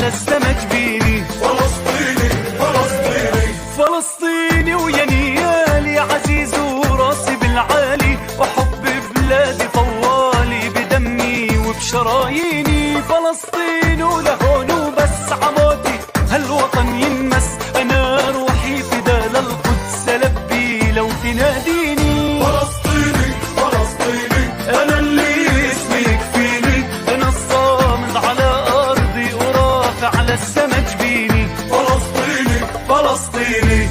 السما جبيني. فلسطيني فلسطيني فلسطيني ويا نيالي عزيز وراسي بالعالي، وحب بلادي طوالي بدمي وبشراييني. فلسطين ولهون وبس عمودي هالوطن ينمس، أنا روحي فدا للقدس لبي لو تناديني. فلسطيني فلسطيني أنا اللي اسمي يكفيني، أنا الصامد على أرضي ورافع على السما جبيني. فلسطيني فلسطيني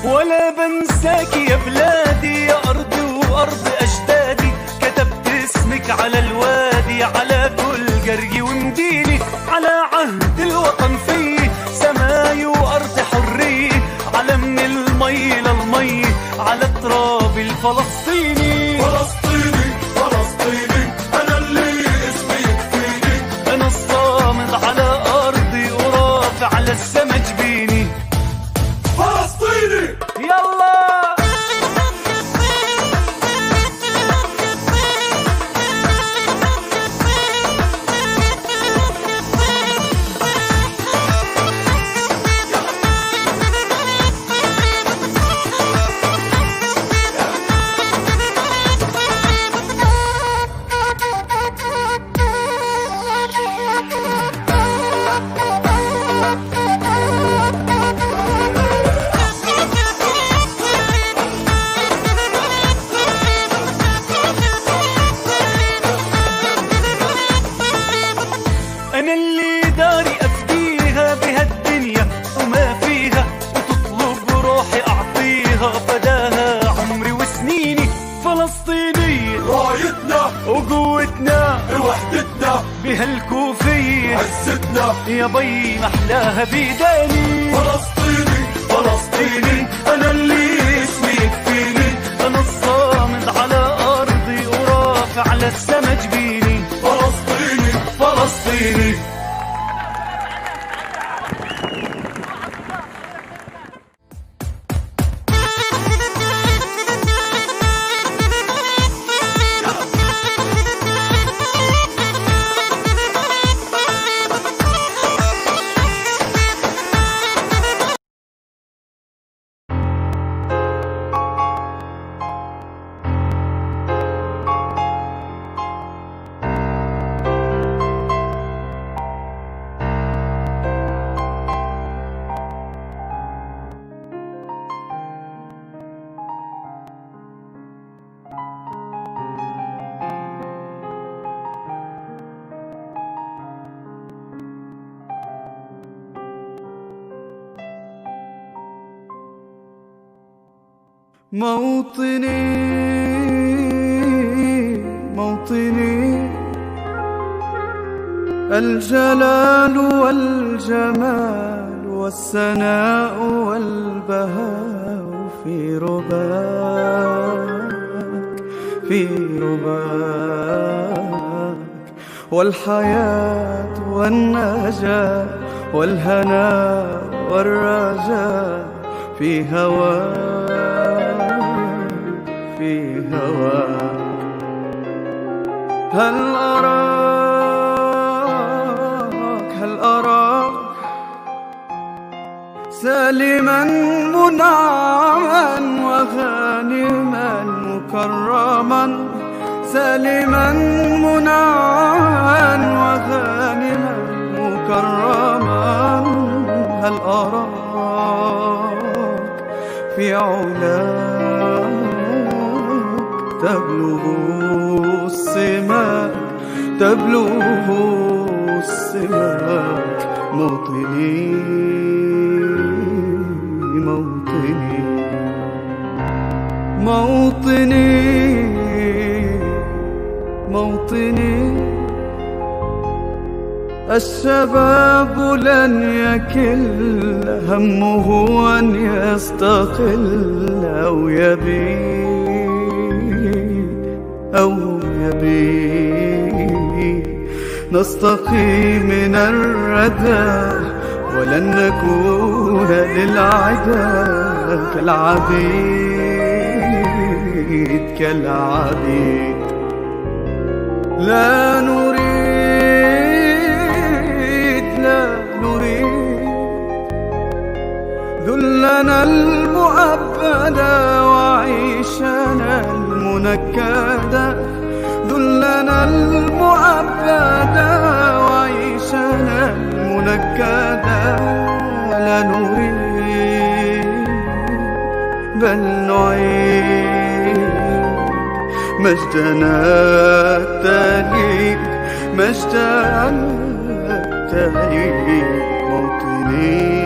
ولا بنساك يا بلادي، يا أرضي وأرض أجدادي. كتبت اسمك على الوادي، على كل قرية ومدينة، على عهد الوطن فيه سماي وأرض حرية، على من المي للمي على التراب الفلسطيني. فلسطيني فلسطيني أنا اللي اسمي يكفيني، أنا الصامد على أرضي ورافع على السما جبيني. فلسطيني يلا أنا اللي داري أفديها بهالدنيا وما فيها، وتطلب روحي أعطيها فداها عمري وسنيني. فلسطيني رايتنا وقوتنا وحدتنا بهالكوفية عزتنا، يا بي محلاها بيداني. فلسطيني فلسطيني أنا اللي اسمي يكفيني، أنا الصامد على أرضي ورافع على السما جبيني. فلسطيني فلسطيني موطني موطني، الجلال والجمال والسناء والبهاء في رباك، في رباك، والحياة والنجاة والهناء والرجاء في هواك، في هواك. هل أراك سالما منعما وغانما مكرما، سالما منعما وغانما مكرما. هل أراك في علاك تبلغ السماك، تبلغ السماك. موطني موطني موطني موطني، الشباب لن يكل همه أن يستقل أو يبيد نستقي من الردى ولن نكون للعدا كالعبيد لا نريد ذلنا المؤبدا وعيشنا المنكدا ذلنا المؤبدا وعيشنا المنكدا لا نريد بل نعيد مجدنا التليق موطني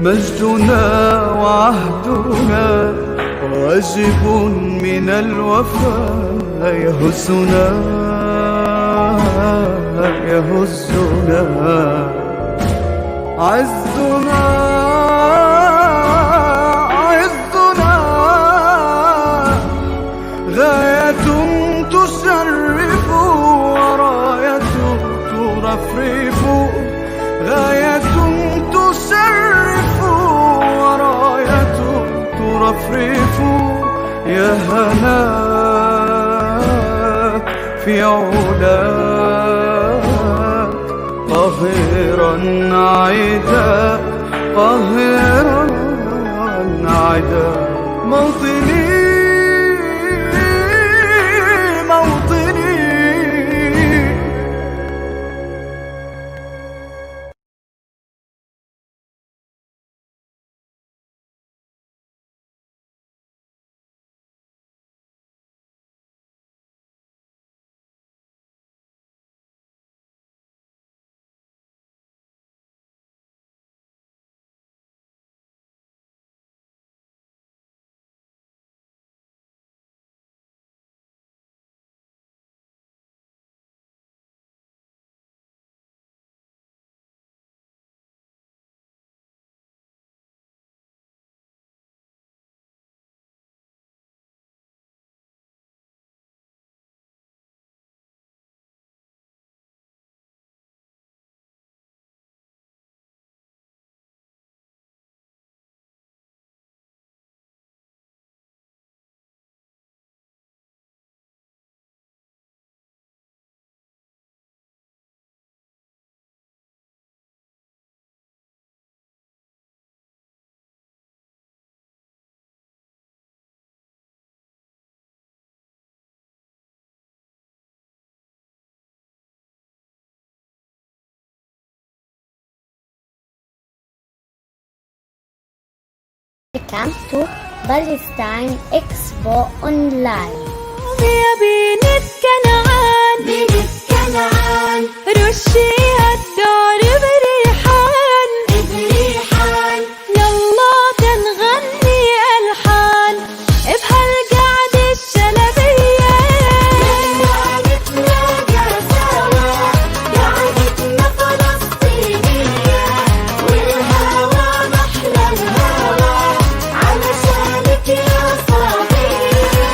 مجدنا وعهدنا واجب من الوفاء يهزنا عزنا غاية تشرف وراية ترفرف غاية تشرف وراية ترفرف يا هنا في علاك قاهرا عدا موطني Welcome to Palestine Expo Online. يا بنت كنعان رشيها الدار بريحان يلا تنغني ألحان بهالقعدة الشلبية لما نتلاقى سوا قعدتنا فلسطينية والهوى محلى الهوى علشانك يا صبية.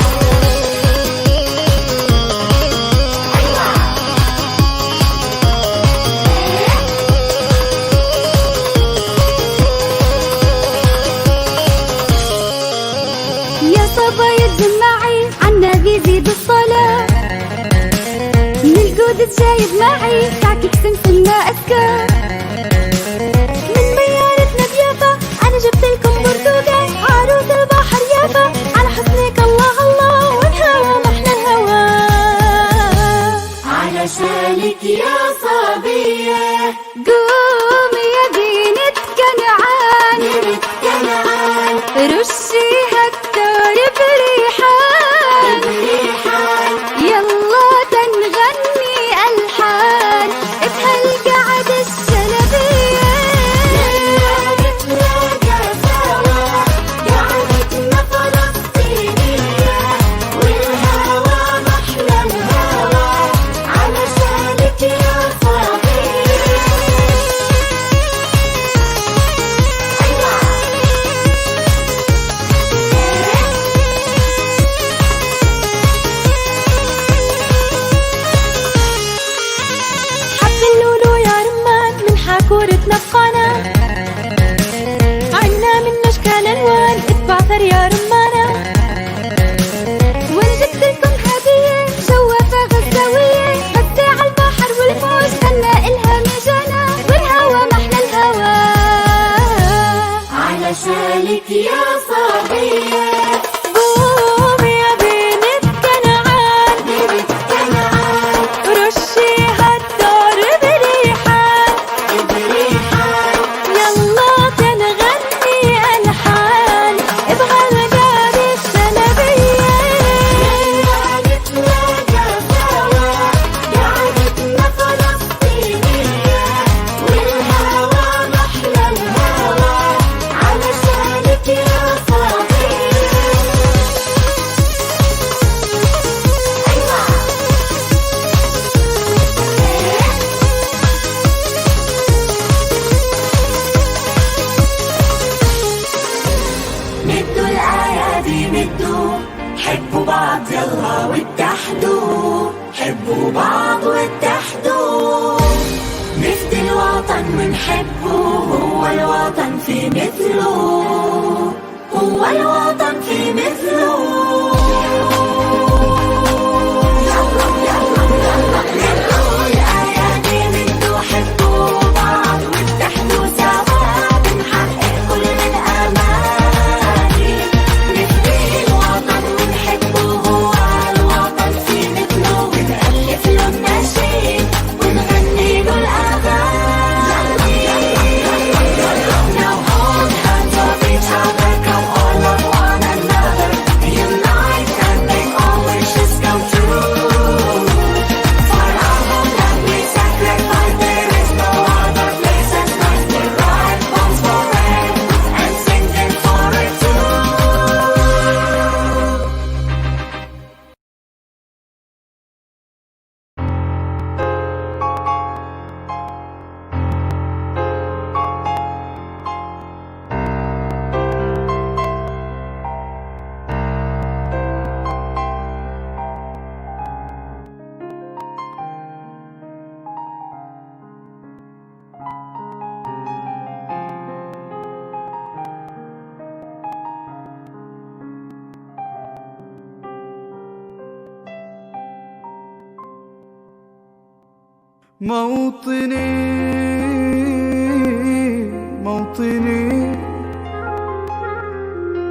يا صبا يتجمعي عالنبي زيد الصلاة من القدس جايب معي كعكة سمسمنا أذكار من بيارتنا بيافا أنا جبتلكم برتقال عروس البحر يافا على حسنك الله الله والهوى محلى الهوى علشانك يا صبية قومي يا بنت علشانك يا صبية. قومي يا بنت كنعان، بنت كنعان، رشي هالدار بريحان، بريحان، يلا تنغني ألحان بغلقان الشلبية. يلا نتلاقى سوا قعدتنا فلسطينية، والهوى محلى الهوى علشانك يا صبية. مدوا الأيادي مدوا، حبوا بعض يلا واتحدوا، حبوا بعض واتحدوا، نفدي الوطن ونحبه، هو الوطن في مثله، هو الوطن في مثله. يلا يلا يلا مدوا الأيادي مدوا، حبوا بعض واتحدوا سوا، بنحقق كل الأماني، نفدي الوطن ونحبه، هو الوطن في مثله، ونألف له النشيد ونغني له الأغاني. Now hold hands of each other, come all love one another, unite and make all wishes come true. For our homeland we sacrifice, there is no other place as nice. We ride bones for it and singing for it too. موطني موطني،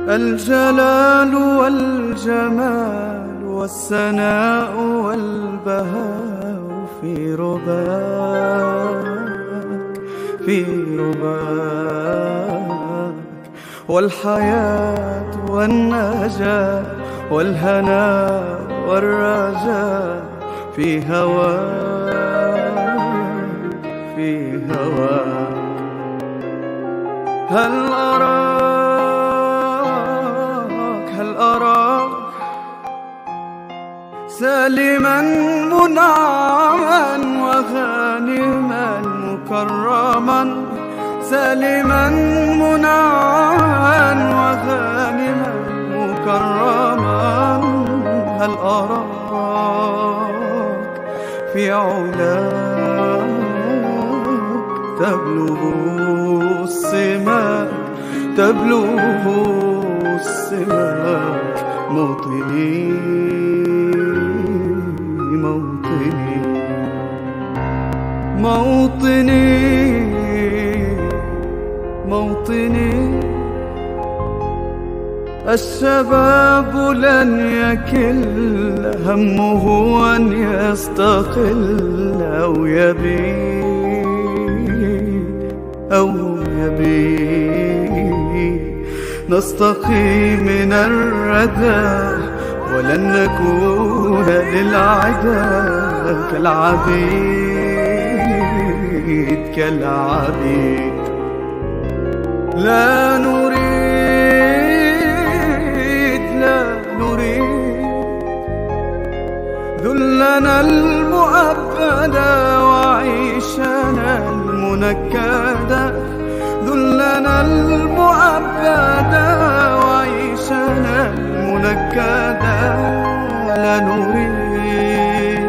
الجلال والجمال والسناء والبهاء في رباك، في رباك، والحياة والنجاة والهناء والرجاء في هواك، في هواك. هل أراك، هل أراك سالما منعما وغانما مكرما، سالما منعما وغانما مكرما. هل أراك في علاك تبلغ السماك، تبلغ السماك. موطني موطني موطني موطني، الشباب لن يكل همه أن يستقل أو يبيد، أو يبيد. نستقي من الردى ولن نكون للعدا كالعبيد، كالعبيد. لا نريد، لا نريد ذلنا المؤبدا وعيشنا المنكدا، ذلنا المؤبدا وعيشنا المنكدا. لا نريد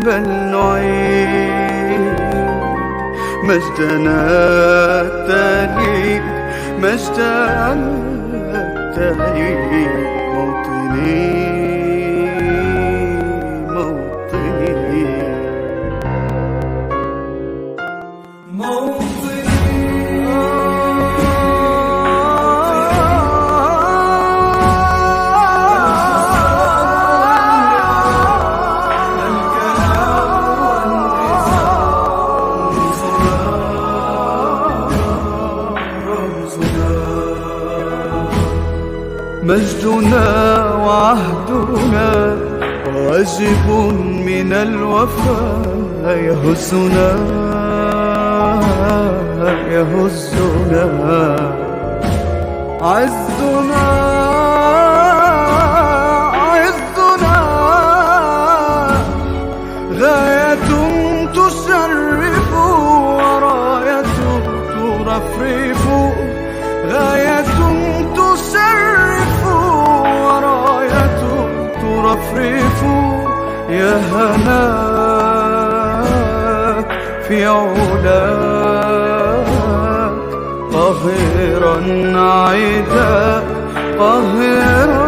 بل نعيد مجدنا التاريخ، مجدنا التاريخ. موطني موطني موطني مجدنا وعهدنا واجب من الوفاء يهزنا يهزنا عزنا عزنا غاية تشرف وراية ترفرف غاية تشرف وراية ترفرف يا هناك في علاك قاهرا عدا قاهرا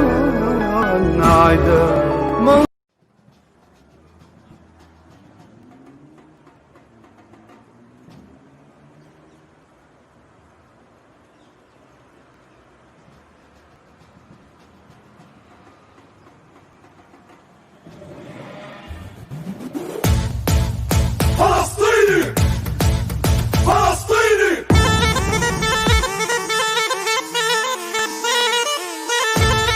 عدا فلسطيني فلسطيني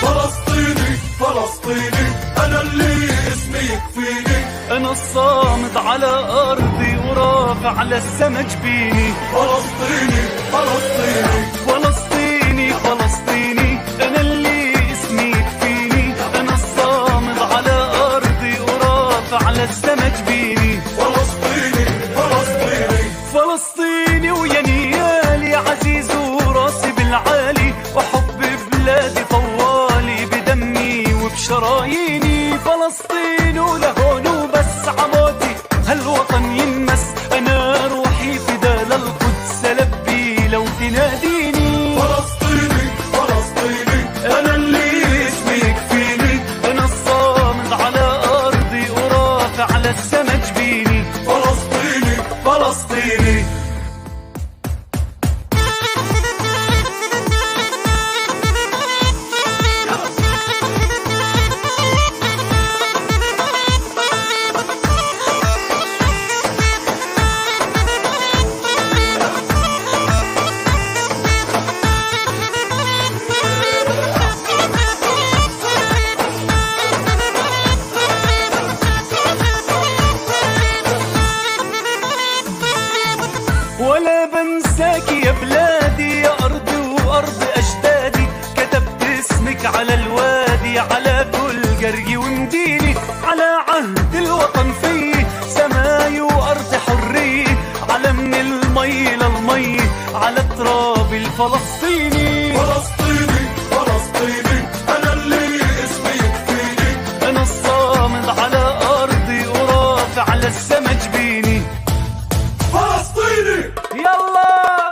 فلسطيني فلسطيني أنا اللي اسمي يكفيني أنا الصامد على أرضي ورافع على السما جبيني فلسطيني فلسطيني فلسطيني فلسطيني أنا اللي اسمي يكفيني أنا الصامد على أرضي ورافع على السما جبيني فلسطيني فلسطيني فلسطيني ويا نيالي عزيز وراسي بالعالي وحب بلادي طوالي بدمي وبشراييني فلسطين ولهون وبس عموتي هالوطن ينمس أنا روحي فدا للقدس لبي لو تناديني فلسطيني فلسطيني أنا اللي اسمي يكفيني أنا الصامد على أرضي ورافع على السما جبيني فلسطيني فلسطيني ولا بنساك يا بلادي يا أرضي وأرض أجدادي كتبت اسمك على الوادي على كل قرية ومدينة على عهد الوطن فيه سماي وأرض حرية على من المي للمي على التراب الفلسطيني فلسطيني فلسطيني أنا اللي اسمي يكفيني أنا الصامد على أرضي ورافع على السما جبيني فلسطيني يلا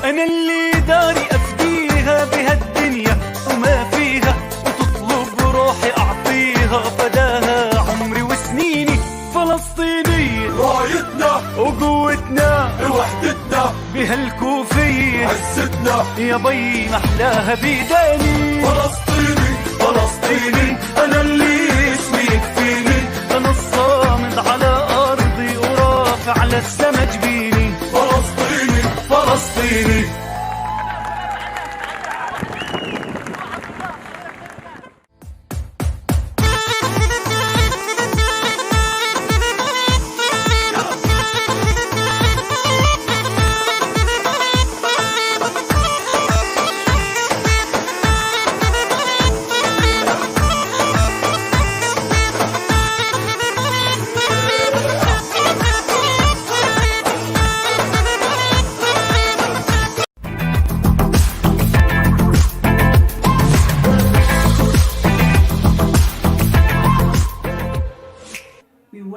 أنا اللي داري أفديها بهالدنيا وما فيها وتطلب روحي أعطيها فداها عمري وسنيني فلسطينية رايتنا وقوتنا وحدتنا بهالكوفية عزتنا يا بي محلاها بيداني فلسطيني فلسطيني أنا اللي اسمي يكفيني أنا الصامد على أرضي ورافع على السما جبيني فلسطيني فلسطيني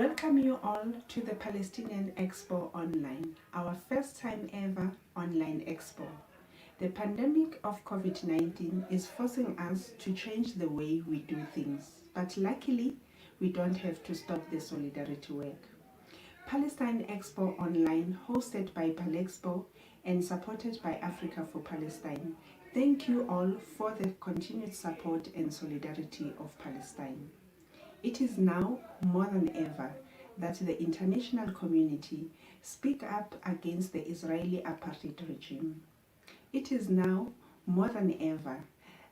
welcome you all to the Palestinian Expo Online, our first time ever online expo. The pandemic of COVID-19 is forcing us to change the way we do things, but luckily, we don't have to stop the solidarity work. Palestine Expo Online, hosted by Palexpo and supported by Africa for Palestine. Thank you all for the continued support and solidarity of Palestine. It is now more than ever that the international community speak up against the Israeli apartheid regime. It is now more than ever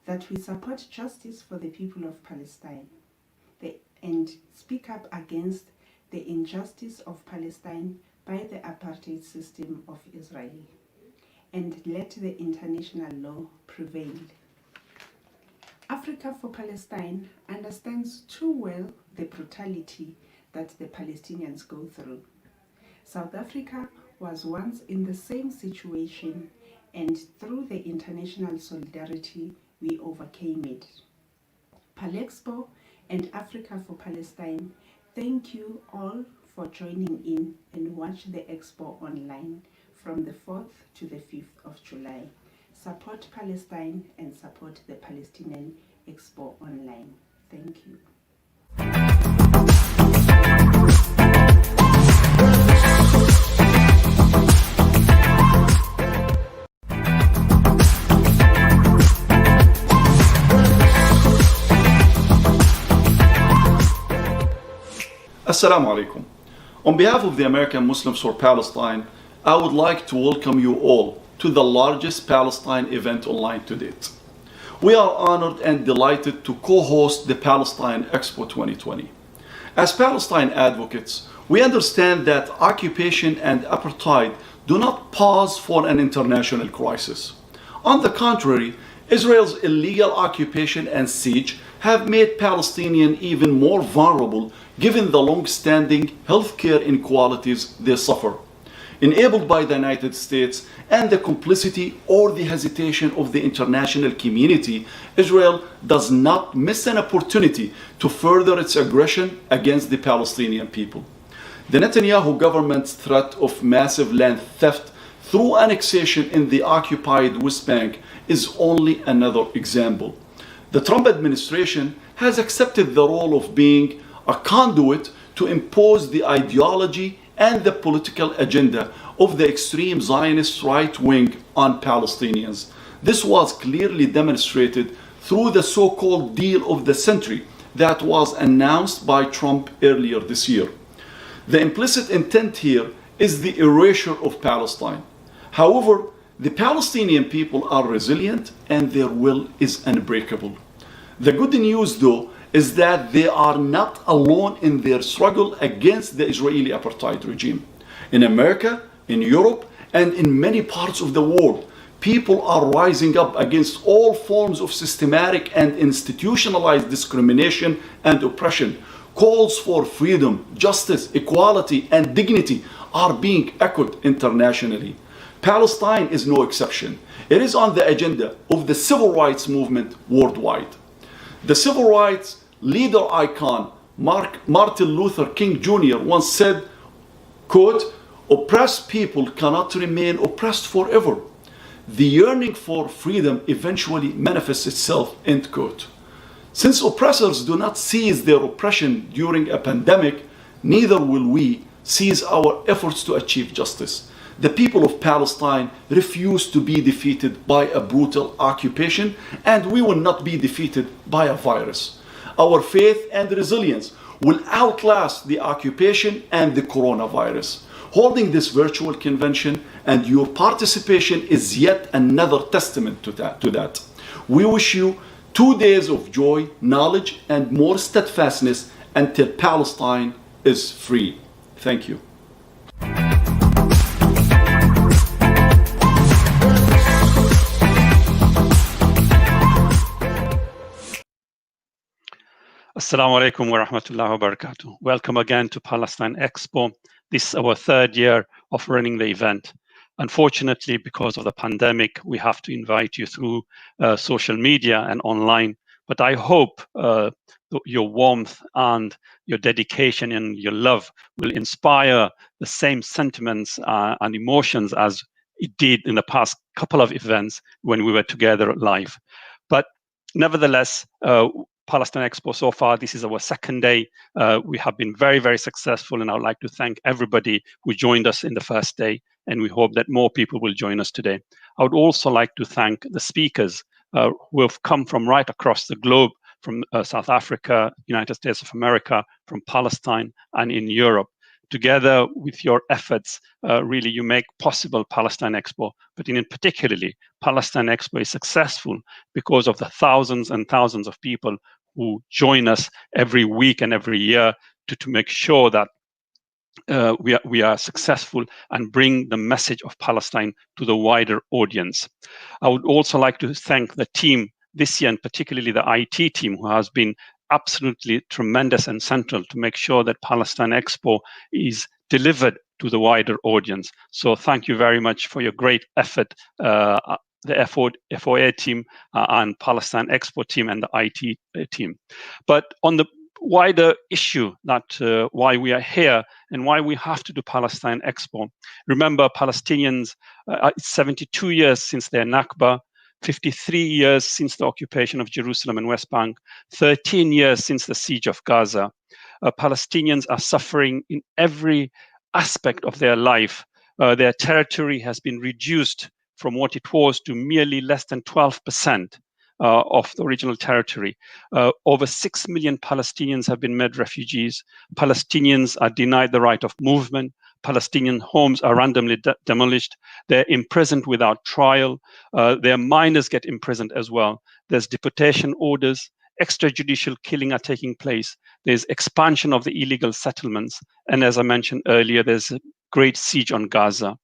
that we support justice for the people of Palestine and speak up against the injustice of Palestine by the apartheid system of Israel, and let the international law prevail. Africa for Palestine understands too well the brutality that the Palestinians go through. South Africa was once in the same situation, and through the international solidarity, we overcame it. Palexpo and Africa for Palestine, thank you all for joining in and watch the Expo online from the 4th to the 5th of July. Support Palestine and support the Palestinian Expo online. Thank you. Assalamu alaikum. On behalf of the American Muslims for Palestine, I would like to welcome you all to the largest Palestine event online to date. We are honored and delighted to co-host the Palestine Expo 2020. As Palestine advocates, we understand that occupation and apartheid do not pause for an international crisis. On the contrary, Israel's illegal occupation and siege have made Palestinians even more vulnerable given the long-standing healthcare inequalities they suffer. Enabled by the United States and the complicity or the hesitation of the international community, Israel does not miss an opportunity to further its aggression against the Palestinian people. The Netanyahu government's threat of massive land theft through annexation in the occupied West Bank is only another example. The Trump administration has accepted the role of being a conduit to impose the ideology and the political agenda of the extreme Zionist right wing on Palestinians. This was clearly demonstrated through the so-called deal of the century that was announced by Trump earlier this year. The implicit intent here is the erasure of Palestine. However, the Palestinian people are resilient and their will is unbreakable. The good news, though, is that they are not alone in their struggle against the Israeli apartheid regime. In America, in Europe, and in many parts of the world, people are rising up against all forms of systematic and institutionalized discrimination and oppression. Calls for freedom, justice, equality, and dignity are being echoed internationally. Palestine is no exception. It is on the agenda of the civil rights movement worldwide. The civil rights leader icon Martin Luther King Jr. once said, quote, "Oppressed people cannot remain oppressed forever. The yearning for freedom eventually manifests itself," end quote. Since oppressors do not cease their oppression during a pandemic, neither will we cease our efforts to achieve justice. The people of Palestine refuse to be defeated by a brutal occupation, and we will not be defeated by a virus. Our faith and resilience will outlast the occupation and the coronavirus. Holding this virtual convention and your participation is yet another testament to that. We wish you 2 days of joy, knowledge, and more steadfastness until Palestine is free. Thank you. Assalamu alaikum wa rahmatullahi wa barakatuh. Welcome again to Palestine Expo. This is our 3rd year of running the event. Unfortunately, because of the pandemic, we have to invite you through social media and online, But I hope your warmth and your dedication and your love will inspire the same sentiments and emotions as it did in the past couple of events when we were together live. But nevertheless, Palestine Expo so far, this is our second day. We have been very, very successful, and I would like to thank everybody who joined us in the first day, and we hope that more people will join us today. I would also like to thank the speakers who have come from right across the globe, from South Africa, United States of America, from Palestine, and in Europe. Together with your efforts, really you make possible Palestine Expo, but in particularly, Palestine Expo is successful because of the thousands and thousands of people who join us every week and every year to make sure that we are successful and bring the message of Palestine to the wider audience. I would also like to thank the team this year, and particularly the IT team, who has been absolutely tremendous and central to make sure that Palestine Expo is delivered to the wider audience. So thank you very much for your great effort, the FOA team and Palestine Expo team and the IT team. But on the wider issue that why we are here and why we have to do Palestine Expo. Remember, Palestinians, it's 72 years since their Nakba, 53 years since the occupation of Jerusalem and West Bank, 13 years since the siege of Gaza. Palestinians are suffering in every aspect of their life. Their territory has been reduced from what it was to merely less than 12%. Of the original territory. Over 6 million Palestinians have been made refugees. Palestinians are denied the right of movement. Palestinian homes are randomly demolished. They're imprisoned without trial. Their minors get imprisoned as well. There's deportation orders. Extrajudicial killing are taking place. There's expansion of the illegal settlements. And as I mentioned earlier, there's a great siege on Gaza.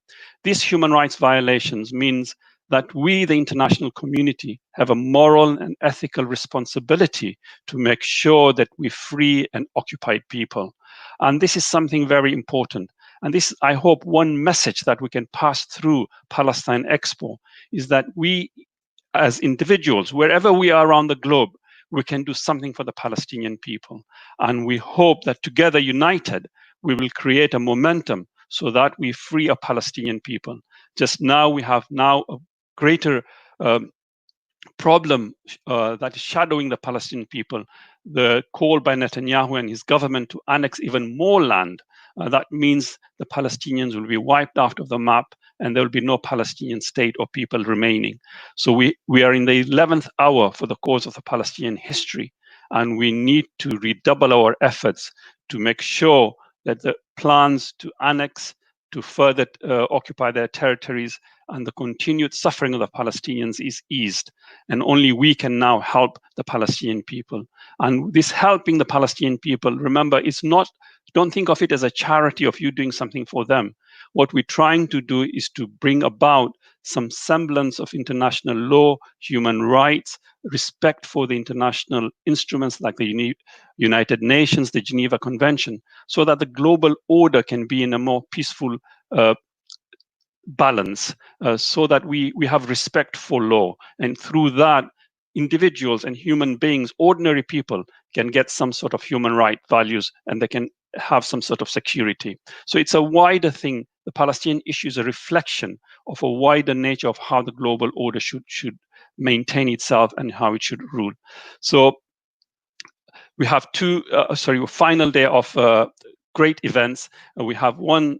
These human rights violations means that we, the international community, have a moral and ethical responsibility to make sure that we free an occupied people. And this is something very important. And this, I hope, one message that we can pass through Palestine Expo is that we, as individuals, wherever we are around the globe, we can do something for the Palestinian people. And we hope that together, united, we will create a momentum so that we free our Palestinian people. Just now, we have now a greater problem that is shadowing the Palestinian people, the call by Netanyahu and his government to annex even more land. That means the Palestinians will be wiped out of the map and there will be no Palestinian state or people remaining. So we are in the 11th hour for the cause of the Palestinian history, and we need to redouble our efforts to make sure that the plans to annex, to further occupy their territories, and the continued suffering of the Palestinians is eased. And only we can now help the Palestinian people. And this helping the Palestinian people, remember, it's not, don't think of it as a charity of you doing something for them. What we're trying to do is to bring about some semblance of international law, human rights, respect for the international instruments like the United Nations, the Geneva Convention, so that the global order can be in a more peaceful balance, so that we have respect for law. And through that, individuals and human beings, ordinary people, can get some sort of human right values and they can have some sort of security. So it's a wider thing. The Palestinian issue is a reflection of a wider nature of how the global order should maintain itself and how it should rule. So we have final day of great events. We have one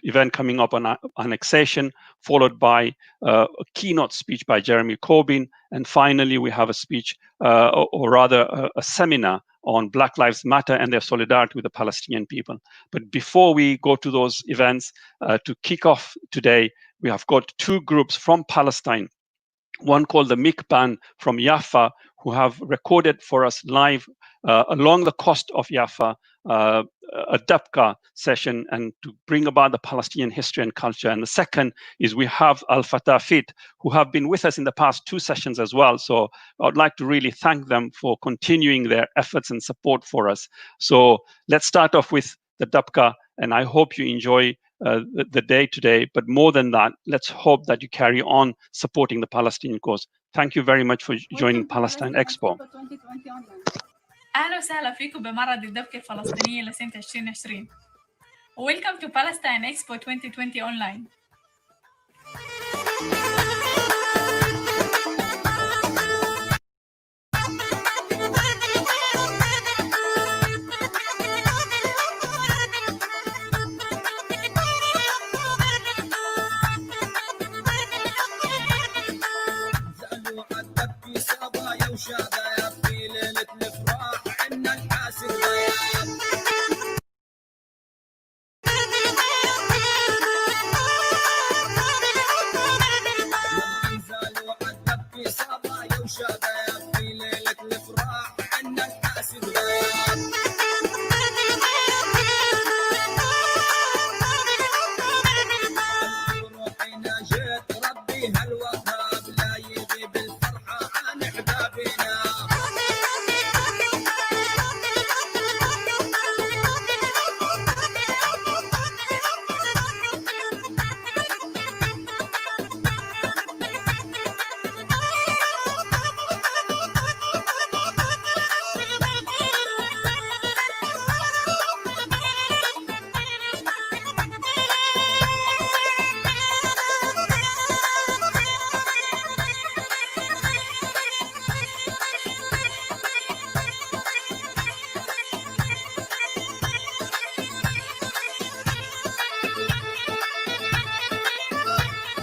event coming up on annexation, followed by a keynote speech by Jeremy Corbyn. And finally, we have a speech, or rather a seminar on Black Lives Matter and their solidarity with the Palestinian people. But before we go to those events, to kick off today, we have got two groups from Palestine, one called the MIC Band from Jaffa, who have recorded for us live along the coast of Jaffa, a Dabka session, and to bring about the Palestinian history and culture. And the second is we have Al-Fatah Fit, who have been with us in the past two sessions as well. So I would like to really thank them for continuing their efforts and support for us. So let's start off with the Dabka, and I hope you enjoy the day today. But more than that, let's hope that you carry on supporting the Palestinian cause. Thank you very much for joining Palestine Expo. أهلا وسهلا فيكم بمعرض الدبكة الفلسطينية لسنة 2020. Welcome to Palestine Expo 2020 online.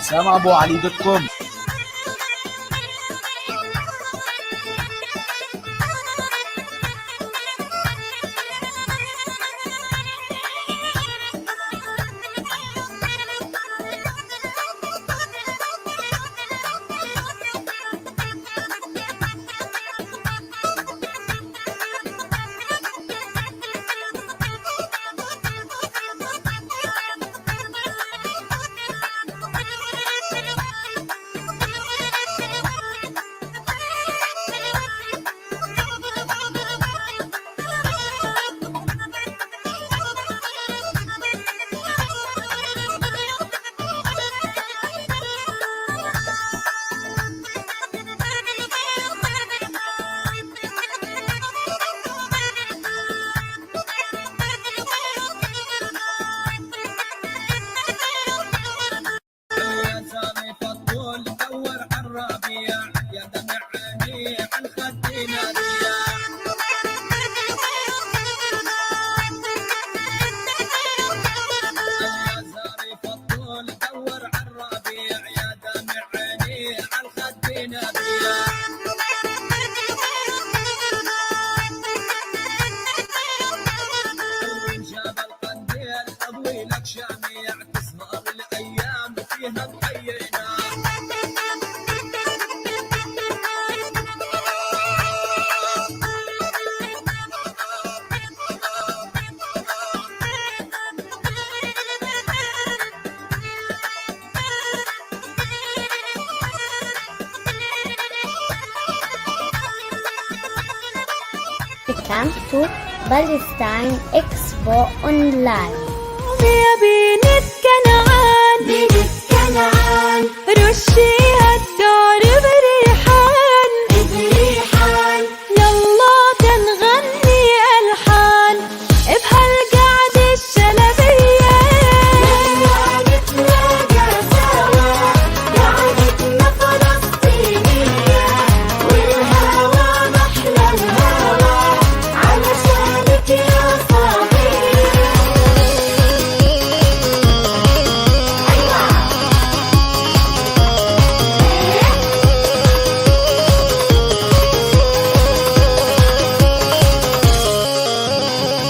سام ابو علي دوت كوم. Come to Palestine Expo online. يا بنت كنعان بنت كنعان رشيها الدار بريحان بريحان يلا تنغني ألحان بهالقعدة الشلبية يلا نتلاقى سوا قعدتنا فلسطينية والهوى محلى الهوى علشانك يا صبي.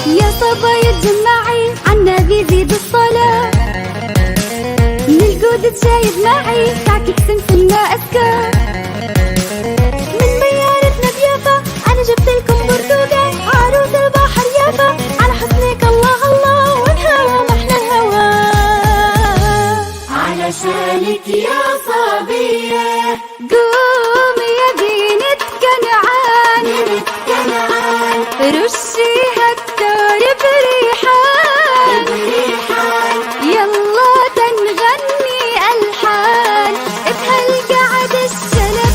يا صبا يتجمعي عالنبي زيد الصلاة من الجود تشايد معي تعكك سمسم ما أذكر من بيارتنا بيافا أنا جبتلكم برتوقة عروس البحر يافا على حسنك الله الله والهوى محلى الهوى علشانك يا صبية قومي يا بنت كنعان بنت كنعان رشيها الدار بريحان بريحان يلا تنغني ألحان بهالقعدة الشلبية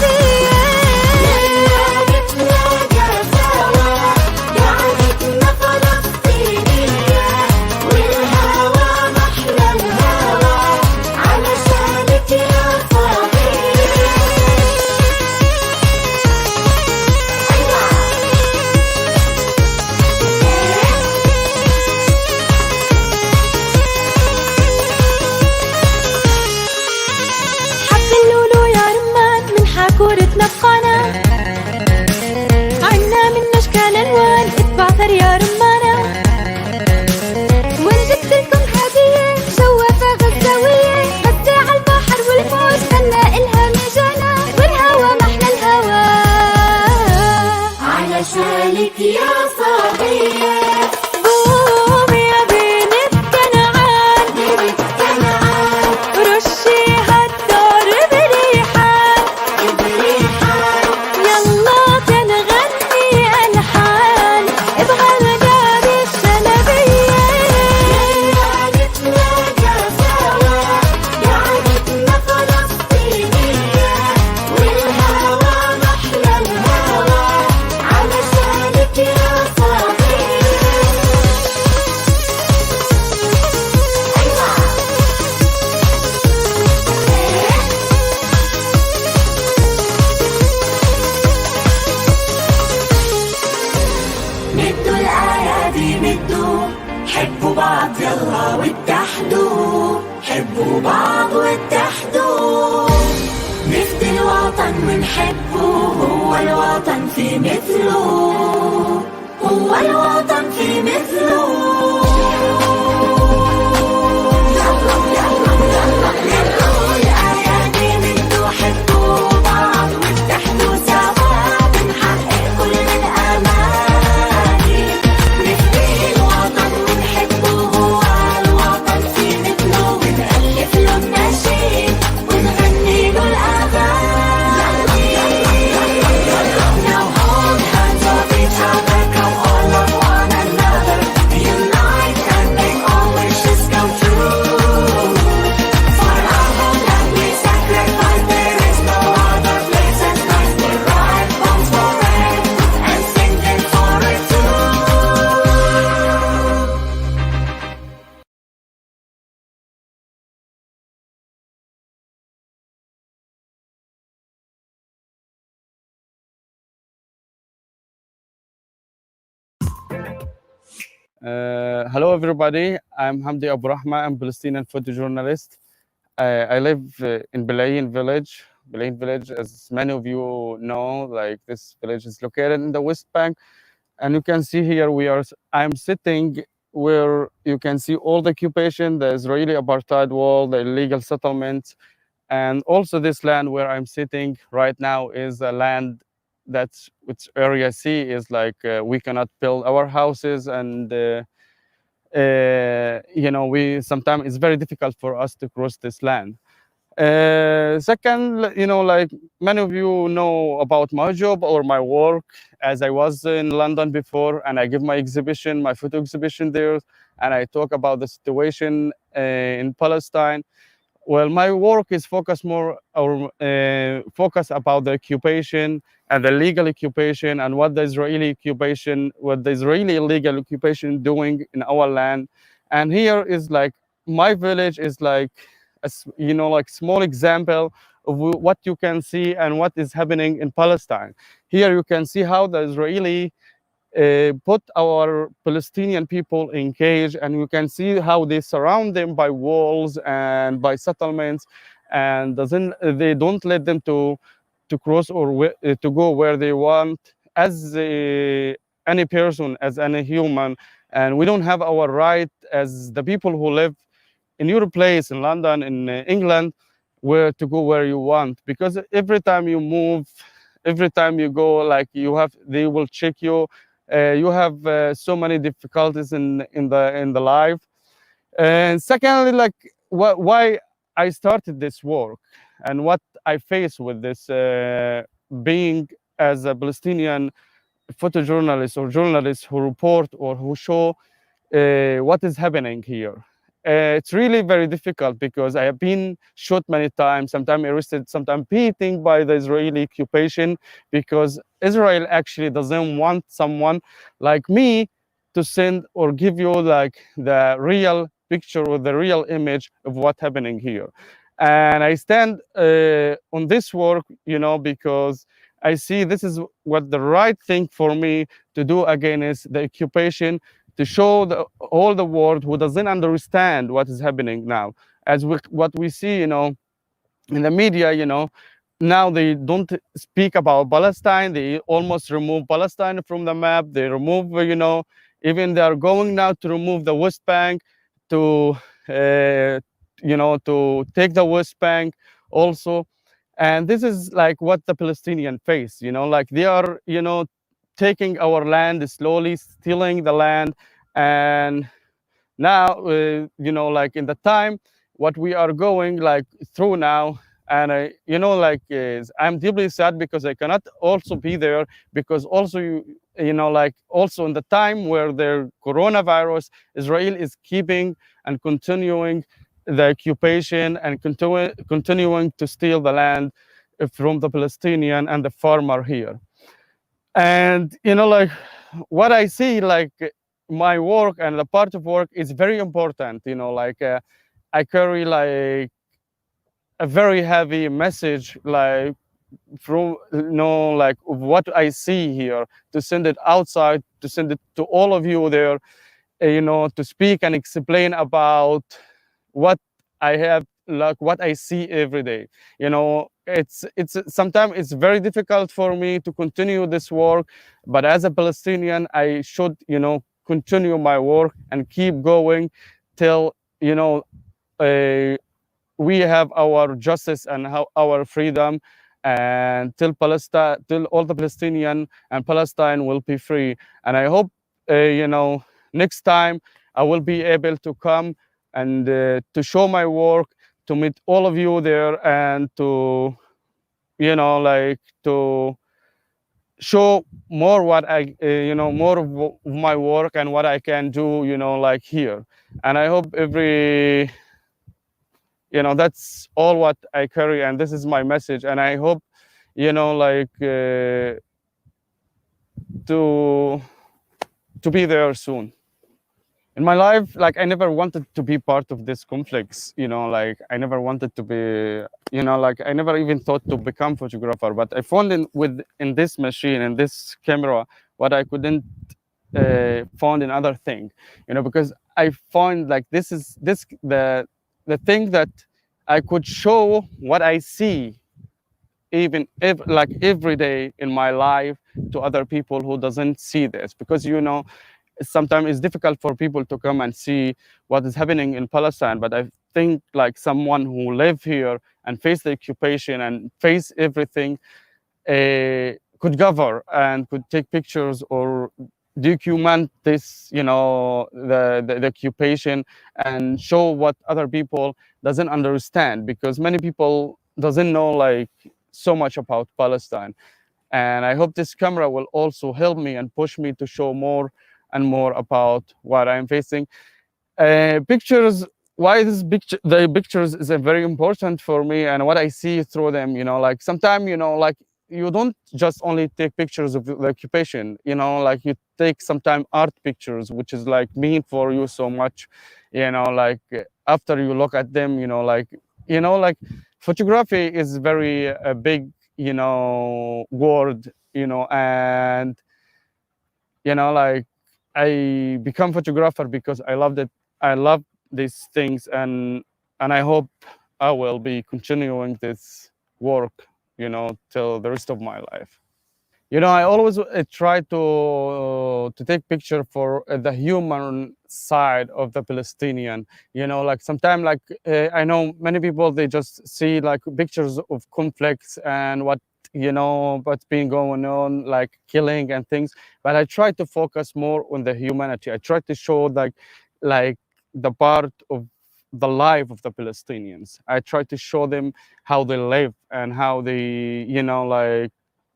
الأيادي مدوا حبوا بعض يلا واتحدوا حبوا بعض واتحدوا نفدي الوطن ونحبه هو الوطن في مثله هو الوطن في مثله الأيادي مدوا حبوا بعض واتحدوا سوا بنحقق كل الأماني نفدي الوطن ونحبه هو الوطن في مثله ونألف له النشيد ونغني له الأغاني Now hold hands of each other, come all love one another, unite and make all wishes come true. For our homeland we sacrifice, there is no other place as nice. We'll ride bombs for it and sing it for it too. Hello, everybody. I'm Hamdi Aburahma. I'm a Palestinian photojournalist. I live in Belayin village. Belayin village, as many of you know, like this village is located in the West Bank. And you can see here I'm sitting where you can see all the occupation, the Israeli apartheid wall, the illegal settlements. And also this land where I'm sitting right now is a land which area C is like we cannot build our houses and we sometimes it's very difficult for us to cross this land. Second, like many of you know about my job or my work, as I was in London before, and I give my exhibition, my photo exhibition there, and I talk about the situation in Palestine. Well, my work is focused more or focus about the occupation and the legal occupation and what the Israeli illegal occupation doing in our land. And here is like my village is like like small example of what you can see and what is happening in Palestine. Here you can see how the Israeli put our Palestinian people in cage, and you can see how they surround them by walls and by settlements, and they don't let them to cross or to go where they want as any person, as any human, and we don't have our right as the people who live in your place in London, in England, where to go where you want, because every time you move, every time you go, like they will check you. You have so many difficulties in the life. And secondly, like why I started this work and what I face with this being as a Palestinian photojournalist or journalist who report or who show what is happening here. It's really very difficult because I have been shot many times, sometimes arrested, sometimes beaten by the Israeli occupation, because Israel actually doesn't want someone like me to send or give you like the real picture or the real image of what's happening here. And I stand on this work, because I see this is what the right thing for me to do against the occupation, to show all the world who doesn't understand what is happening now. What we see, in the media, now they don't speak about Palestine. They almost remove Palestine from the map. They remove, even they are going now to remove the West Bank, to, to take the West Bank also. And this is like what the Palestinian face, like they are, taking our land slowly, stealing the land. And now, like in the time, what we are going like through now, and I'm deeply sad because I cannot also be there, because also like also in the time where the coronavirus, Israel is keeping and continuing the occupation and continuing to steal the land from the Palestinian and the farmer here. And like what I see, like my work and the part of work is very important. I carry like a very heavy message, like from like what I see here, to send it outside, to send it to all of you there, to speak and explain about what I have, like what I see every day. It's sometimes it's very difficult for me to continue this work, but as a Palestinian, I should continue my work and keep going till we have our justice and our freedom, and till Palestine, till all the Palestinian and Palestine will be free. And I hope next time I will be able to come and to show my work, to meet all of you there, and to like to show more what I more of my work and what I can do like here. And I hope that's all what I carry, and this is my message. And I hope like to be there soon. In my life, like I never wanted to be part of this conflicts, like I never wanted to be, like I never even thought to become photographer. But I found in this machine, in this camera, what I couldn't find in other thing, because I find like this is the thing that I could show what I see, even if like every day in my life, to other people who doesn't see this. Because sometimes it's difficult for people to come and see what is happening in Palestine, but I think like someone who live here and face the occupation and face everything could cover and could take pictures or document this, the occupation, and show what other people doesn't understand, because many people doesn't know like so much about Palestine. And I hope this camera will also help me and push me to show more and more about what I'm facing. Pictures, why the pictures is very important for me, and what I see through them, like sometimes, like you don't just only take pictures of the occupation, like you take sometimes art pictures, which is like mean for you so much, like after you look at them, like photography is very a big, word, and like I become photographer because I loved it. I love these things, and I hope I will be continuing this work, till the rest of my life. I always try to take picture for the human side of the Palestinian. Like sometimes, like I know many people, they just see like pictures of conflicts and what's been going on, like killing and things. But I try to focus more on the humanity. I try to show like the part of the life of the Palestinians. I try to show them how they live and how they, like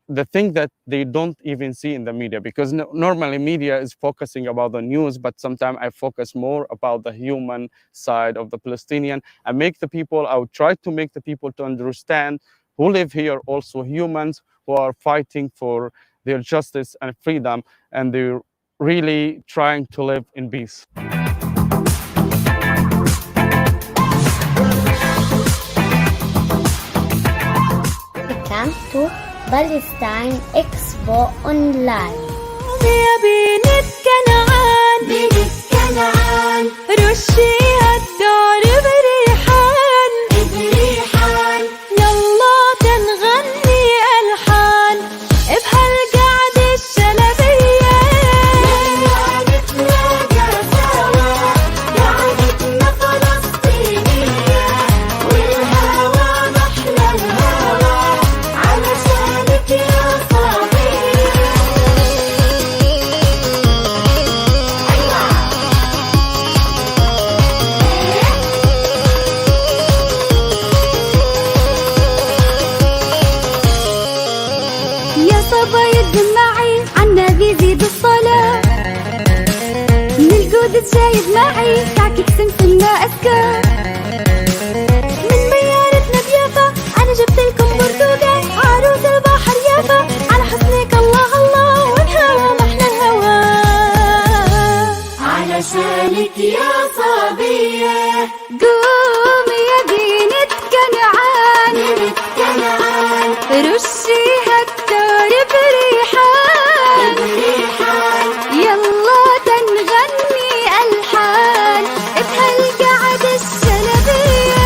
the thing that they don't even see in the media, because normally media is focusing about the news, but sometimes I focus more about the human side of the Palestinian. I would try to make the people to understand who live here also humans who are fighting for their justice and freedom, and they're really trying to live in peace. Welcome to Palestine Expo Online. يا بنت كنعان رشيها الدار بريحان يلا تنغني ألحان بهالقعدة الشلبية يلا نتلاقى سوا قعدتنا فلسطينية والهوى محلى الهوى علشانك يا صبي. يا صبا يجمعي عنا بيزيد الصلاة من القدس جايب معي كعكة سمسمنا أذكار من بيارتنا بيافا أنا جبتلكم برتوقة عروس البحر يافا على حسنك الله الله والهوى محلى الهوى علشانك يا صبية قومي يا بنت كنعان بنت كنعان رشيها الدار بريحان يلا تنغني ألحان بهالقعد الشلبية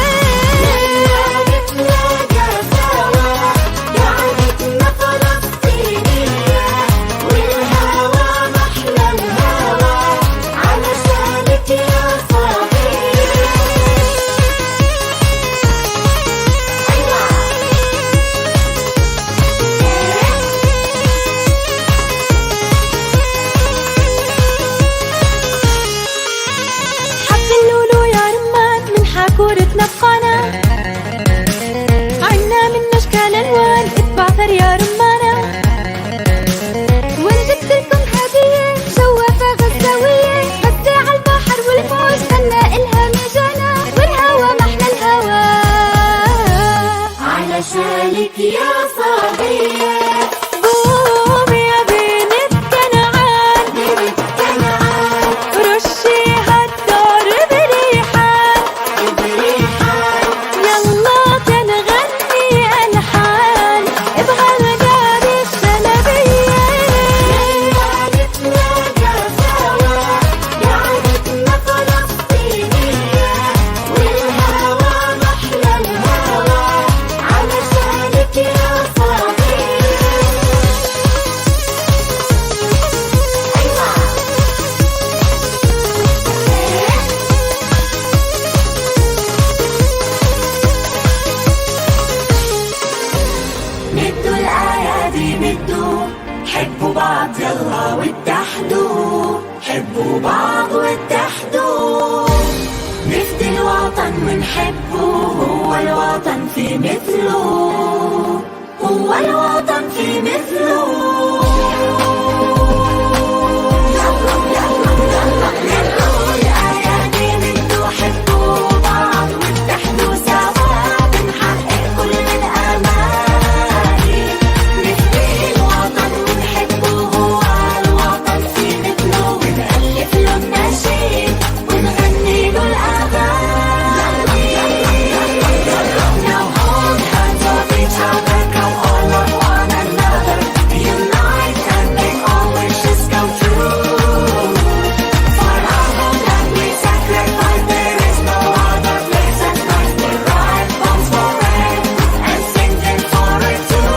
نتلاقى سوا قعدتنا فلسطينية والهوى محلى الهوى علشانك يا صبية. حط اللولو يا رمان من حاكورتنا بقانا عنا من أشكال ألوان اتبع ثر يا رمانا وجبت لكم هدية جوافة غزاوية غزة عالبحر والموج غنى إلها مجانا والهوا محلى الهوا علشانك يا صبية. قوم يا بنت كنعان رشيها الدار بريحان يلا تنغني ألحان بهالقعد الشلبية نتلاقى سوا قعدتنا فلسطينية والهوى محلى الهوى علشانك يا صبية. مدوا الأيادي مدوا حبوا بعض يلا واتحدوا حبوا بعض واتحدوا نفدي الوطن ونحبه هو الوطن في مثله هو الوطن في مثله. مدوا الأيادي مدوا حبوا بعض واتحدوا سوا بنحقق كل الأماني نفدي الوطن ونحبه هو الوطن في مثله ونألف له النشيد ونغني له الأغاني. Now hold hands of each other, come all love one another, unite and make all wishes come true. For our homeland we sacrifice, there is no other place as nice. We ride bombs for it and sing them for it too.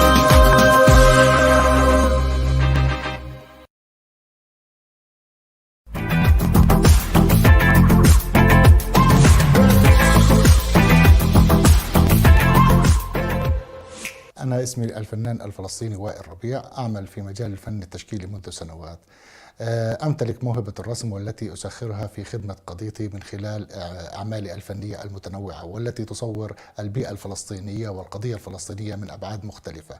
أنا اسمي الفنان الفلسطيني وائل ربيع، أعمل في مجال الفن التشكيلي منذ سنوات. أمتلك موهبة الرسم والتي أسخرها في خدمة قضيتي من خلال أعمالي الفنية المتنوعة والتي تصور البيئة الفلسطينية والقضية الفلسطينية من أبعاد مختلفة.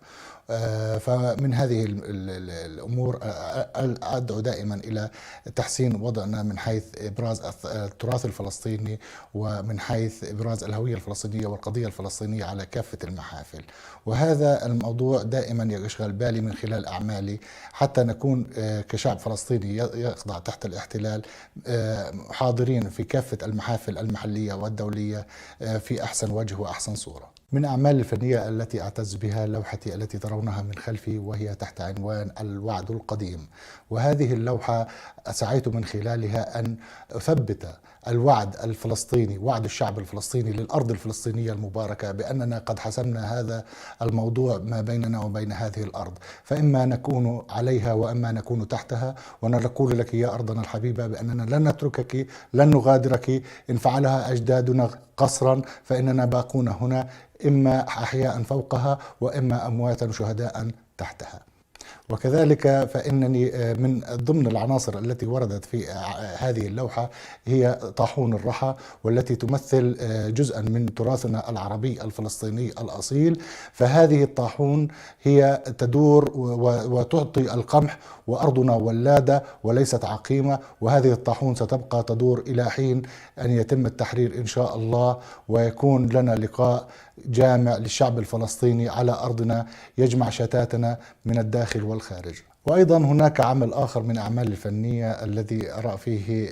فمن هذه الأمور أدعو دائما إلى تحسين وضعنا من حيث إبراز التراث الفلسطيني ومن حيث إبراز الهوية الفلسطينية والقضية الفلسطينية على كافة المحافل، وهذا الموضوع دائما يشغل بالي من خلال أعمالي حتى نكون كشعب فلسطيني يخضع تحت الاحتلال حاضرين في كافة المحافل المحلية والدولية في أحسن وجه وأحسن صورة. من أعمال الفنية التي أعتز بها لوحتي التي ترونها من خلفي، وهي تحت عنوان الوعد القديم، وهذه اللوحة سعيت من خلالها أن أثبت الوعد الفلسطيني، وعد الشعب الفلسطيني للأرض الفلسطينية المباركة بأننا قد حسمنا هذا الموضوع ما بيننا وبين هذه الأرض، فإما نكون عليها وإما نكون تحتها، ونقول لك يا أرضنا الحبيبة بأننا لن نتركك لن نغادرك، إن فعلها أجدادنا قصرا فإننا باقون هنا، إما أحياء فوقها وإما أمواتا شهداء تحتها. وكذلك فإنني من ضمن العناصر التي وردت في هذه اللوحة هي طاحون الرحى، والتي تمثل جزءا من تراثنا العربي الفلسطيني الأصيل. فهذه الطاحون هي تدور وتعطي القمح، وأرضنا ولادة وليست عقيمة، وهذه الطاحون ستبقى تدور إلى حين أن يتم التحرير إن شاء الله، ويكون لنا لقاء جامع للشعب الفلسطيني على أرضنا يجمع شتاتنا من الداخل والخارج. وأيضا هناك عمل آخر من أعمال الفنية الذي أرى فيه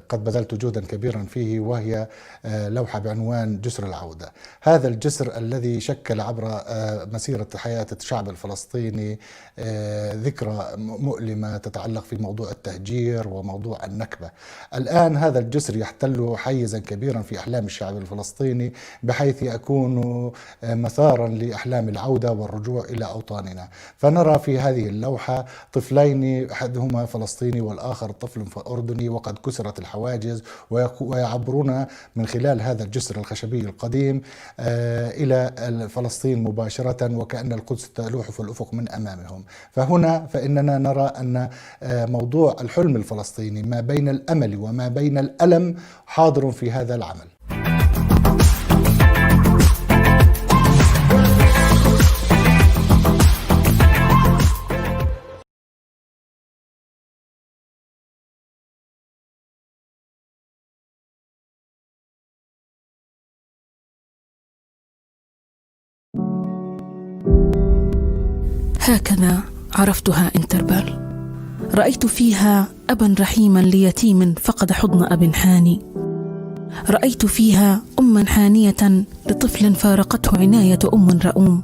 قد بذلت جهدا كبيرا فيه، وهي لوحة بعنوان جسر العودة. هذا الجسر الذي شكل عبر مسيرة حياة الشعب الفلسطيني ذكرى مؤلمة تتعلق في موضوع التهجير وموضوع النكبة. الآن هذا الجسر يحتل حيزا كبيرا في أحلام الشعب الفلسطيني، بحيث يكون مثارا لأحلام العودة والرجوع إلى أوطاننا. فنرى في هذه اللوحة طفلين، أحدهما فلسطيني والآخر طفل أردني، وقد كسرت الحواجز، ويعبرون من خلال هذا الجسر الخشبي القديم إلى فلسطين مباشرة، وكأن القدس تلوح في الأفق من أمامهم. فإننا نرى أن موضوع الحلم الفلسطيني ما بين الأمل وما بين الألم حاضر في هذا العمل. هكذا عرفتها انتربال. رأيت فيها أبا رحيما ليتيم فقد حضن أب حاني. رأيت فيها أما حانية لطفل فارقته عناية أم رؤوم.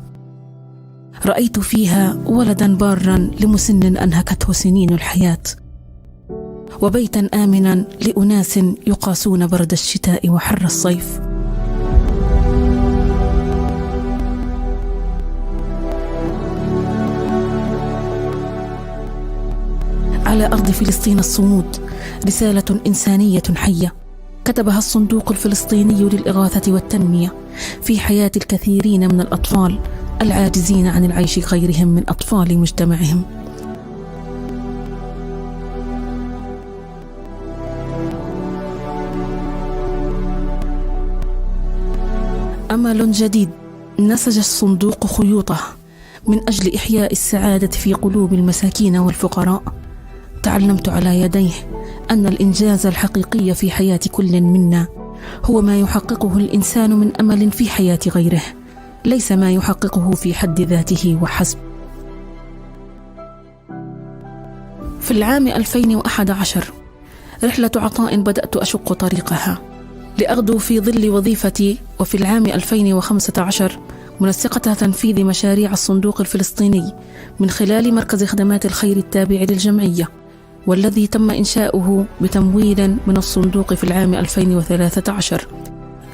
رأيت فيها ولدا بارا لمسن أنهكته سنين الحياة، وبيتا آمنا لأناس يقاسون برد الشتاء وحر الصيف. على أرض فلسطين الصمود رسالة إنسانية حية كتبها الصندوق الفلسطيني للإغاثة والتنمية في حياة الكثيرين من الأطفال العاجزين عن العيش غيرهم من أطفال مجتمعهم. أمل جديد نسج الصندوق خيوطه من أجل إحياء السعادة في قلوب المساكين والفقراء. تعلمت على يديه أن الإنجاز الحقيقي في حياة كل منا هو ما يحققه الإنسان من أمل في حياة غيره، ليس ما يحققه في حد ذاته وحسب. في العام 2011 رحلة عطاء بدأت أشق طريقها لأغدو في ظل وظيفتي، وفي العام 2015 منسقة تنفيذ مشاريع الصندوق الفلسطيني من خلال مركز خدمات الخير التابع للجمعية، والذي تم إنشاؤه بتمويل من الصندوق في العام 2013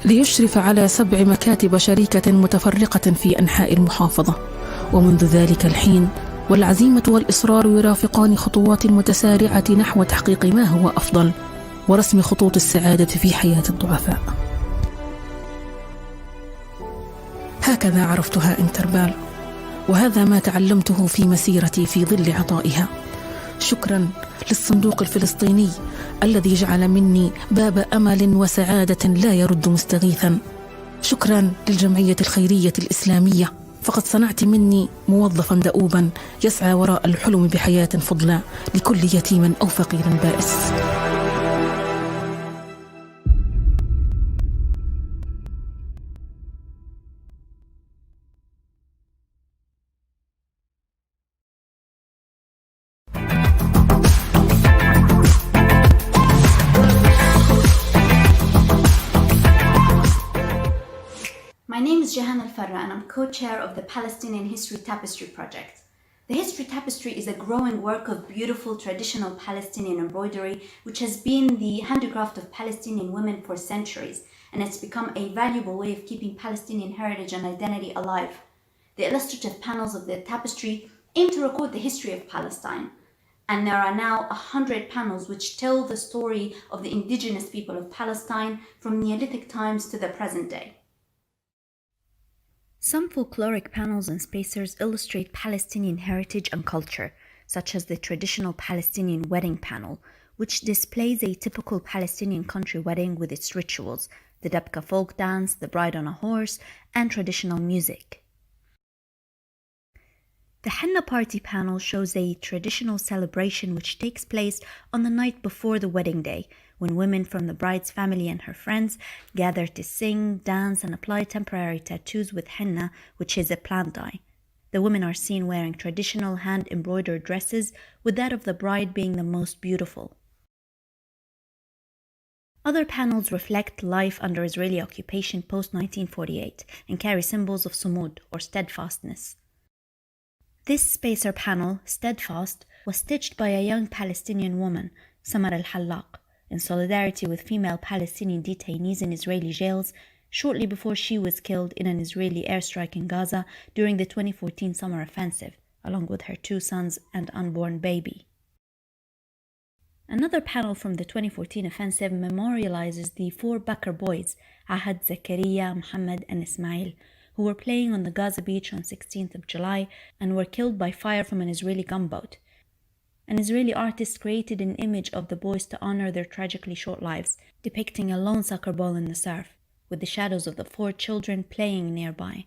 ليشرف على 7 مكاتب شركة متفرقة في أنحاء المحافظة. ومنذ ذلك الحين والعزيمة والإصرار يرافقان خطوات متسارعة نحو تحقيق ما هو أفضل ورسم خطوط السعادة في حياة الضعفاء. هكذا عرفتها انتربال، وهذا ما تعلمته في مسيرتي في ظل عطائها. شكرا للصندوق الفلسطيني الذي جعل مني باب أمل وسعادة لا يرد مستغيثا. شكرا للجمعية الخيرية الإسلامية، فقد صنعت مني موظفا دؤوبا يسعى وراء الحلم بحياة فضلى لكل يتيم أو فقير بائس. My name is Jahan Al-Farra and I'm co-chair of the Palestinian History Tapestry Project. The History Tapestry is a growing work of beautiful traditional Palestinian embroidery which has been the handicraft of Palestinian women for centuries, and it's become a valuable way of keeping Palestinian heritage and identity alive. The illustrative panels of the tapestry aim to record the history of Palestine, and there are now 100 panels which tell the story of the indigenous people of Palestine from Neolithic times to the present day. Some folkloric panels and spacers illustrate Palestinian heritage and culture, such as the traditional Palestinian wedding panel, which displays a typical Palestinian country wedding with its rituals, the Dabka folk dance, the bride on a horse, and traditional music. The Henna party panel shows a traditional celebration which takes place on the night before the wedding day, when women from the bride's family and her friends gather to sing, dance, and apply temporary tattoos with henna, which is a plant dye. The women are seen wearing traditional hand-embroidered dresses, with that of the bride being the most beautiful. Other panels reflect life under Israeli occupation post-1948 and carry symbols of sumud, or steadfastness. This spacer panel, Steadfast, was stitched by a young Palestinian woman, Samar al-Hallaq, in solidarity with female Palestinian detainees in Israeli jails shortly before she was killed in an Israeli airstrike in Gaza during the 2014 summer offensive, along with her 2 sons and unborn baby. Another panel from the 2014 offensive memorializes the 4 Bakr boys, Ahad, Zakaria, Muhammad, and Ismail, who were playing on the Gaza beach on 16th of July and were killed by fire from an Israeli gunboat. An Israeli artist created an image of the boys to honor their tragically short lives, depicting a lone soccer ball in the surf, with the shadows of the 4 children playing nearby.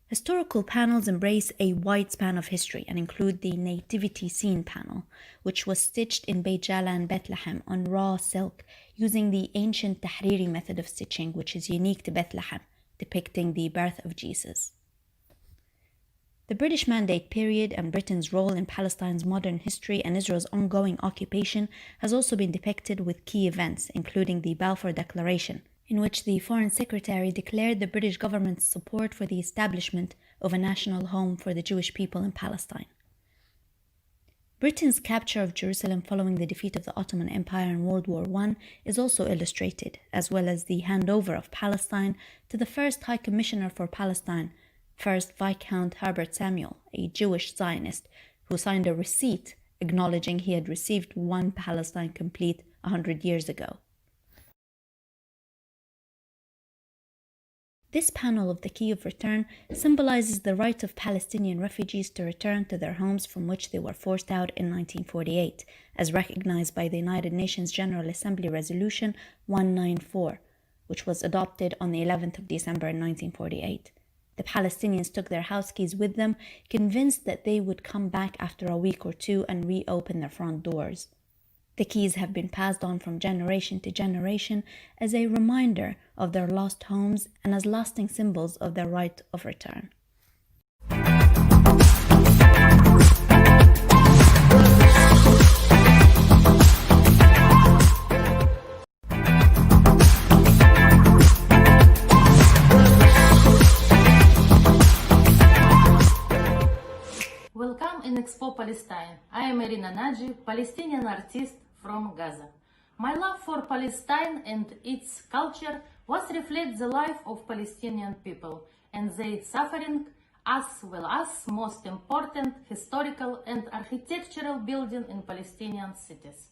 Historical panels embrace a wide span of history and include the Nativity Scene panel, which was stitched in Beit Jala and Bethlehem on raw silk using the ancient Tahriri method of stitching, which is unique to Bethlehem, depicting the birth of Jesus. The British Mandate period and Britain's role in Palestine's modern history and Israel's ongoing occupation has also been depicted with key events, including the Balfour Declaration, in which the Foreign Secretary declared the British government's support for the establishment of a national home for the Jewish people in Palestine. Britain's capture of Jerusalem following the defeat of the Ottoman Empire in World War I is also illustrated, as well as the handover of Palestine to the first High Commissioner for Palestine, First Viscount Herbert Samuel, a Jewish Zionist, who signed a receipt acknowledging he had received one Palestine complete 100 years ago. This panel of the Key of Return symbolizes the right of Palestinian refugees to return to their homes from which they were forced out in 1948, as recognized by the United Nations General Assembly Resolution 194, which was adopted on the 11th of December 1948. The Palestinians took their house keys with them, convinced that they would come back after a week or 2 and reopen their front doors. The keys have been passed on from generation to generation as a reminder of their lost homes and as lasting symbols of their right of return. Welcome in Expo Palestine. I am Irina Naji, Palestinian artist from Gaza. My love for Palestine and its culture was reflect the life of Palestinian people and their suffering, as well as most important historical and architectural buildings in Palestinian cities.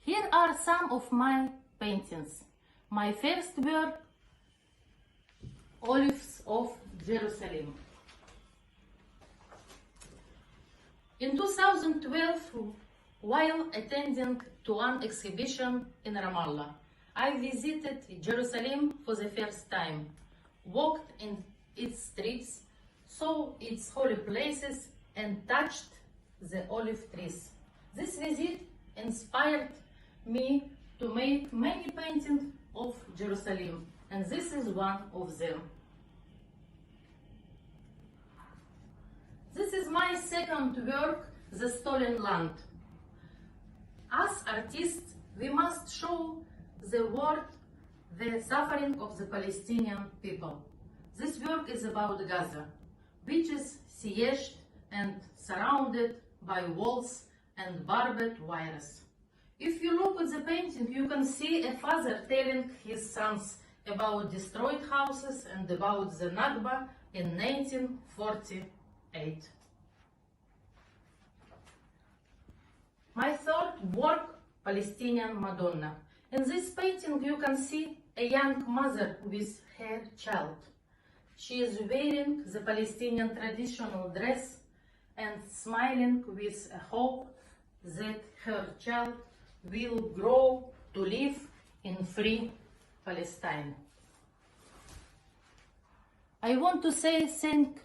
Here are some of my paintings. My first work, Olives of Jerusalem. In 2012, while attending to an exhibition in Ramallah, I visited Jerusalem for the first time, walked in its streets, saw its holy places, and touched the olive trees. This visit inspired me to make many paintings of Jerusalem, and this is one of them. This is my second work, The Stolen Land. As artists, we must show the world the suffering of the Palestinian people. This work is about Gaza, which is sieged and surrounded by walls and barbed wires. If you look at the painting, you can see a father telling his sons about destroyed houses and about the Nakba in 1948. My third work, Palestinian Madonna. In this painting you can see a young mother with her child. She is wearing the Palestinian traditional dress and smiling with a hope that her child will grow to live in free Palestine. I want to say thank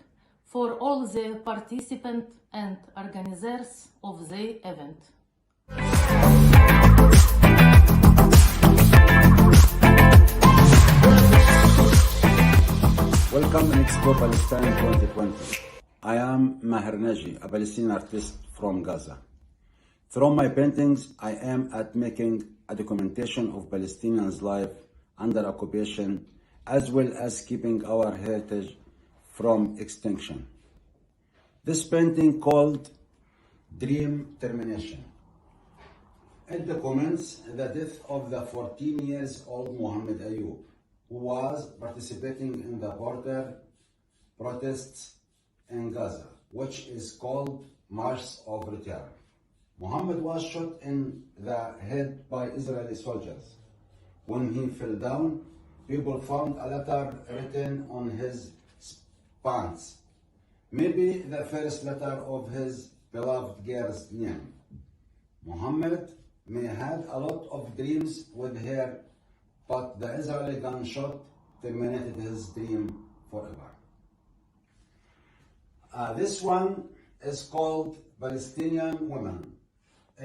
for all the participants and organizers of the event. Welcome in Expo Palestine 2020. I am Maher Naji, a Palestinian artist from Gaza. Through my paintings, I am at making a documentation of Palestinians' life under occupation, as well as keeping our heritage from extinction. This painting called Dream Termination. It documents the death of the 14 years old Mohammed Ayub, who was participating in the border protests in Gaza, which is called March of Return. Mohammed was shot in the head by Israeli soldiers. When he fell down, people found a letter written on his pants, maybe the first letter of his beloved girl's name. Mohammed may had a lot of dreams with her, but the Israeli gunshot terminated his dream forever. This one is called Palestinian Women.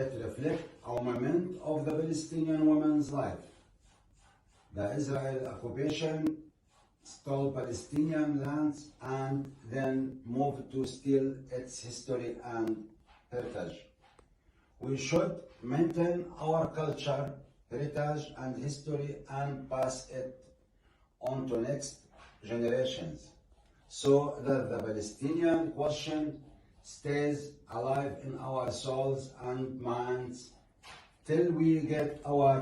It reflects a moment of the Palestinian women's life. The Israeli occupation stole Palestinian lands and then moved to steal its history and heritage. We should maintain our culture, heritage, and history and pass it on to next generations so that the Palestinian question stays alive in our souls and minds till we get our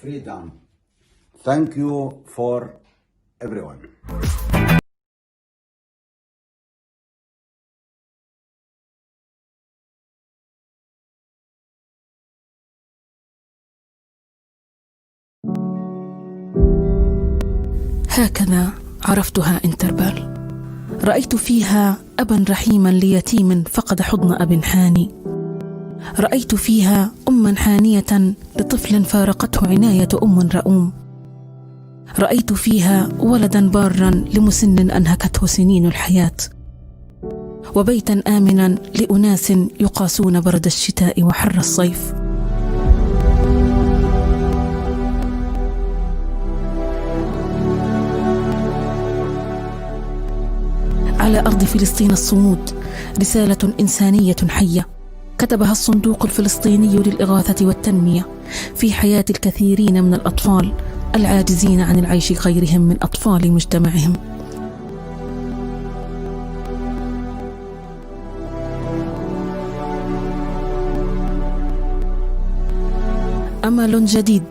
freedom. Thank you for everyone. هكذا عرفتها انتربال. رأيت فيها أبا رحيما ليتيم فقد حضن أب حاني. رأيت فيها أما حانية لطفل فارقته عناية أم رؤوم. رأيت فيها ولدا بارا لمسن أنهكته سنين الحياة، وبيتا آمنا لأناس يقاسون برد الشتاء وحر الصيف. على أرض فلسطين الصمود رسالة إنسانية حية كتبها الصندوق الفلسطيني للإغاثة والتنمية في حياة الكثيرين من الأطفال العاجزين عن العيش غيرهم من أطفال مجتمعهم. أمل جديد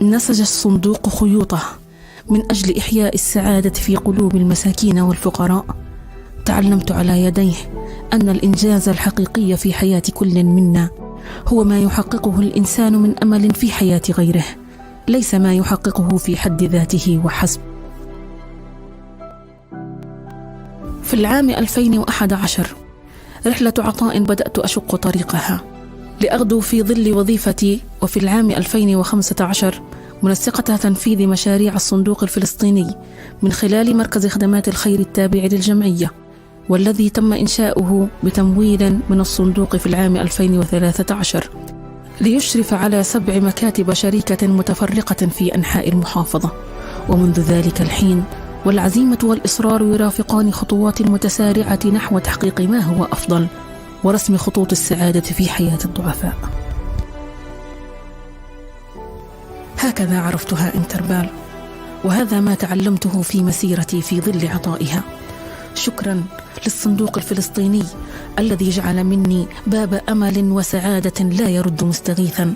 نسج الصندوق خيوطه من أجل إحياء السعادة في قلوب المساكين والفقراء. تعلمت على يديه أن الإنجاز الحقيقي في حياة كل منا هو ما يحققه الإنسان من أمل في حياة غيره، ليس ما يحققه في حد ذاته وحسب. في العام 2011 رحلة عطاء بدأت أشق طريقها لأغدو في ظل وظيفتي، وفي العام 2015 منسقة تنفيذ مشاريع الصندوق الفلسطيني من خلال مركز خدمات الخير التابع للجمعية، والذي تم إنشاؤه بتمويل من الصندوق في العام 2013 ليشرف على 7 مكاتب شركة متفرقة في أنحاء المحافظة. ومنذ ذلك الحين والعزيمة والإصرار يرافقان خطوات متسارعة نحو تحقيق ما هو أفضل ورسم خطوط السعادة في حياة الضعفاء. هكذا عرفتها انتربال، وهذا ما تعلمته في مسيرتي في ظل عطائها. شكرا للصندوق الفلسطيني الذي جعل مني باب أمل وسعادة لا يرد مستغيثا.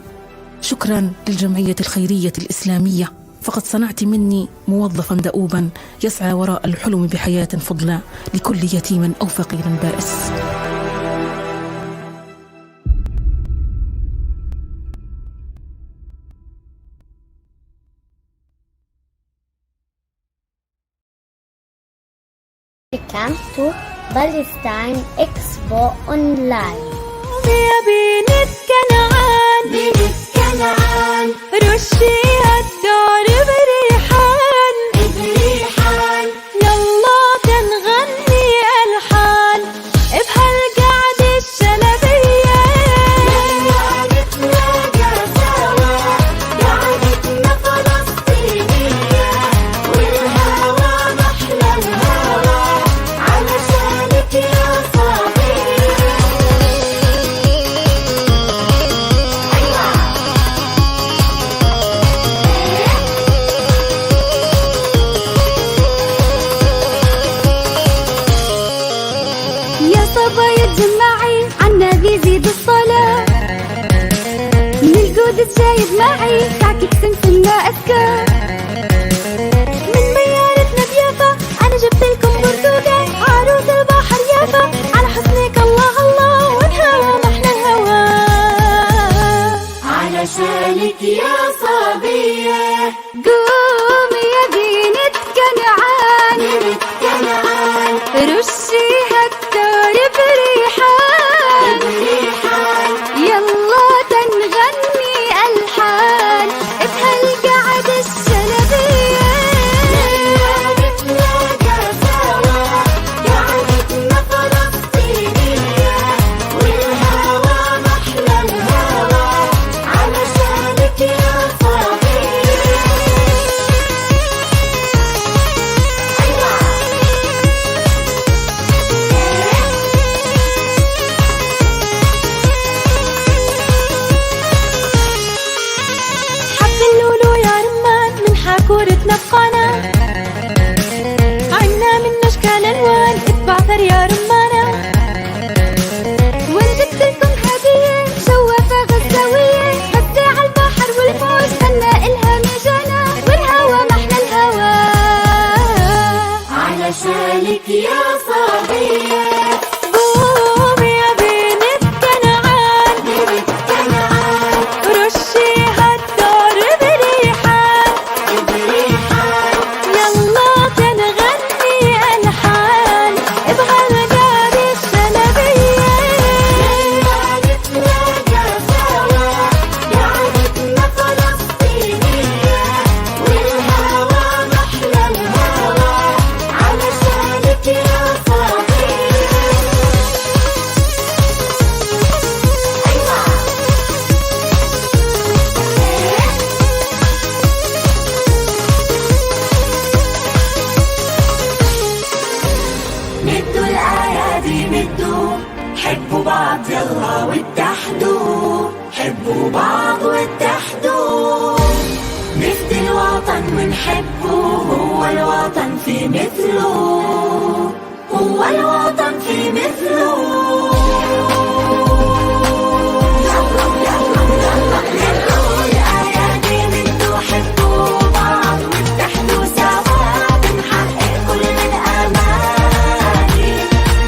شكرا للجمعية الخيرية الإسلامية، فقد صنعت مني موظفا دؤوبا يسعى وراء الحلم بحياة فضلى لكل يتيم أو فقير بائس. Welcome to Palestine Expo Online. يا بنت كنعان بنت كنعان رشيها الدار بريحان بريحان، يلا تنغني ألحان بهالقعدة الشلبية. يلا نتلاقى سوا قعدتنا فلسطينية، والهوا محلى الهوا علشانك يا صاحبي. الجايب معي كعكة سمسم ما أذكر. من بيارتنا بيافا أنا جبتلكم برتوقة، عروس البحر يافا على حسنك الله الله، والهوا محلى الهوا. علشانك يا صبية قومي يا بنت كنعان، رشيها الدار بريحان، يلا تنغني ألحان بهالقعدة الشلبية. نتلاقى سوا قعدتنا فلسطينية، والهوا محلى الهوا علشانك يا صبية. حب اللولو يا رمان من حاكورتنا بقانا، عنا من أشكال ألوان اتبعثر يا رمانا. ونجبتلكم هدية شوافة غزاوية، غزة عالبحر والموج هنا إلها مجانا، والهوا محلى الهوا. علشانك يا صبية قومي يا بنت كنعان، رشيها الدار بريحان، يلا تنغني ألحان بهالقعدة الشلبية. نتلاقى سوا قعدتنا فلسطينية، والهوا محلى الهوا علشانك يا صبية. مدوا الأيادي مدوا، حبوا بعض يلا واتحدوا، حبوا بعض واتحدوا. نفدي الوطن ونحبه، هو الوطن في مثله، هو الوطن في مثله. مدوا الأيادي مدوا، حبوا بعض واتحدوا سوا، بنحقق كل الأماني.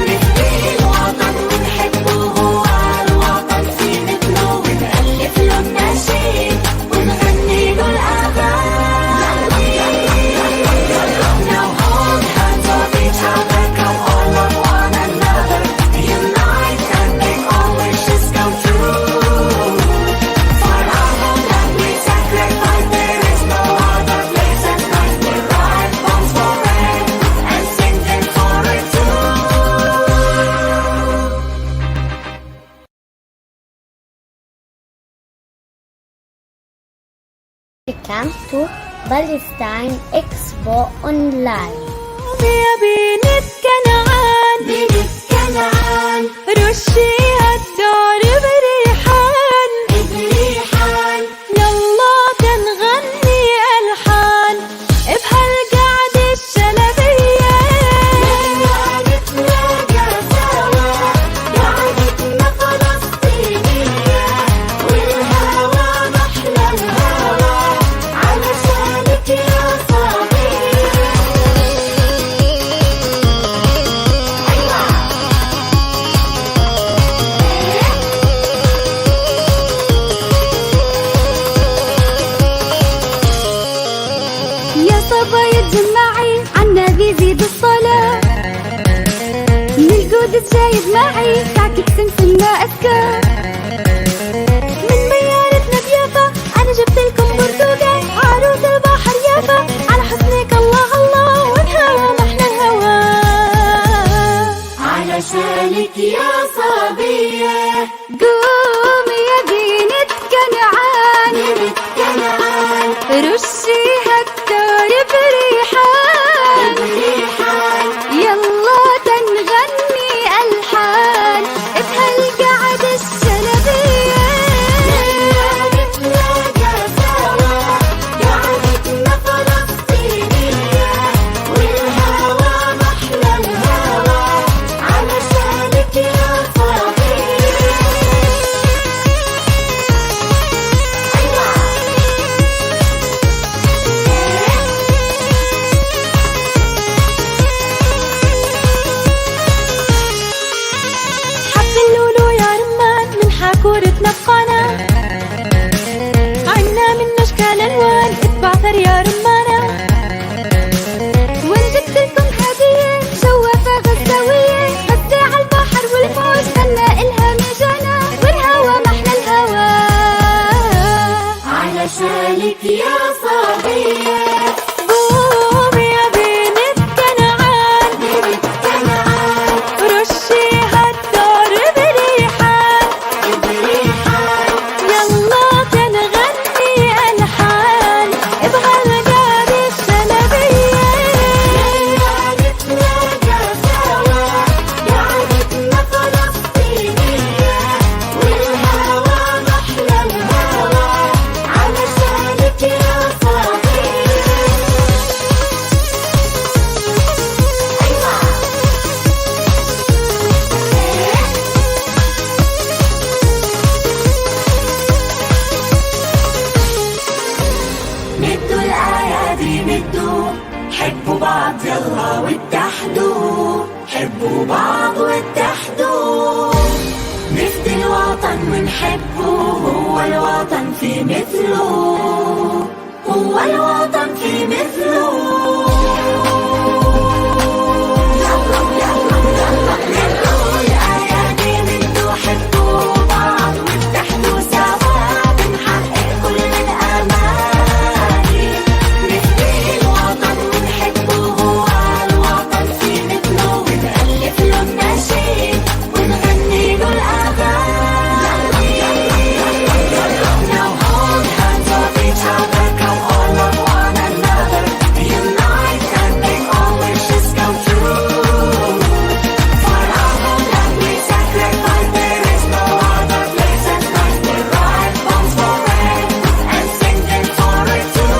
نفدي الوطن ونحبه، هو الوطن في مثله، ونألف له النشيد ونغني له الأغاني. Now hold hands of each other, come all love one another, unite and make all wishes come true. For our homeland we sacrifice, there is no other place as nice. We ride bombs for it and sing them for it too. Welcome to Palestine Expo Online. يا بنت كنعان، رشيها الدار بريحان، يلا تنغني ألحان بهالقعدة الشلبية. نتلاقى سوا قعدتنا فلسطينية، والهوا محلى الهوا علشانك يا صبية. يا صبا يتجمعي عنا بيزيد الصلاة، من القدس جايب معي كعكة سمسم ما أذكر. من بيارتنا بيافا أنا جبتلكم برتوقة، عروس البحر يافا على حسنك الله الله، والهوا محلى الهوا. علشانك يا صبية قومي يا بنت كنعان، رشيها الدار بريحان، يلا تنغني ألحان بهالقعدة الشلبية. نتلاقى سوا قعدتنا فلسطينية، والهوا محلى الهوا علشانك يا صبية. يا صبية قوم يا بنت كنعان رشي هالدار بريحان يلا كنغني ألحان بهالدار الشلبية يلا نتلاقى سوا قعدتنا فلسطينية والهوى محلى الهوى علشانك يا صبية مدوا الأيادي مدوا حبوا بعض يلا واتحدوا حبوا بعض واتحدوا نفدي الوطن ونحبه هو الوطن في مثله هو الوطن في مثله يلا يلا يلا مدوا الأيادي مدوا حبوا بعض واتحدوا سوا بنحقق كل الأماني نفدي الوطن ونحبه هو الوطن في مثله ونألف له النشيد ونغني له الأغاني Now hold hands of each other, come all love one another, unite and make all wishes come true. For our homeland we sacrifice, there is no other place as nice. We ride bombs for air and sing them for it too.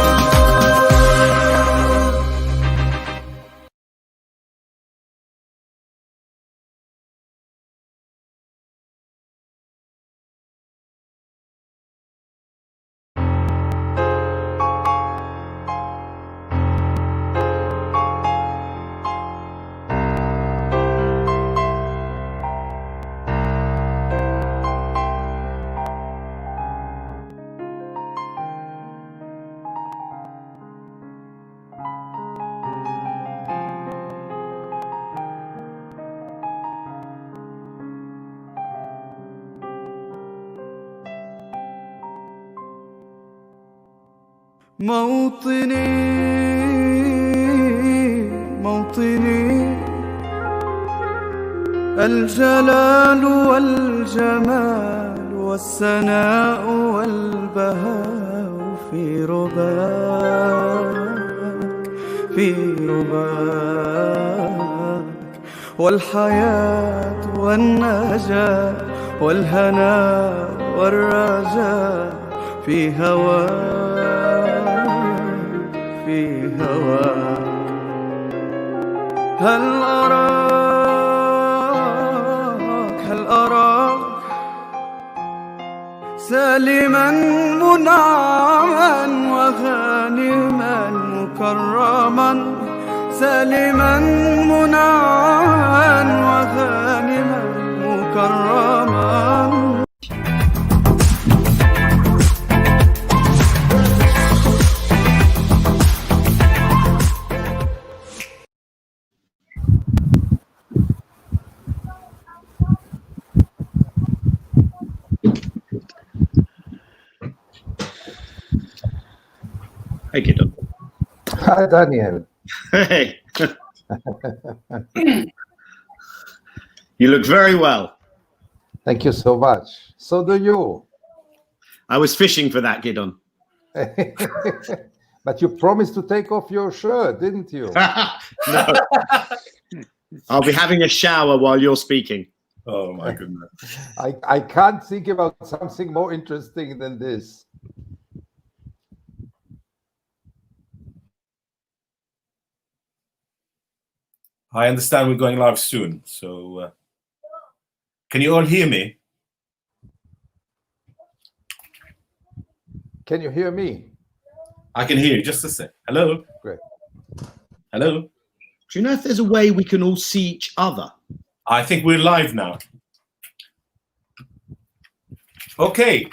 موطني موطني الجلال والجمال والسناء والبهاء في رباك في رباك والحياة والنجاة والهناء والرجاء في هواك في هواك هل أراك سالما منعما وغانما مكرما سالما منعما وغانما مكرما Hey, Gideon. Hi, Daniel. Hey. You look very well. Thank you so much. So do you. I was fishing for that, Gideon. But you promised to take off your shirt, didn't you? No. I'll be having a shower while you're speaking. Oh, my goodness. I can't think about something more interesting than this. I understand we're going live soon, so can you all hear me? Can you hear me? I can hear you. Just a sec. Hello? Great. Hello? Do you know if there's a way we can all see each other? I think we're live now. Okay.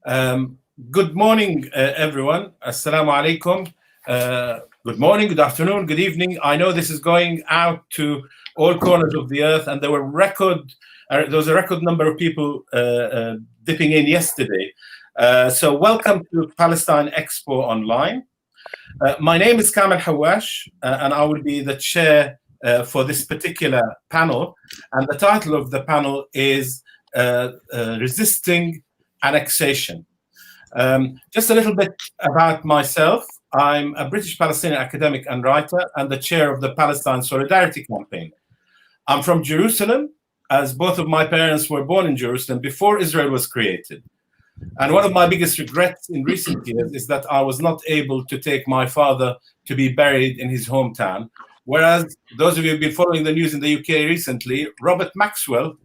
Good morning, everyone. Assalamu alaikum. Good morning, good afternoon, good evening. I know this is going out to all corners of the earth, and there was a record number of people dipping in yesterday. So welcome to Palestine Expo Online. My name is Kamel Hawash, and I will be the chair for this particular panel. And the title of the panel is Resisting Annexation. Just a little bit about myself. I'm a British Palestinian academic and writer and the chair of the Palestine Solidarity Campaign. I'm from Jerusalem, as both of my parents were born in Jerusalem before Israel was created. And one of my biggest regrets in recent years is that I was not able to take my father to be buried in his hometown. Whereas those of you who've been following the news in the UK recently, Robert Maxwell,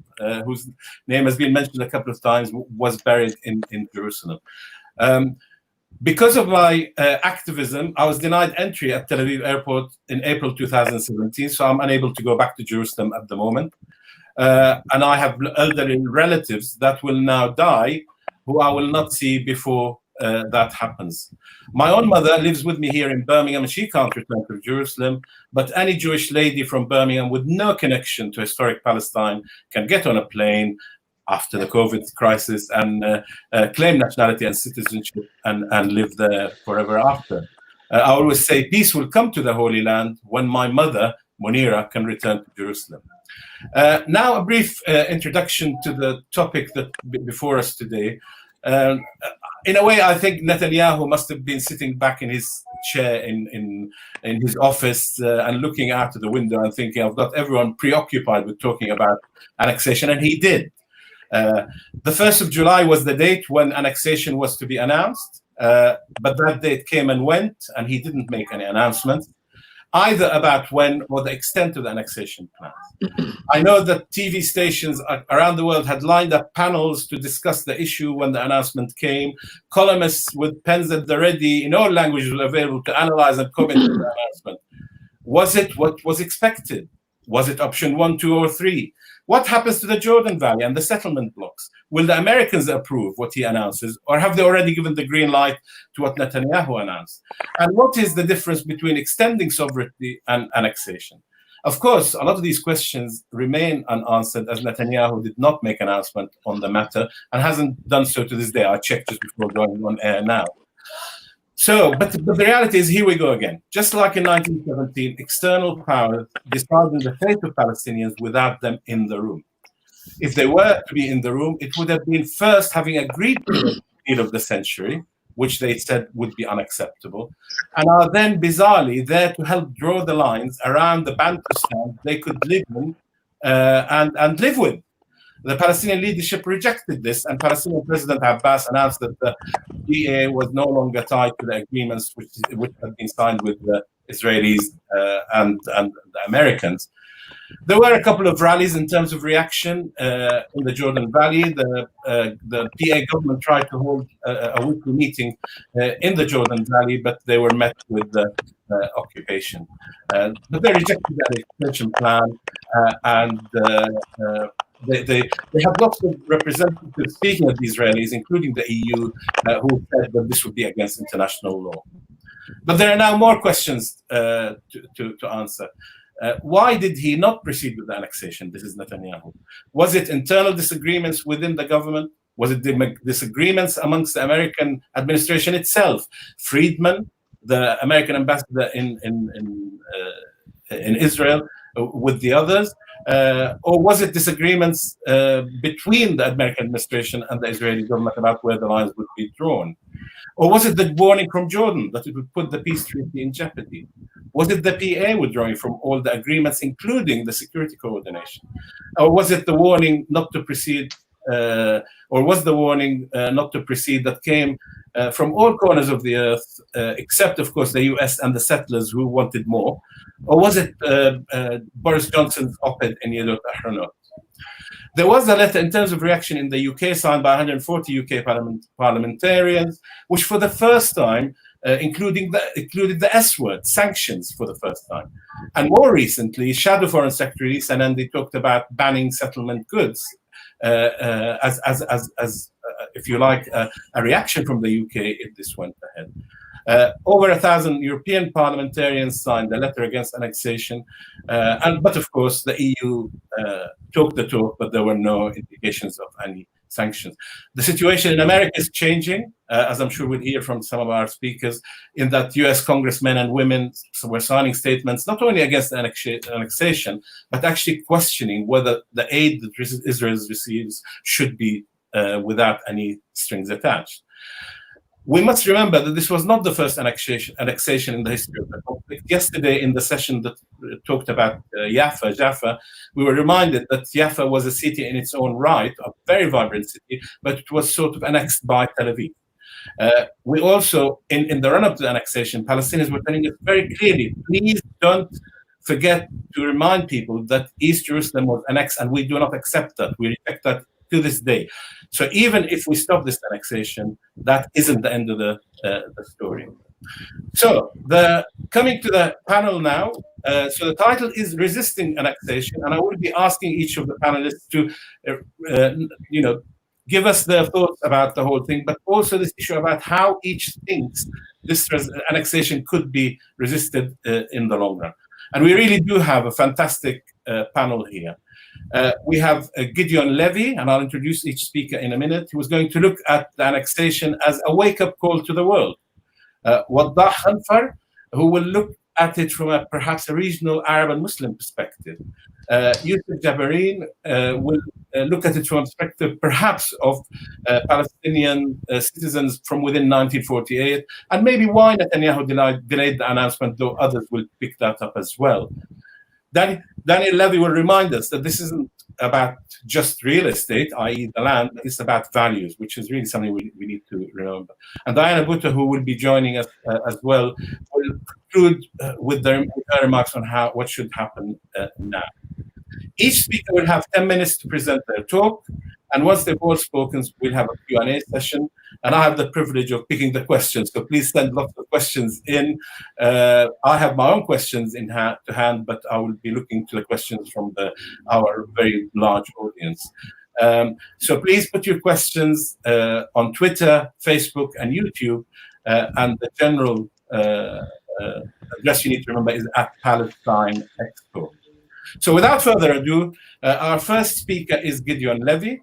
whose name has been mentioned a couple of times, was buried in Jerusalem. Because of my activism, I was denied entry at Tel Aviv airport in April 2017, so I'm unable to go back to Jerusalem at the moment. And I have elderly relatives that will now die, who I will not see before that happens. My own mother lives with me here in Birmingham, and she can't return to Jerusalem, but any Jewish lady from Birmingham with no connection to historic Palestine can get on a plane after the COVID crisis and claim nationality and citizenship and live there forever after. I always say peace will come to the Holy Land when my mother, Munira, can return to Jerusalem. Now a brief introduction to the topic that before us today. In a way, I think Netanyahu must have been sitting back in his chair in his office and looking out of the window and thinking, I've got everyone preoccupied with talking about annexation, and he did. The 1st of July was the date when annexation was to be announced, but that date came and went, and he didn't make any announcements, either about when or the extent of the annexation plans. I know that TV stations around the world had lined up panels to discuss the issue when the announcement came. Columnists with pens at the ready in all languages were available to analyze and comment on the announcement. Was it what was expected? Was it option 1, 2, or 3? What happens to the Jordan Valley and the settlement blocks? Will the Americans approve what he announces, or have they already given the green light to what Netanyahu announced? And what is the difference between extending sovereignty and annexation? Of course, a lot of these questions remain unanswered, as Netanyahu did not make an announcement on the matter and hasn't done so to this day. I checked just before going on air now. So, but the reality is, here we go again. Just like in 1917, external powers deciding the fate of Palestinians without them in the room. If they were to be in the room, it would have been first having agreed to the deal of the century, which they said would be unacceptable, and are then bizarrely there to help draw the lines around the Bantustan they could live in and live with. The Palestinian leadership rejected this, and Palestinian President Abbas announced that the PA was no longer tied to the agreements which had been signed with the Israelis and the Americans. There were a couple of rallies in terms of reaction in the Jordan Valley. The PA government tried to hold a weekly meeting in the Jordan Valley, but they were met with occupation. But they rejected that extension plan, and they have lots of representatives speaking of the Israelis, including the EU, who said that this would be against international law. But there are now more questions to answer. Why did he not proceed with the annexation? This is Netanyahu. Was it internal disagreements within the government? Was it disagreements amongst the American administration itself? Friedman, the American ambassador in Israel, with the others? Or was it disagreements between the American administration and the Israeli government about where the lines would be drawn? Or was it the warning from Jordan that it would put the peace treaty in jeopardy? Was it the PA withdrawing from all the agreements, including the security coordination? Or was it the warning not to proceed, or was the warning not to proceed that came from all corners of the earth, except, of course, the US and the settlers who wanted more? Or was it Boris Johnson's op-ed in Yedot Ahronot? There was a letter in terms of reaction in the UK signed by 140 UK parliamentarians, which for the first time included the S word, sanctions, for the first time. And more recently, Shadow Foreign Secretary Sanandi talked about banning settlement goods as if you like, a reaction from the UK if this went ahead. Over 1,000 European parliamentarians signed a letter against annexation, but of course the EU talked the talk, but there were no indications of any sanctions. The situation in America is changing, as I'm sure we'll hear from some of our speakers, in that US congressmen and women were signing statements not only against the annexation, but actually questioning whether the aid that Israel receives should be without any strings attached. We must remember that this was not the first annexation in the history of the conflict. Yesterday, in the session that talked about Jaffa, we were reminded that Jaffa was a city in its own right, a very vibrant city, but it was sort of annexed by Tel Aviv. We also, in the run-up to the annexation, Palestinians were telling us very clearly, please don't forget to remind people that East Jerusalem was annexed, and we do not accept that. We reject that to this day. So even if we stop this annexation, that isn't the end of the story. So coming to the panel now. So the title is Resisting Annexation, and I will be asking each of the panelists to, give us their thoughts about the whole thing, but also this issue about how each thinks this annexation could be resisted in the long run. And we really do have a fantastic panel here. We have Gideon Levy, and I'll introduce each speaker in a minute, who is going to look at the annexation as a wake-up call to the world. Waddah Khanfar, who will look at it from perhaps a regional Arab and Muslim perspective. Yusuf Jabarin will look at it from a perspective perhaps of Palestinian citizens from within 1948, and maybe why Netanyahu delayed the announcement, though others will pick that up as well. Daniel Levy will remind us that this isn't about just real estate, i.e. the land, it's about values, which is really something we need to remember. And Diana Butta, who will be joining us as well, will conclude with her remarks on what should happen now. Each speaker will have 10 minutes to present their talk, and once they've all spoken, we'll have a Q&A session, and I have the privilege of picking the questions, so please send lots of questions in. I have my own questions to hand, but I will be looking to the questions from our very large audience. So please put your questions on Twitter, Facebook, and YouTube, and the general address you need to remember is @Palestine Expo. So without further ado, our first speaker is Gideon Levy.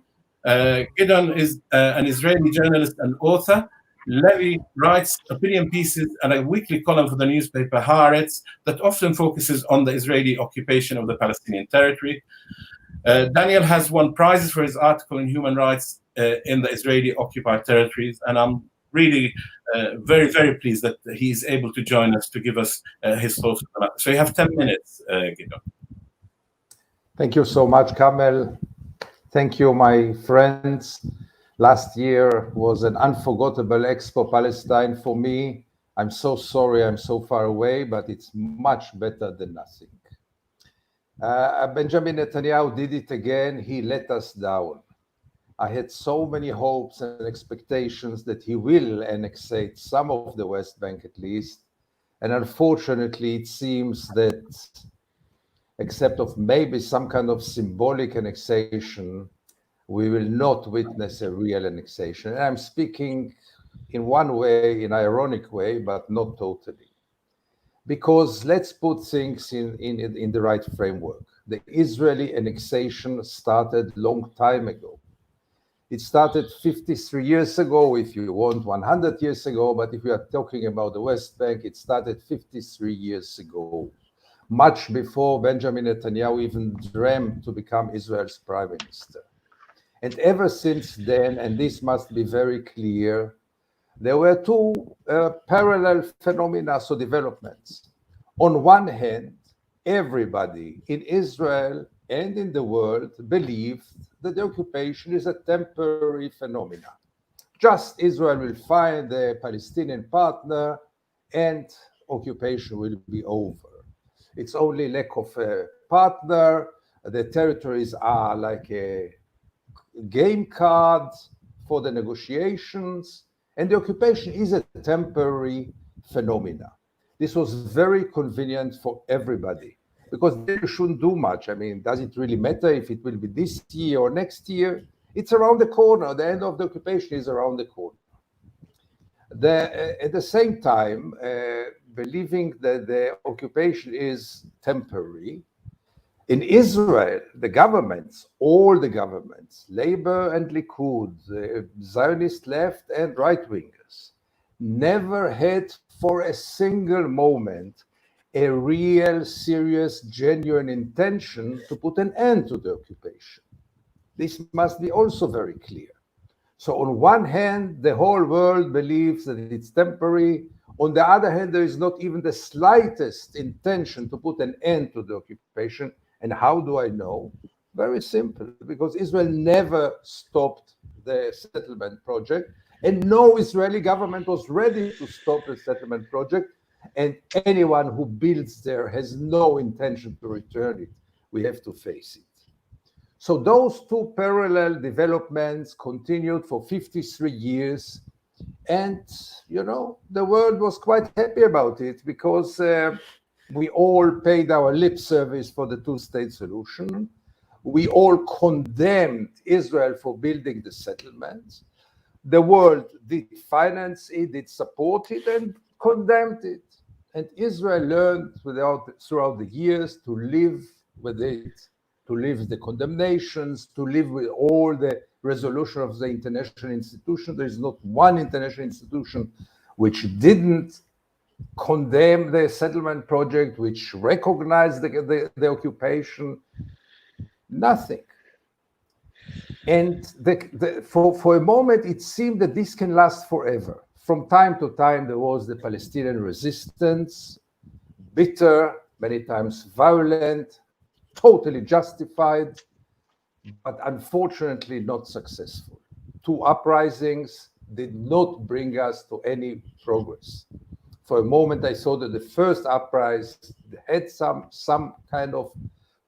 Gideon is an Israeli journalist and author. Levy writes opinion pieces and a weekly column for the newspaper Haaretz that often focuses on the Israeli occupation of the Palestinian territory. Daniel has won prizes for his article in human rights in the Israeli occupied territories, and I'm really very, very pleased that he is able to join us to give us his thoughts on that. So you have 10 minutes, Gideon. Thank you so much, Kamel. Thank you, my friends. Last year was an unforgettable Expo Palestine for me. I'm so sorry I'm so far away, but it's much better than nothing. Benjamin Netanyahu did it again. He let us down. I had so many hopes and expectations that he will annexate some of the West Bank at least. And unfortunately, it seems that except of maybe some kind of symbolic annexation, we will not witness a real annexation. And I'm speaking in one way, in an ironic way, but not totally. Because let's put things in the right framework. The Israeli annexation started a long time ago. It started 53 years ago, if you want, 100 years ago, but if we are talking about the West Bank, it started 53 years ago. Much before Benjamin Netanyahu even dreamed to become Israel's prime minister. And ever since then, and this must be very clear, there were two parallel phenomena, so developments. On one hand, everybody in Israel and in the world believed that the occupation is a temporary phenomenon. Just Israel will find a Palestinian partner and occupation will be over. It's only lack of a partner. The territories are like a game card for the negotiations, and the occupation is a temporary phenomena. This was very convenient for everybody because they shouldn't do much. I mean, does it really matter if it will be this year or next year? It's around the corner. The end of the occupation is around the corner. At the same time, believing that the occupation is temporary, In Israel, the governments, all the governments, Labour and Likud, the Zionist left and right-wingers, never had for a single moment a real, serious, genuine intention to put an end to the occupation. This must be also very clear. So on one hand, the whole world believes that it's temporary. On the other hand, there is not even the slightest intention to put an end to the occupation. And how do I know? Very simple, because Israel never stopped the settlement project, and no Israeli government was ready to stop the settlement project, and anyone who builds there has no intention to return it. We have to face it. So those two parallel developments continued for 53 years, and the world was quite happy about it, because we all paid our lip service for the two-state solution. We all condemned Israel for building the settlements. The world did finance it, did support it, and condemned it. And Israel learned throughout the years to live with it, to live with the condemnations, to live with all the resolution of the international institution. There is not one international institution which didn't condemn the settlement project, which recognized the occupation. Nothing. And for a moment, it seemed that this can last forever. From time to time, there was the Palestinian resistance, bitter, many times violent, totally justified, but unfortunately not successful. Two uprisings did not bring us to any progress. For a moment, I saw that the first uprising had some kind of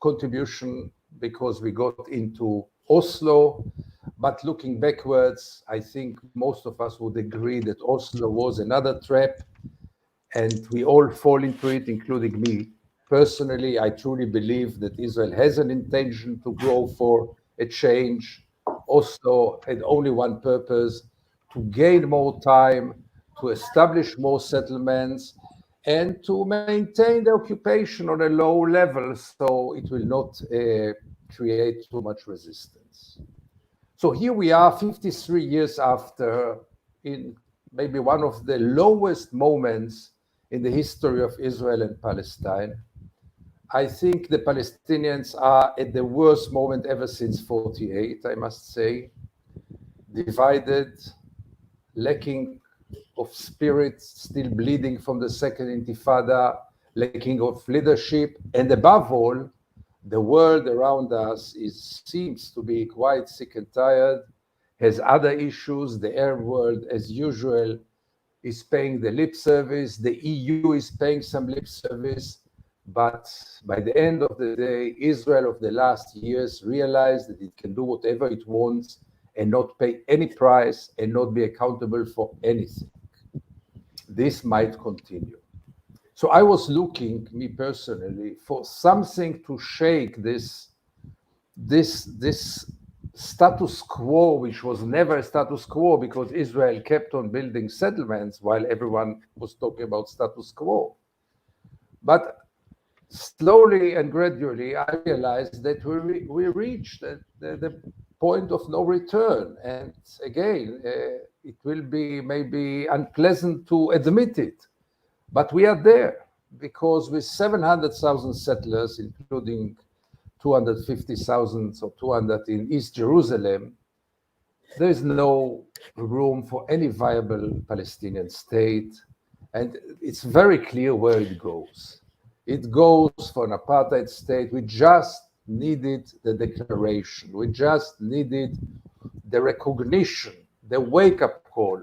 contribution, because we got into Oslo. But looking backwards, I think most of us would agree that Oslo was another trap, and we all fall into it, including me. Personally, I truly believe that Israel has an intention to go for a change. Oslo had only one purpose: to gain more time, to establish more settlements, and to maintain the occupation on a low level, so it will not create too much resistance. So here we are 53 years after, in maybe one of the lowest moments in the history of Israel and Palestine. I think the Palestinians are at the worst moment ever since 48, I must say. Divided, lacking of spirit, still bleeding from the Second Intifada, lacking of leadership, and above all, the world around us seems to be quite sick and tired, has other issues. The Arab world, as usual, is paying the lip service. The EU is paying some lip service. But by the end of the day, Israel of the last years realized that it can do whatever it wants and not pay any price and not be accountable for anything. This might continue. So I was looking, me personally, for something to shake this status quo, which was never a status quo, because Israel kept on building settlements while everyone was talking about status quo. But slowly and gradually, I realized that we reached the point of no return. And again, it will be maybe unpleasant to admit it, but we are there, because with 700,000 settlers, including 250,000 or 200 in East Jerusalem, there is no room for any viable Palestinian state. And it's very clear where it goes. It goes for an apartheid state. We just needed the declaration. We just needed the recognition, the wake-up call,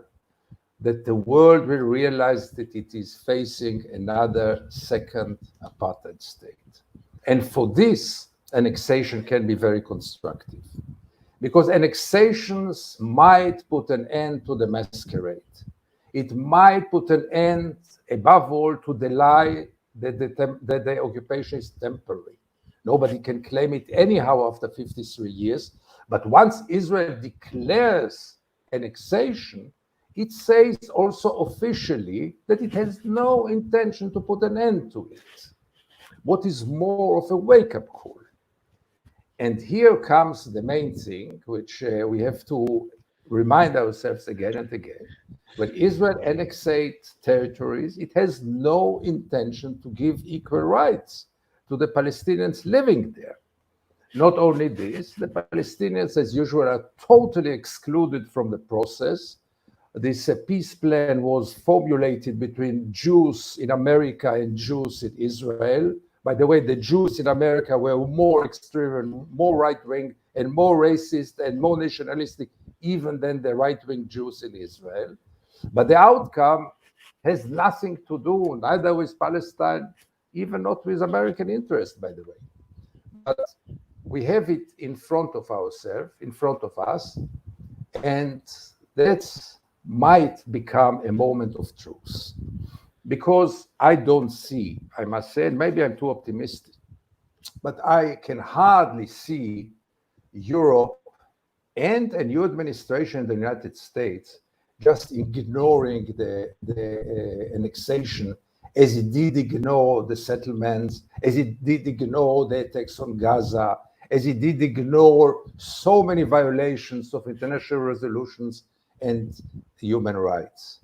that the world will realize that it is facing another second apartheid state. And for this, annexation can be very constructive, because annexations might put an end to the masquerade. It might put an end, above all, to the lie that the occupation is temporary. Nobody can claim it anyhow after 53 years. But once Israel declares annexation, it says also officially that it has no intention to put an end to it. What is more of a wake-up call? And here comes the main thing, which we have to remind ourselves again and again. When Israel annexates territories, it has no intention to give equal rights to the Palestinians living there. Not only this, the Palestinians, as usual, are totally excluded from the process. This peace plan was formulated between Jews in America and Jews in Israel. By the way, the Jews in America were more extreme and more right-wing and more racist and more nationalistic even than the right-wing Jews in Israel. But the outcome has nothing to do, neither with Palestine, even not with American interest, by the way. But we have it in front of ourselves, in front of us, and that might become a moment of truth. Because I don't see, I must say, and maybe I'm too optimistic, but I can hardly see Europe and a new administration in the United States just ignoring the annexation, as it did ignore the settlements, as it did ignore the attacks on Gaza, as it did ignore so many violations of international resolutions and human rights.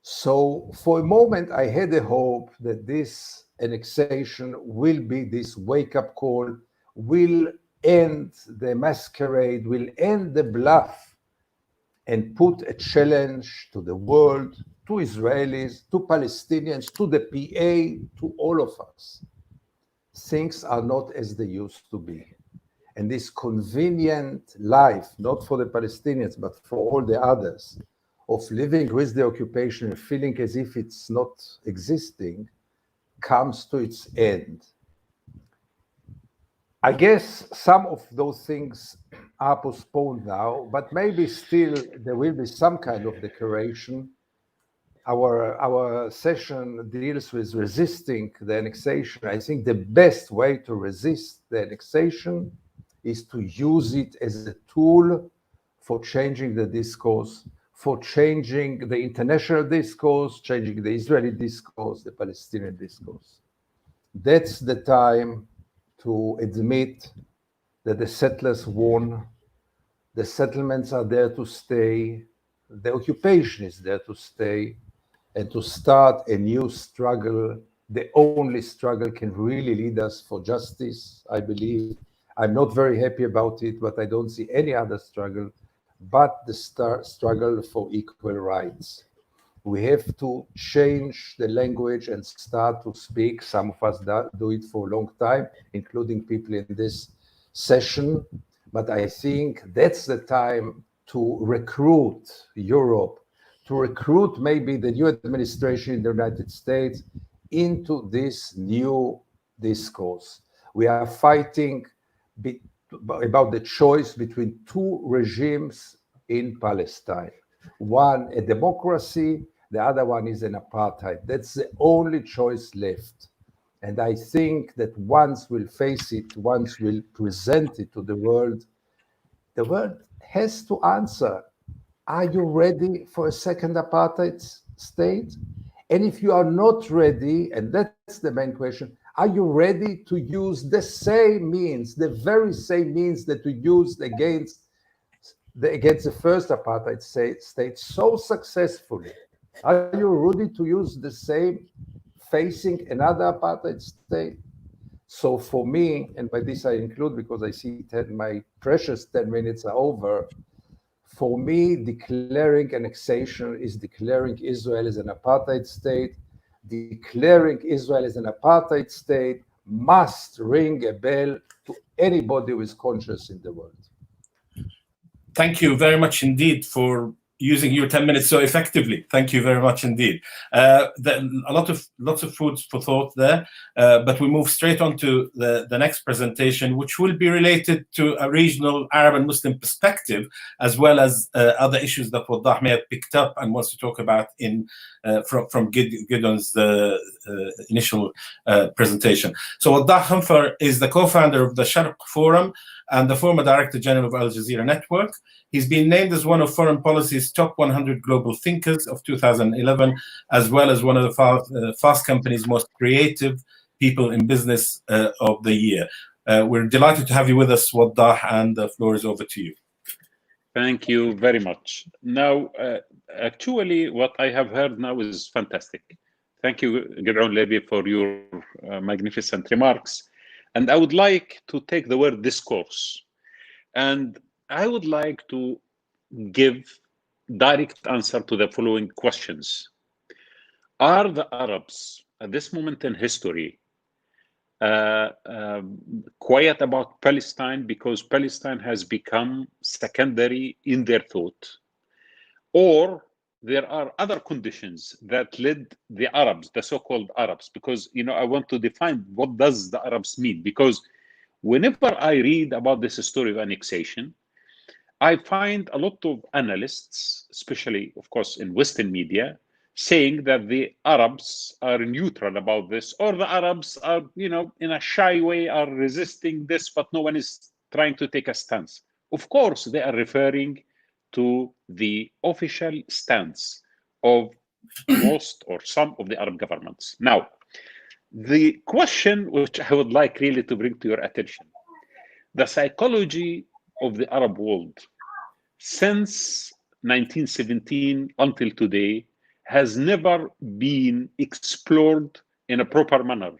So for a moment, I had a hope that this annexation will be this wake-up call, will end the masquerade, will end the bluff, and put a challenge to the world, to Israelis, to Palestinians, to the PA, to all of us. Things are not as they used to be. And this convenient life, not for the Palestinians, but for all the others, of living with the occupation and feeling as if it's not existing, comes to its end. I guess some of those things are postponed now, but maybe still there will be some kind of declaration. Our session deals with resisting the annexation. I think the best way to resist the annexation is to use it as a tool for changing the discourse, for changing the international discourse, changing the Israeli discourse, the Palestinian discourse. That's the time to admit that the settlers won, the settlements are there to stay, the occupation is there to stay, and to start a new struggle. The only struggle can really lead us for justice, I believe. I'm not very happy about it, but I don't see any other struggle but the struggle for equal rights. We have to change the language and start to speak. Some of us do it for a long time, including people in this session. But I think that's the time to recruit Europe, to recruit maybe the new administration in the United States into this new discourse. We are fighting about the choice between two regimes in Palestine. One, a democracy, the other one is an apartheid. That's the only choice left. And I think that once we'll face it, once we'll present it to the world has to answer, are you ready for a second apartheid state? And if you are not ready, and that's the main question, are you ready to use the same means, the very same means that we used against the first apartheid state so successfully? Are you ready to use the same facing another apartheid state? So for me, and by this I include, because I see my precious 10 minutes are over, for me, declaring annexation is declaring Israel as an apartheid state. Declaring Israel as an apartheid state must ring a bell to anybody who is conscious in the world. Thank you very much indeed for using your 10 minutes so effectively. Thank you very much indeed. Lots of food for thought there, but we move straight on to the next presentation, which will be related to a regional Arab and Muslim perspective, as well as other issues that Waddah may have picked up and wants to talk about from Gideon's initial presentation. So Waddah Khanfar is the co-founder of the Sharq Forum and the former Director General of Al Jazeera Network. He's been named as one of Foreign Policy's top 100 global thinkers of 2011, as well as one of the Fast Company's most creative people in business of the year. We're delighted to have you with us, Waddah, and the floor is over to you. Thank you very much. Now, actually, what I have heard now is fantastic. Thank you, Gideon Levy, for your magnificent remarks. And I would like to take the word discourse. And I would like to give direct answer to the following questions. Are the Arabs at this moment in history quiet about Palestine because Palestine has become secondary in their thought? Or there are other conditions that led the Arabs, the so-called Arabs, because, you know, I want to define what does the Arabs mean, because whenever I read about this story of annexation, I find a lot of analysts, especially, of course, in Western media, saying that the Arabs are neutral about this, or the Arabs are, you know, in a shy way are resisting this, but no one is trying to take a stance. Of course, they are referring to the official stance of most or some of the Arab governments. Now, the question which I would like really to bring to your attention, the psychology of the Arab world since 1917 until today has never been explored in a proper manner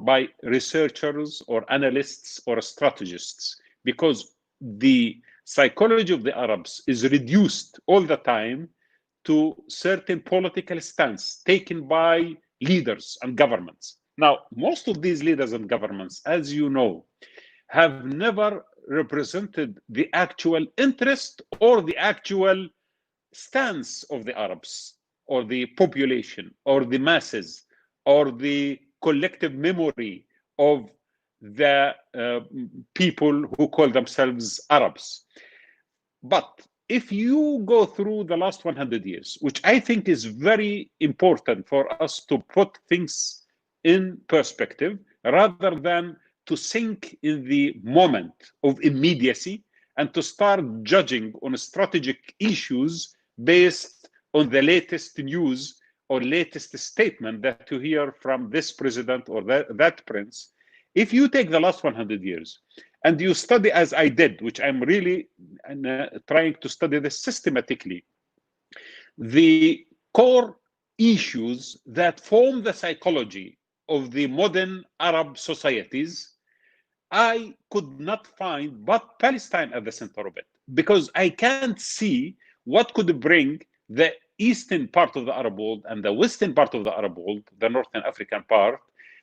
by researchers or analysts or strategists, because the psychology of the Arabs is reduced all the time to certain political stance taken by leaders and governments. Now, most of these leaders and governments, as you know, have never represented the actual interest or the actual stance of the Arabs or the population or the masses or the collective memory of the people who call themselves Arabs. But if you go through the last 100 years, which I think is very important for us to put things in perspective rather than to sink in the moment of immediacy and to start judging on strategic issues based on the latest news or latest statement that you hear from this president or that prince. If you take the last 100 years and you study, as I did, which I'm really trying to study this systematically, the core issues that form the psychology of the modern Arab societies, I could not find but Palestine at the center of it, because I can't see what could bring the eastern part of the Arab world and the western part of the Arab world, the northern African part,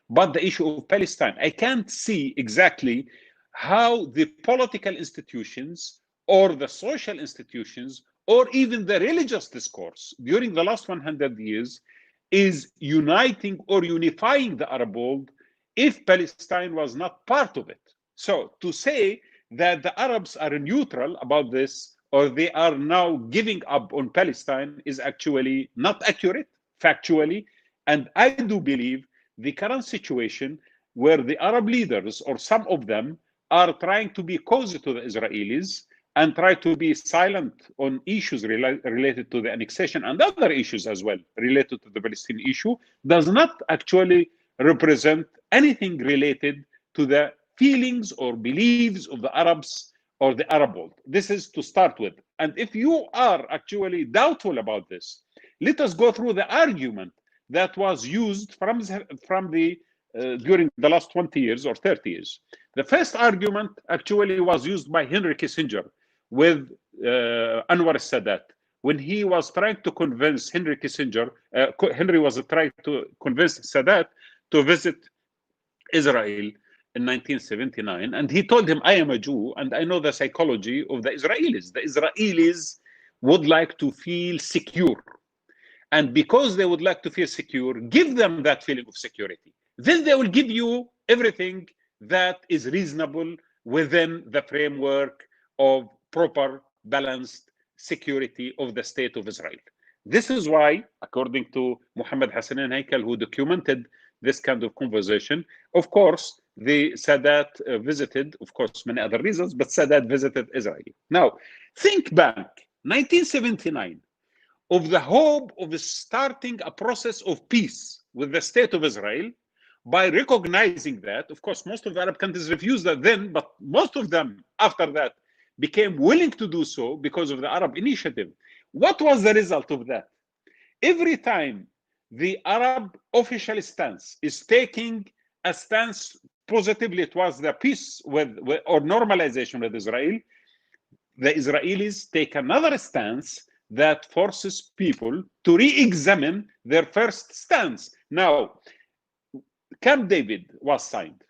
but the issue of Palestine. I can't see exactly how the political institutions or the social institutions or even the religious discourse during the last 100 years is uniting or unifying the Arab world if Palestine was not part of it. So to say that the Arabs are neutral about this or they are now giving up on Palestine is actually not accurate, factually. And I do believe the current situation where the Arab leaders or some of them are trying to be cozy to the Israelis and try to be silent on issues related to the annexation and other issues as well related to the Palestinian issue does not actually represent anything related to the feelings or beliefs of the Arabs or the Arab world. This is to start with. And if you are actually doubtful about this, let us go through the argument that was used during the last 20 years or 30 years. The first argument actually was used by Henry Kissinger with Anwar Sadat when he was trying to convince Henry was trying to convince Sadat to visit Israel in 1979, and he told him, I am a Jew and I know the psychology of the Israelis. The Israelis would like to feel secure, and because they would like to feel secure, give them that feeling of security. Then they will give you everything that is reasonable within the framework of proper, balanced security of the state of Israel. This is why, according to Muhammad Hassan Haikal, who documented this kind of conversation, of course, the Sadat visited, of course, many other reasons, but Sadat visited Israel. Now, think back, 1979, of the hope of starting a process of peace with the state of Israel by recognizing that, of course, most of the Arab countries refused that then, but most of them after that became willing to do so because of the Arab initiative. What was the result of that? Every time the Arab official stance is taking a stance positively towards the peace or normalization with Israel, the Israelis take another stance that forces people to re-examine their first stance. Now, Camp David was signed.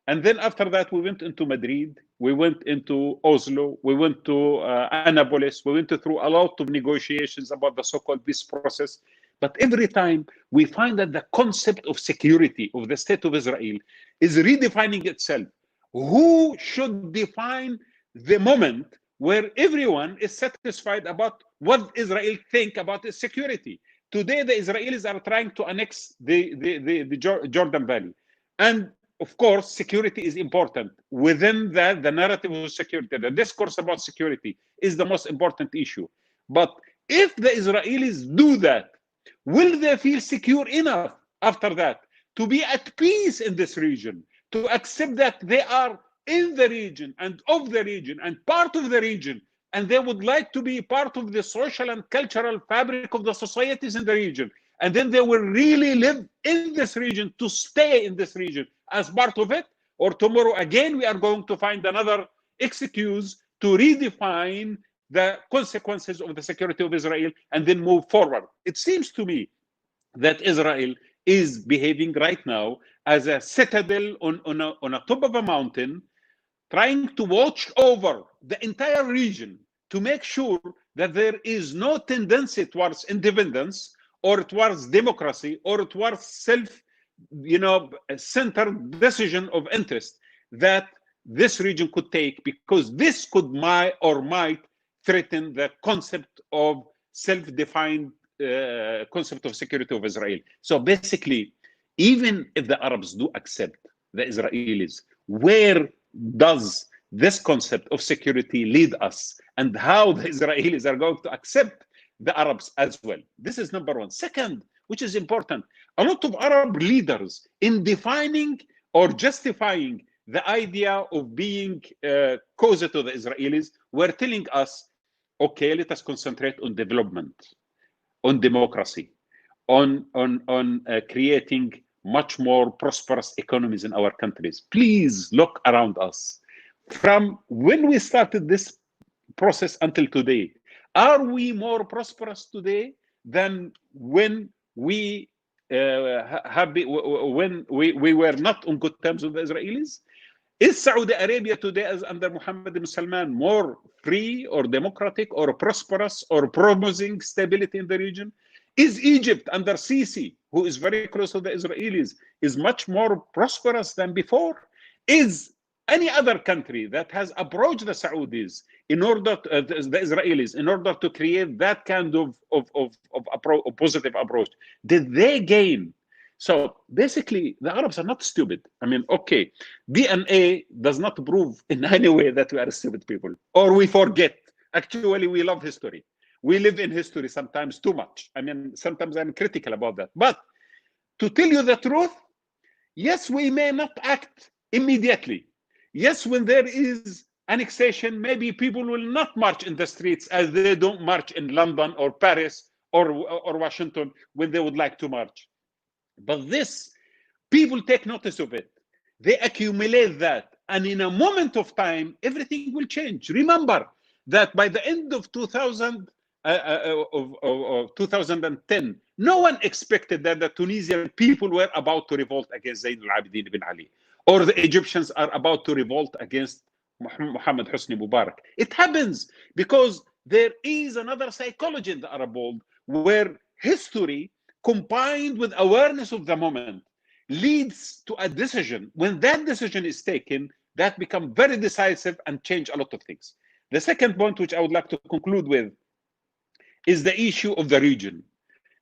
And then after that, we went into Madrid, we went into Oslo, we went to Annapolis, we went through a lot of negotiations about the so-called peace process. But every time we find that the concept of security of the state of Israel is redefining itself. Who should define the moment where everyone is satisfied about what Israel think about its security? Today, the Israelis are trying to annex the Jordan Valley. And of course, security is important. Within that, the narrative of security, the discourse about security is the most important issue. But if the Israelis do that, will they feel secure enough after that to be at peace in this region, to accept that they are in the region and of the region and part of the region, and they would like to be part of the social and cultural fabric of the societies in the region, and then they will really live in this region, to stay in this region as part of it? Or tomorrow again we are going to find another excuse to redefine the consequences of the security of Israel and then move forward? It seems to me that Israel is behaving right now as a citadel on a top of a mountain, trying to watch over the entire region to make sure that there is no tendency towards independence or towards democracy or towards centered decision of interest that this region could take, because this could might threaten the concept of self-defined concept of security of Israel. So basically, even if the Arabs do accept the Israelis, where does this concept of security lead us, and how the Israelis are going to accept the Arabs as well? This is number one. Second, which is important, a lot of Arab leaders, in defining or justifying the idea of being cozy to the Israelis, were telling us, okay, let us concentrate on development, on democracy, on creating much more prosperous economies in our countries. Please look around us. From when we started this process until today, are we more prosperous today than when we when we were not on good terms with the Israelis? Is Saudi Arabia today, as under Mohammed bin Salman, more free or democratic or prosperous or promoting stability in the region? Is Egypt under Sisi, who is very close to the Israelis, is much more prosperous than before? Is any other country that has approached the Saudis in order to, the Israelis, in order to create that kind of positive approach, did they gain? So basically, the Arabs are not stupid. I mean, okay, DNA does not prove in any way that we are stupid people or we forget. Actually, we love history. We live in history sometimes too much. I mean, sometimes I'm critical about that. But to tell you the truth, yes, we may not act immediately. Yes, when there is annexation, maybe people will not march in the streets as they don't march in London or Paris or Washington when they would like to march. But this, people take notice of it. They accumulate that. And in a moment of time, everything will change. Remember that by the end of 2010, no one expected that the Tunisian people were about to revolt against Zayn al-Abidin bin Ali, or the Egyptians are about to revolt against Mohammed Hosni Mubarak. It happens because there is another psychology in the Arab world where history combined with awareness of the moment leads to a decision. When that decision is taken, that becomes very decisive and change a lot of things. The second point, which I would like to conclude with, is the issue of the region.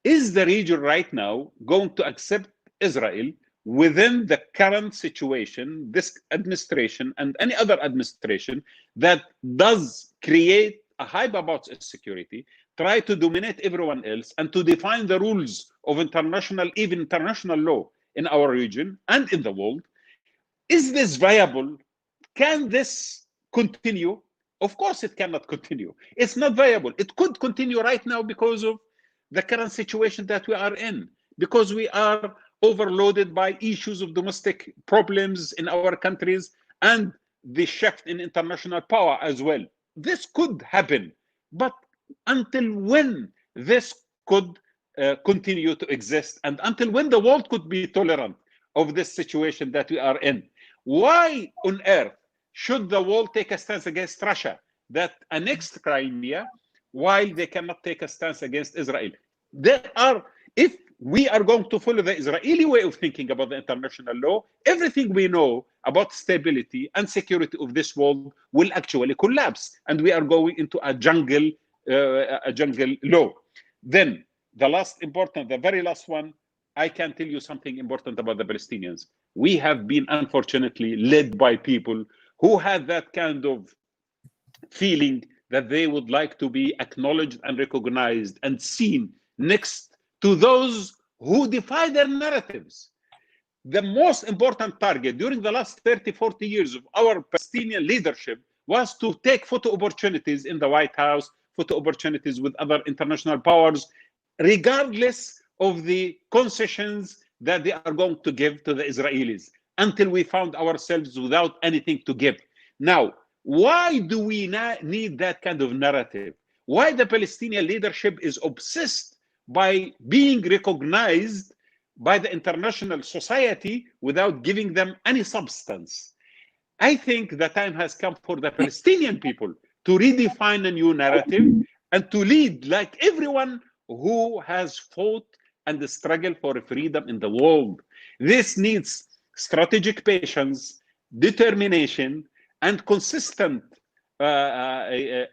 Is the region right now going to accept Israel within the current situation, this administration and any other administration that does create a hype about its security, try to dominate everyone else, and to define the rules of international, even international law in our region and in the world. Is this viable? Can this continue? Of course, it cannot continue. It's not viable. It could continue right now because of the current situation that we are in, because we are overloaded by issues of domestic problems in our countries and the shift in international power as well. This could happen, but until when this could continue to exist, and until when the world could be tolerant of this situation that we are in? Why on earth should the world take a stance against Russia that annexed Crimea while they cannot take a stance against Israel? If we are going to follow the Israeli way of thinking about the international law, everything we know about stability and security of this world will actually collapse, and we are going into a jungle law. Then the very last one, I can tell you something important about the Palestinians. We have been unfortunately led by people who have that kind of feeling that they would like to be acknowledged and recognized and seen next to those who defy their narratives. The most important target during the last 30, 40 years of our Palestinian leadership was to take photo opportunities in the White House, photo opportunities with other international powers, regardless of the concessions that they are going to give to the Israelis, until we found ourselves without anything to give. Now, why do we need that kind of narrative? Why the Palestinian leadership is obsessed by being recognized by the international society without giving them any substance? I think the time has come for the Palestinian people to redefine a new narrative and to lead like everyone who has fought and struggled for freedom in the world. This needs strategic patience, determination, and consistent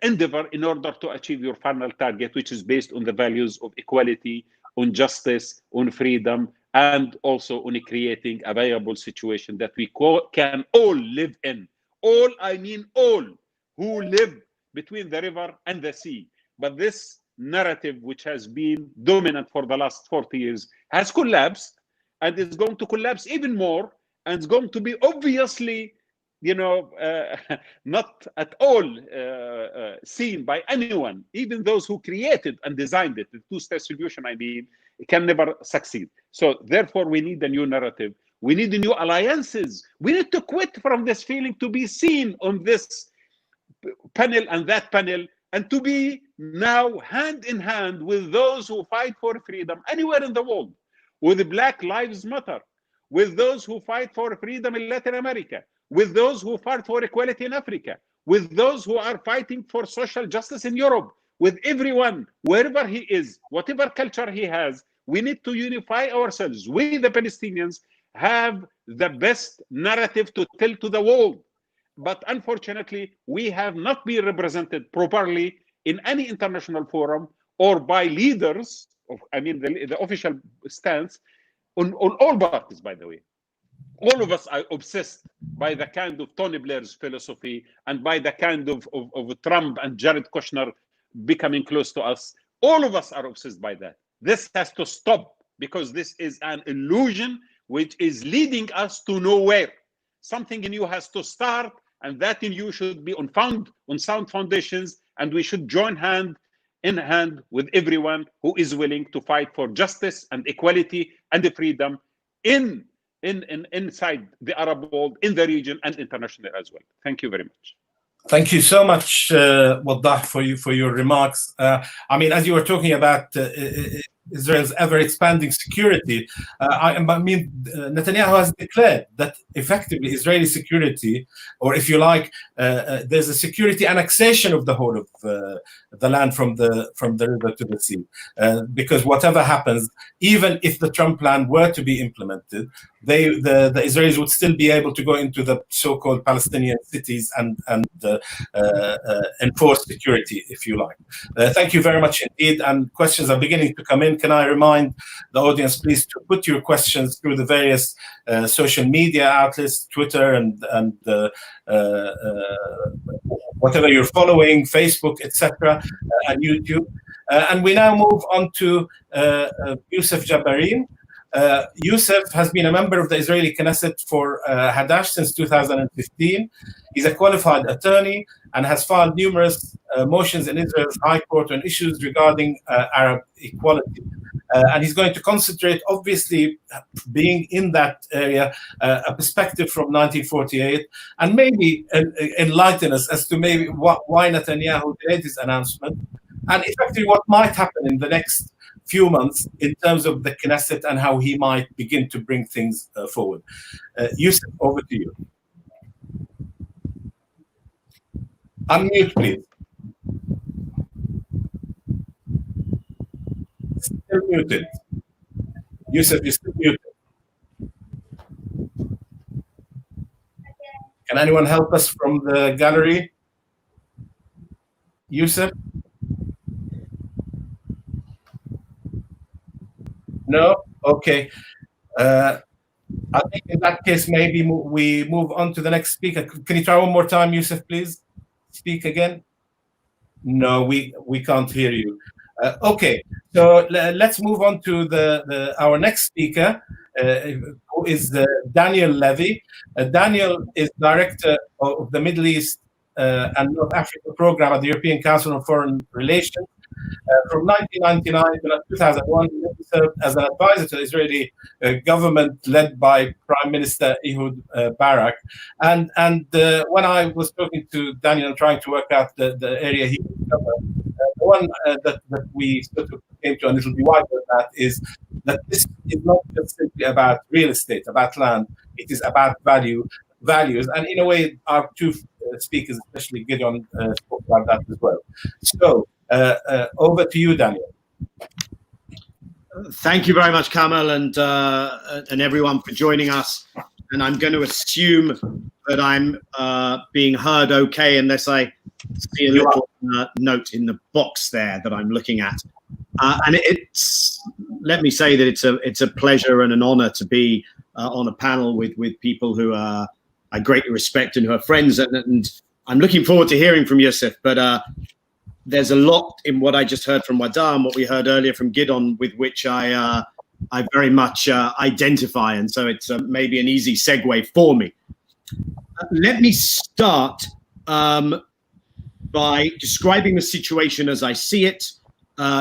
endeavor in order to achieve your final target, which is based on the values of equality, on justice, on freedom, and also on creating a viable situation that we can all live in. All, I mean all, who live between the river and the sea. But this narrative, which has been dominant for the last 40 years, has collapsed, and is going to collapse even more, and it's going to be obviously, not at all seen by anyone. Even those who created and designed it, the two-state solution, I mean, it can never succeed. So therefore, we need a new narrative. We need new alliances. We need to quit from this feeling to be seen on this panel and that panel, and to be now hand in hand with those who fight for freedom anywhere in the world, with Black Lives Matter, with those who fight for freedom in Latin America, with those who fight for equality in Africa, with those who are fighting for social justice in Europe, with everyone, wherever he is, whatever culture he has. We need to unify ourselves. We, the Palestinians, have the best narrative to tell to the world. But unfortunately, we have not been represented properly in any international forum or by leaders, the official stance on all parties, by the way. All of us are obsessed by the kind of Tony Blair's philosophy and by the kind of Trump and Jared Kushner becoming close to us. All of us are obsessed by that. This has to stop, because this is an illusion which is leading us to nowhere. Something new has to start, and that new should be on sound foundations, and we should join hand in hand with everyone who is willing to fight for justice and equality and the freedom inside the Arab world, in the region, and internationally as well. Thank you very much. Thank you so much, Waddah, for your remarks. As you were talking about Israel's ever-expanding security, Netanyahu has declared that effectively Israeli security, or if you like, there's a security annexation of the whole of the land from the river to the sea, because whatever happens, even if the Trump plan were to be implemented, the Israelis would still be able to go into the so-called Palestinian cities and enforce security, if you like. Thank you very much indeed, and questions are beginning to come in. Can I remind the audience, please, to put your questions through the various social media outlets, Twitter and whatever you're following, Facebook, etc., and YouTube. And we now move on to Youssef Jabarin, Youssef has been a member of the Israeli Knesset for Hadash since 2015. He's a qualified attorney and has filed numerous motions in Israel's High Court on issues regarding Arab equality. And he's going to concentrate, obviously, being in that area, a perspective from 1948, and maybe enlighten us as to maybe why Netanyahu delayed his announcement, and effectively what might happen in the next few months in terms of the Knesset and how he might begin to bring things forward. Youssef, over to you. Unmute, please. Still muted. Youssef, you're still muted. Can anyone help us from the gallery? Youssef? No? Okay. I think in that case, maybe we move on to the next speaker. Can you try one more time, Youssef, please? Speak again. No, we can't hear you. Okay, so let's move on to our next speaker, who is Daniel Levy. Daniel is director of the Middle East and North Africa program at the European Council on Foreign Relations. From 1999 to 2001, he served as an advisor to the Israeli government led by Prime Minister Ehud Barak. And when I was talking to Daniel and trying to work out the area he would cover, the one that we sort of came to a little bit wider than that is that this is not just simply about real estate, about land. It is about values. And in a way, our two speakers, especially Gideon, spoke about that as well. So, over to you, Daniel. Thank you very much, Kamal, and everyone for joining us. And I'm going to assume that I'm being heard okay, unless I see a little note in the box there that I'm looking at. And let me say that it's a pleasure and an honor to be on a panel with people who I greatly respect and who are friends. And I'm looking forward to hearing from Youssef. But there's a lot in what I just heard from Wada and what we heard earlier from Gideon, with which I very much identify. And so it's maybe an easy segue for me. Let me start by describing the situation as I see it,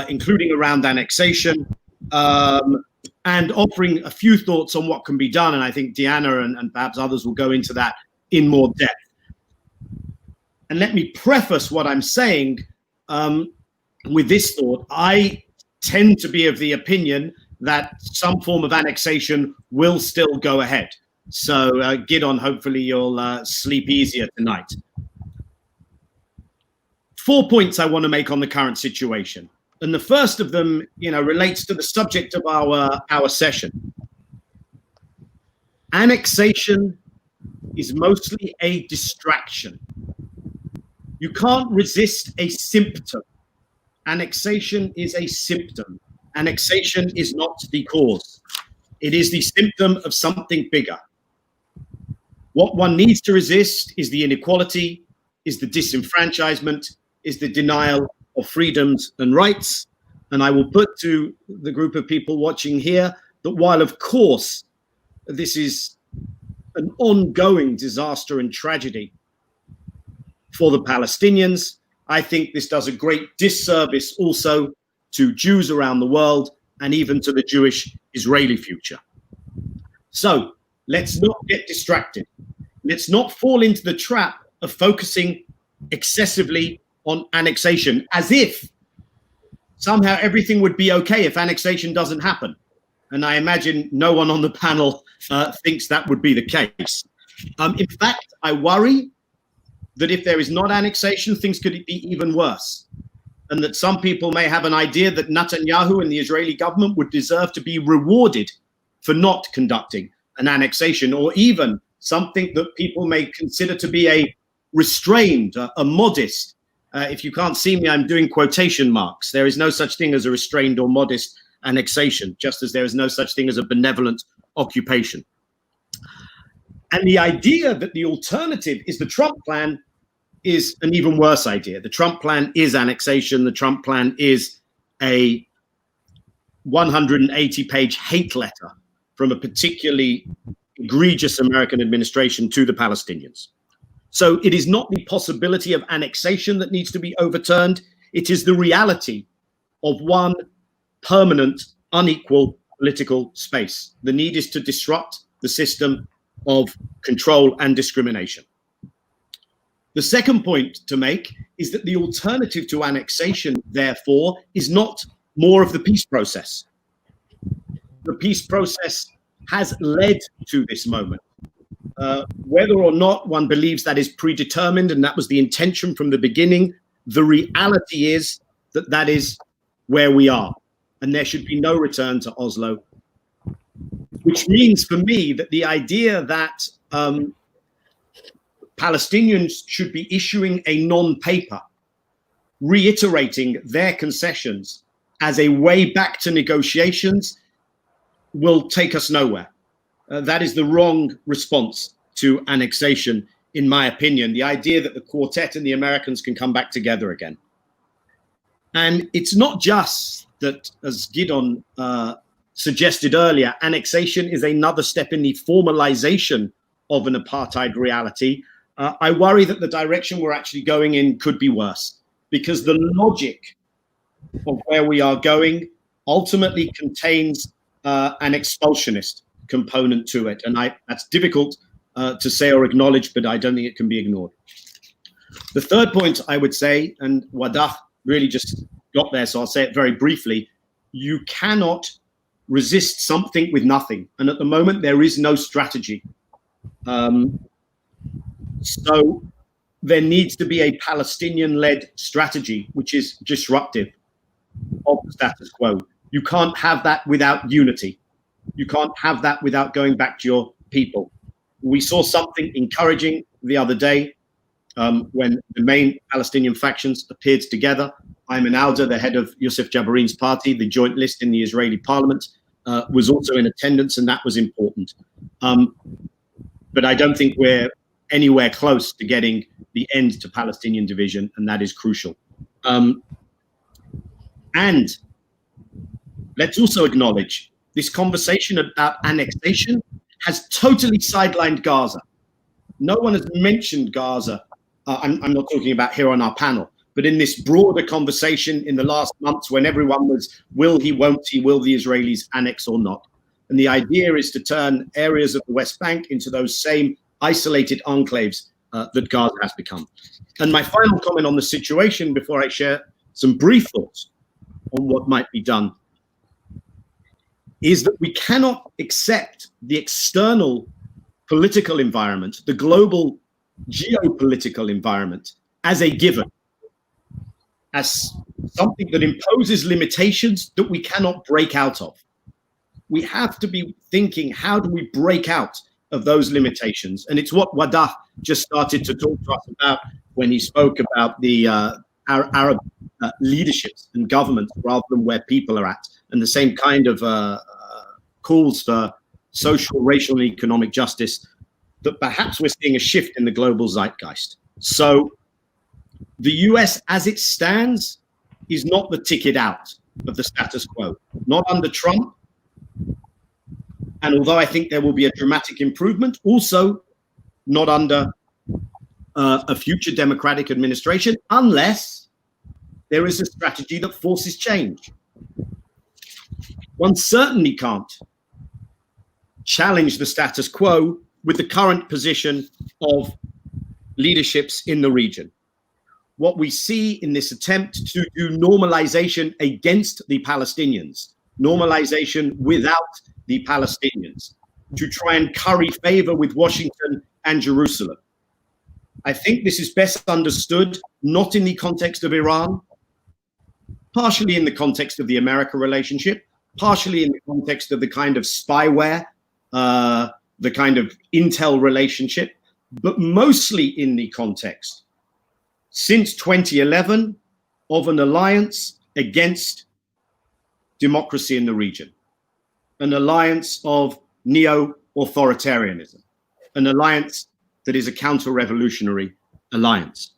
including around annexation, and offering a few thoughts on what can be done. And I think Diana and perhaps others will go into that in more depth. And let me preface what I'm saying with this thought. I tend to be of the opinion that some form of annexation will still go ahead. So Gideon, hopefully you'll sleep easier tonight. 4 points I want to make on the current situation. And the first of them, relates to the subject of our session. Annexation is mostly a distraction. You can't resist a symptom. Annexation is a symptom. Annexation is not the cause. It is the symptom of something bigger. What one needs to resist is the inequality, is the disenfranchisement, is the denial of freedoms and rights. And I will put to the group of people watching here that while, of course, this is an ongoing disaster and tragedy for the Palestinians, I think this does a great disservice also to Jews around the world and even to the Jewish-Israeli future. So let's not get distracted. Let's not fall into the trap of focusing excessively on annexation, as if somehow everything would be okay if annexation doesn't happen. And I imagine no one on the panel thinks that would be the case. In fact, I worry that if there is not annexation, things could be even worse. And that some people may have an idea that Netanyahu and the Israeli government would deserve to be rewarded for not conducting an annexation, or even something that people may consider to be a restrained, a modest. If you can't see me, I'm doing quotation marks. There is no such thing as a restrained or modest annexation, just as there is no such thing as a benevolent occupation. And the idea that the alternative is the Trump plan is an even worse idea. The Trump plan is annexation. The Trump plan is a 180-page hate letter from a particularly egregious American administration to the Palestinians. So it is not the possibility of annexation that needs to be overturned. It is the reality of one permanent, unequal political space. The need is to disrupt the system of control and discrimination. The second point to make is that the alternative to annexation, therefore, is not more of the peace process. The peace process has led to this moment. Whether or not one believes that is predetermined and that was the intention from the beginning, the reality is that that is where we are. And there should be no return to Oslo. Which means for me that the idea that Palestinians should be issuing a non-paper, reiterating their concessions as a way back to negotiations will take us nowhere. That is the wrong response to annexation, in my opinion. The idea that the quartet and the Americans can come back together again. And it's not just that, as Gidon suggested earlier, annexation is another step in the formalization of an apartheid reality. I worry that the direction we're actually going in could be worse, because the logic of where we are going ultimately contains an expulsionist component to it. And that's difficult to say or acknowledge, but I don't think it can be ignored. The third point I would say, and Wadah really just got there, so I'll say it very briefly, you cannot resist something with nothing. And at the moment, there is no strategy. So there needs to be a Palestinian-led strategy, which is disruptive of the status quo. You can't have that without unity. You can't have that without going back to your people. We saw something encouraging the other day when the main Palestinian factions appeared together. Ayman Alda, the head of Yusuf Jabarin's party, the joint list in the Israeli parliament, was also in attendance, and that was important. But I don't think we're anywhere close to getting the end to Palestinian division, and that is crucial. And let's also acknowledge this conversation about annexation has totally sidelined Gaza. No one has mentioned Gaza. I'm not talking about here on our panel, but in this broader conversation in the last months when everyone was, will he, won't he, will the Israelis annex or not? And the idea is to turn areas of the West Bank into those same isolated enclaves that Gaza has become. And my final comment on the situation before I share some brief thoughts on what might be done is that we cannot accept the external political environment, the global geopolitical environment, as a given, as something that imposes limitations that we cannot break out of. We have to be thinking, how do we break out of those limitations? And it's what Wadah just started to talk to us about when he spoke about the Arab leaderships and governments rather than where people are at, and the same kind of calls for social, racial, and economic justice, that perhaps we're seeing a shift in the global zeitgeist. So the US as it stands is not the ticket out of the status quo, not under Trump. And although I think there will be a dramatic improvement, also not under a future Democratic administration, unless there is a strategy that forces change. One certainly can't challenge the status quo with the current position of leaderships in the region. What we see in this attempt to do normalization against the Palestinians, normalization without the Palestinians, to try and curry favor with Washington and Jerusalem. I think this is best understood not in the context of Iran, partially in the context of the America relationship, partially in the context of the kind of spyware, the kind of intel relationship, but mostly in the context, since 2011, of an alliance against democracy in the region, an alliance of neo-authoritarianism, an alliance that is a counter-revolutionary alliance.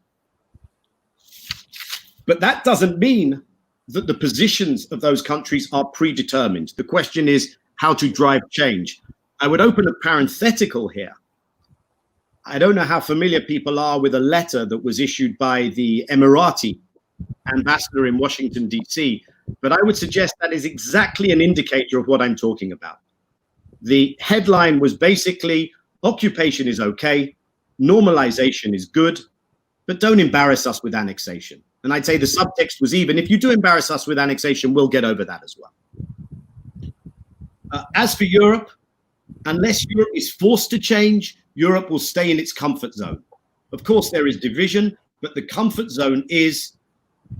But that doesn't mean that the positions of those countries are predetermined. The question is, how to drive change. I would open a parenthetical here. I don't know how familiar people are with a letter that was issued by the Emirati ambassador in Washington, D.C., but I would suggest that is exactly an indicator of what I'm talking about. The headline was basically, occupation is okay, normalization is good, but don't embarrass us with annexation. And I'd say the subtext was, even if you do embarrass us with annexation, we'll get over that as well. As for Europe, unless Europe is forced to change, Europe will stay in its comfort zone. Of course, there is division, but the comfort zone is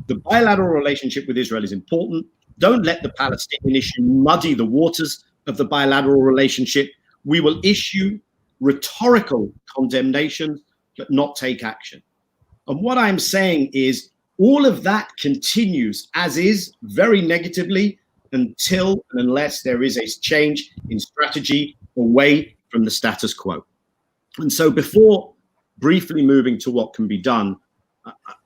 the bilateral relationship with Israel is important. Don't let the Palestinian issue muddy the waters of the bilateral relationship. We will issue rhetorical condemnations, but not take action. And what I'm saying is all of that continues as is, very negatively, until and unless there is a change in strategy away from the status quo. And so before briefly moving to what can be done,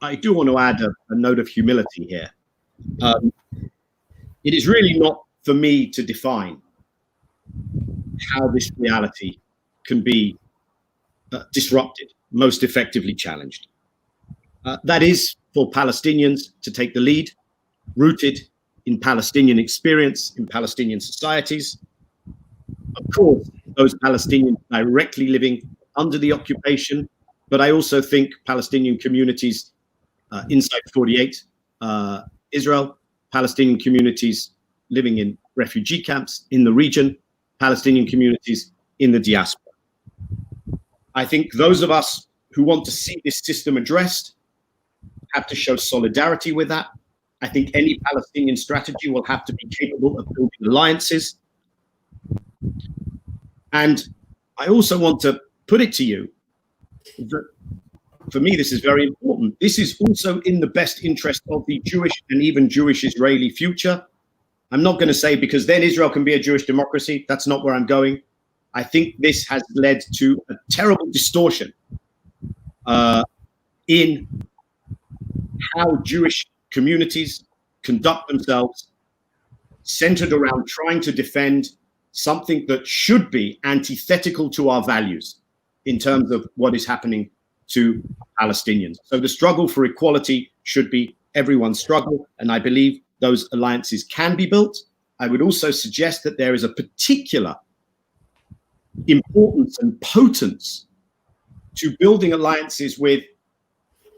I do want to add a note of humility here. It is really not for me to define how this reality can be disrupted, most effectively challenged. That is for Palestinians to take the lead, rooted in Palestinian experience, in Palestinian societies. Of course, those Palestinians directly living under the occupation, but I also think Palestinian communities inside 48 Israel, Palestinian communities living in refugee camps in the region, Palestinian communities in the diaspora. I think those of us who want to see this system addressed have to show solidarity with that. I think any Palestinian strategy will have to be capable of building alliances. And I also want to put it to you that for me, this is very important. This is also in the best interest of the Jewish and even Jewish-Israeli future. I'm not going to say because then Israel can be a Jewish democracy. That's not where I'm going. I think this has led to a terrible distortion in how Jewish communities conduct themselves, centered around trying to defend something that should be antithetical to our values in terms of what is happening to Palestinians. So the struggle for equality should be everyone's struggle, and I believe those alliances can be built. I would also suggest that there is a particular importance and potence to building alliances with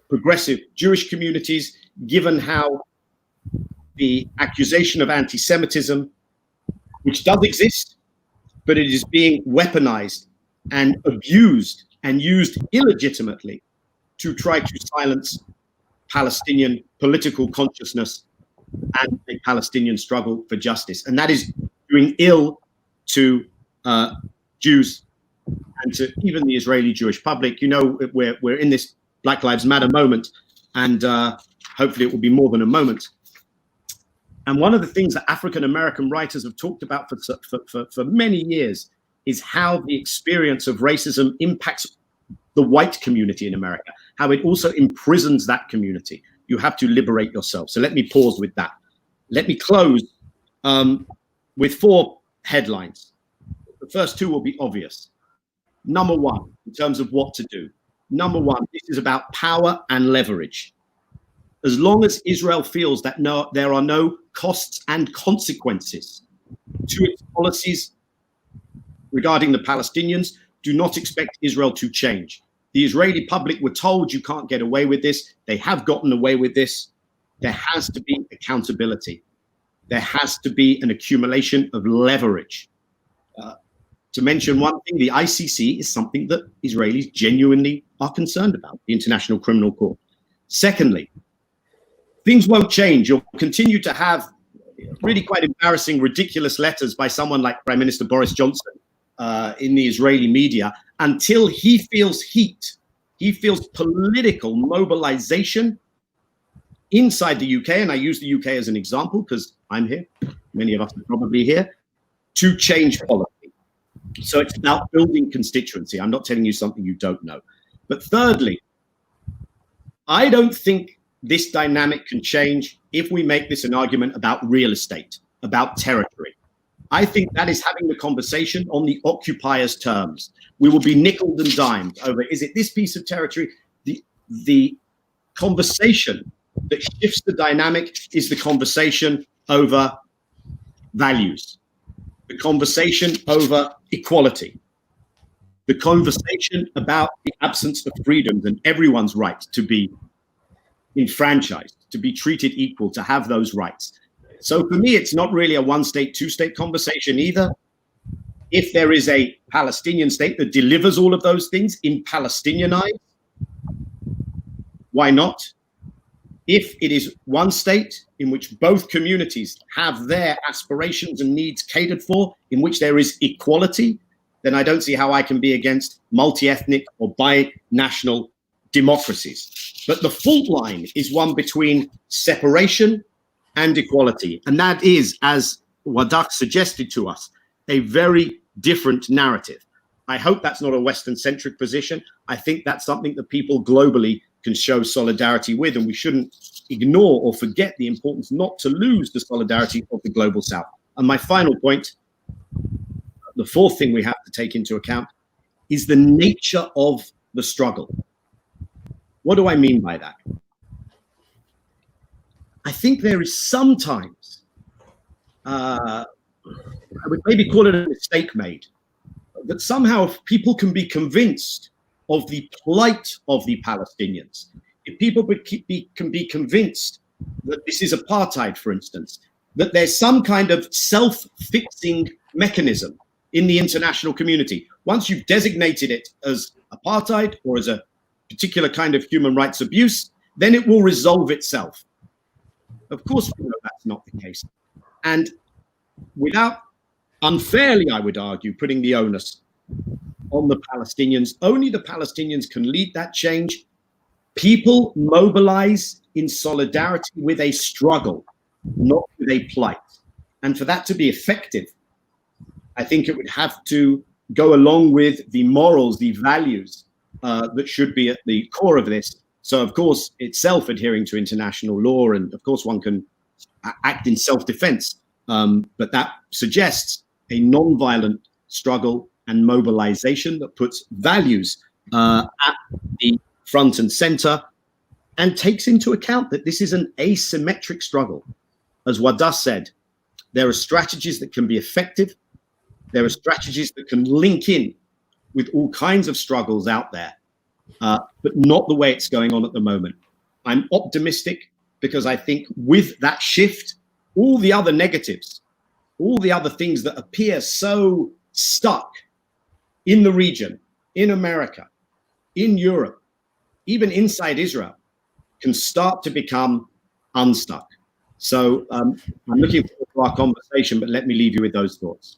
progressive Jewish communities, given how the accusation of anti-Semitism, which does exist, but it is being weaponized and abused and used illegitimately to try to silence Palestinian political consciousness and a Palestinian struggle for justice. And that is doing ill to Jews and to even the Israeli Jewish public. You know, we're in this Black Lives Matter moment, and hopefully it will be more than a moment. And one of the things that African-American writers have talked about for many years is how the experience of racism impacts the white community in America, how it also imprisons that community. You have to liberate yourself. So let me pause with that. Let me close with 4 headlines. The first 2 will be obvious. Number 1, in terms of what to do. Number 1, this is about power and leverage. As long as Israel feels that there are no costs and consequences to its policies regarding the Palestinians, do not expect Israel to change. The Israeli public were told you can't get away with this. They have gotten away with this. There has to be accountability. There has to be an accumulation of leverage. To mention one thing, the ICC is something that Israelis genuinely are concerned about, the International Criminal Court. Secondly, things won't change. You'll continue to have really quite embarrassing, ridiculous letters by someone like Prime Minister Boris Johnson in the Israeli media until he feels heat. He feels political mobilization inside the UK, and I use the UK as an example because I'm here, many of us are probably here, to change policy. So it's about building constituency. I'm not telling you something you don't know. But thirdly, I don't think this dynamic can change if we make this an argument about real estate, about territory. I think that is having the conversation on the occupiers' terms. We will be nickeled and dimed over, is it this piece of territory? The conversation that shifts the dynamic is the conversation over values, the conversation over equality, the conversation about the absence of freedoms and everyone's right to be enfranchised, to be treated equal, to have those rights. So for me, it's not really a one-state, two-state conversation either. If there is a Palestinian state that delivers all of those things in Palestinian eyes, why not? If it is one state in which both communities have their aspirations and needs catered for, in which there is equality, then I don't see how I can be against multi-ethnic or bi-national democracies. But the fault line is one between separation and equality. And that is, as Wadak suggested to us, a very different narrative. I hope that's not a Western-centric position. I think that's something that people globally can show solidarity with, and we shouldn't ignore or forget the importance not to lose the solidarity of the global South. And my final point, the fourth thing we have to take into account, is the nature of the struggle. What do I mean by that? I think there is sometimes, I would maybe call it a mistake made, that somehow people can be convinced of the plight of the Palestinians. If people can be convinced that this is apartheid, for instance, that there's some kind of self-fixing mechanism in the international community. Once you've designated it as apartheid or as a particular kind of human rights abuse, then it will resolve itself. Of course, we know that's not the case. And without unfairly, I would argue, putting the onus on the Palestinians, only the Palestinians can lead that change. People mobilize in solidarity with a struggle, not with a plight. And for that to be effective, I think it would have to go along with the morals, the values that should be at the core of this. So, of course, itself adhering to international law, and of course, one can act in self-defense. But that suggests a non-violent struggle and mobilization that puts values at the front and center and takes into account that this is an asymmetric struggle. As Wadas said, there are strategies that can be effective. There are strategies that can link in with all kinds of struggles out there, but not the way it's going on at the moment. I'm optimistic because I think with that shift, all the other negatives, all the other things that appear so stuck in the region, in America, in Europe, even inside Israel, can start to become unstuck. So I'm looking forward to our conversation, but let me leave you with those thoughts.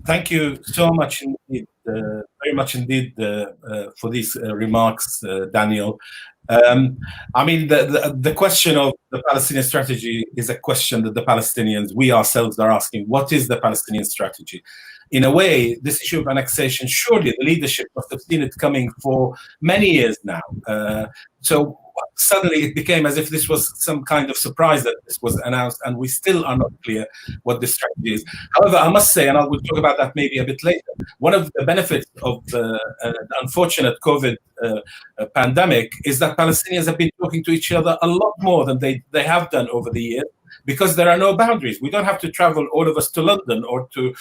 Thank you so much indeed, very much indeed for these remarks, Daniel. I mean, the question of the Palestinian strategy is a question that the Palestinians, we ourselves, are asking. What is the Palestinian strategy? In a way, this issue of annexation, surely the leadership must have seen it coming for many years now. So suddenly it became as if this was some kind of surprise that this was announced, and we still are not clear what this strategy is. However, I must say, and I will talk about that maybe a bit later, one of the benefits of the unfortunate COVID pandemic is that Palestinians have been talking to each other a lot more than they have done over the years, because there are no boundaries. We don't have to travel, all of us, to London or to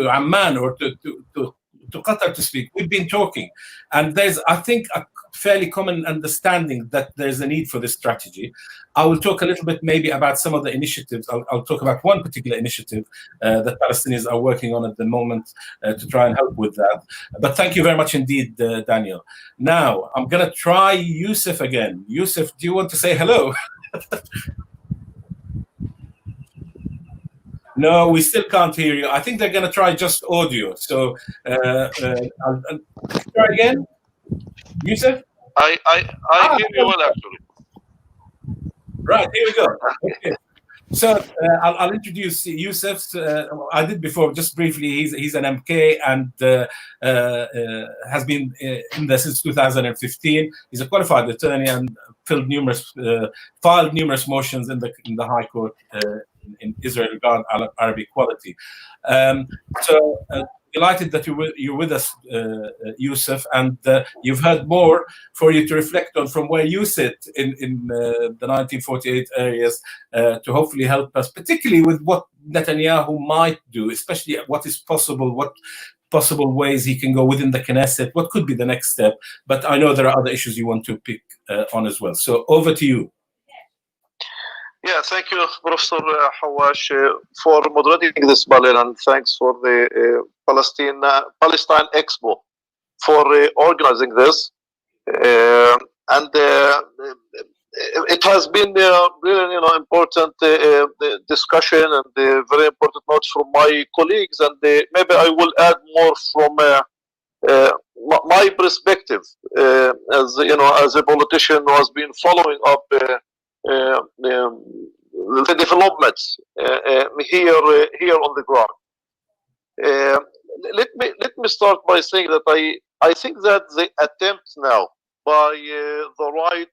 Amman or to Qatar to speak. We've been talking. And there's, I think, a fairly common understanding that there's a need for this strategy. I will talk a little bit maybe about some of the initiatives. I'll talk about one particular initiative that Palestinians are working on at the moment to try and help with that. But thank you very much indeed, Daniel. Now, I'm going to try Yusuf again. Yusuf, do you want to say hello? No, we still can't hear you. I think they're going to try just audio. So I'll try again. Yusuf? I hear you well, actually. Right, here we go. Okay. So I'll introduce Yusuf. I did before, just briefly. He's an MK and has been in there since 2015. He's a qualified attorney and filed numerous motions in the High Court in Israel regarding Arab equality. Delighted that you're with us, Yusuf, and you've had more for you to reflect on from where you sit in the 1948 areas to hopefully help us, particularly with what Netanyahu might do, especially what is possible, what possible ways he can go within the Knesset, what could be the next step. But I know there are other issues you want to pick on as well. So over to you. Yeah, thank you, Professor Hawash, for moderating this panel, and thanks for the Palestine Expo for organizing this. And it has been really, important discussion and very important notes from my colleagues, and maybe I will add more from my perspective as a politician who has been following up the developments here on the ground. Let me start by saying that I think that the attempt now by the right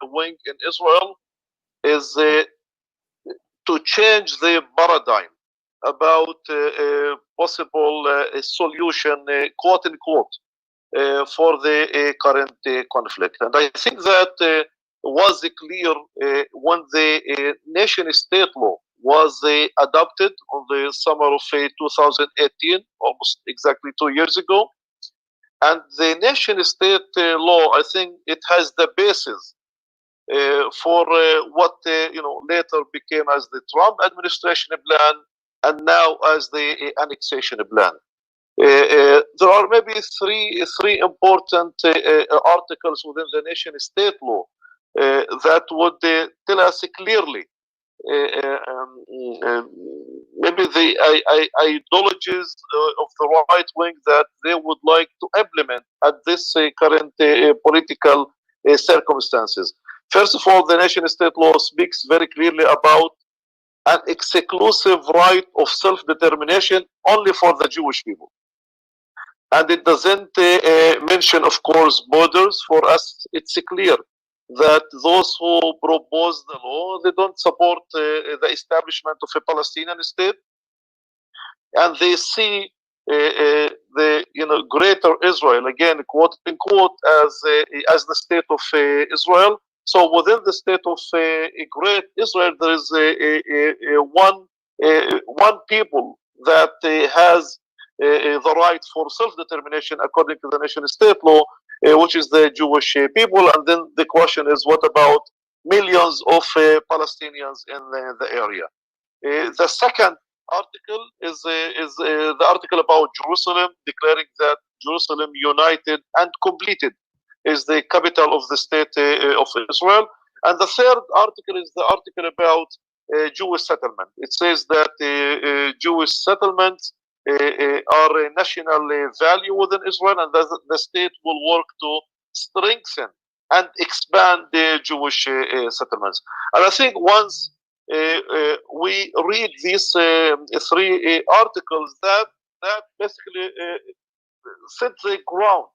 wing in Israel is to change the paradigm about possible solution, quote unquote, for the current conflict. And I think that was clear when the nation-state law was adopted on the summer of 2018, almost exactly 2 years ago. And the nation-state law, I think it has the basis for what later became as the Trump administration plan, and now as the annexation plan. There are maybe three important articles within the nation-state law that would tell us clearly maybe the ideologies of the right wing that they would like to implement at this current political circumstances. First of all, the nation-state law speaks very clearly about an exclusive right of self-determination only for the Jewish people. And it doesn't mention, of course, borders. For us, it's clear that those who propose the law, they don't support the establishment of a Palestinian state, and they see the greater Israel, again, quote unquote, as the state of Israel. So within the state of great Israel, there is one people that has the right for self-determination according to the nation-state law, which is the Jewish people. And then the question is, what about millions of Palestinians in the area? The second article is the article about Jerusalem, declaring that Jerusalem united and completed is the capital of the state of Israel. And the third article is the article about Jewish settlement. It says that Jewish settlements are a national value within Israel, and the state will work to strengthen and expand the Jewish settlements. And I think once we read these three articles, that basically set the ground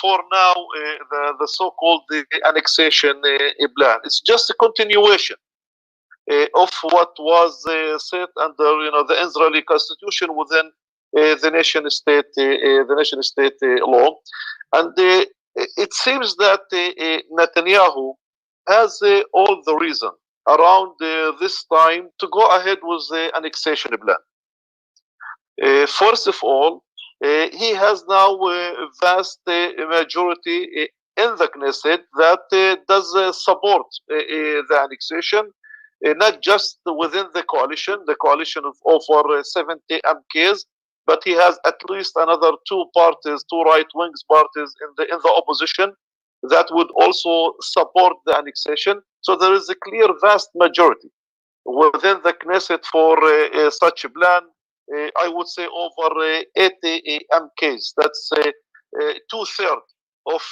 for now the so-called annexation plan. It's just a continuation of what was set under the Israeli constitution within the nation-state law, and it seems that Netanyahu has all the reason around this time to go ahead with the annexation plan. First of all, he has now a vast majority in the Knesset that does support the annexation. Not just within the coalition of over 70 MKs, but he has at least another two right-wing parties in the opposition that would also support the annexation. So there is a clear vast majority within the Knesset for such a plan. I would say over 80 MKs. That's 2/3 of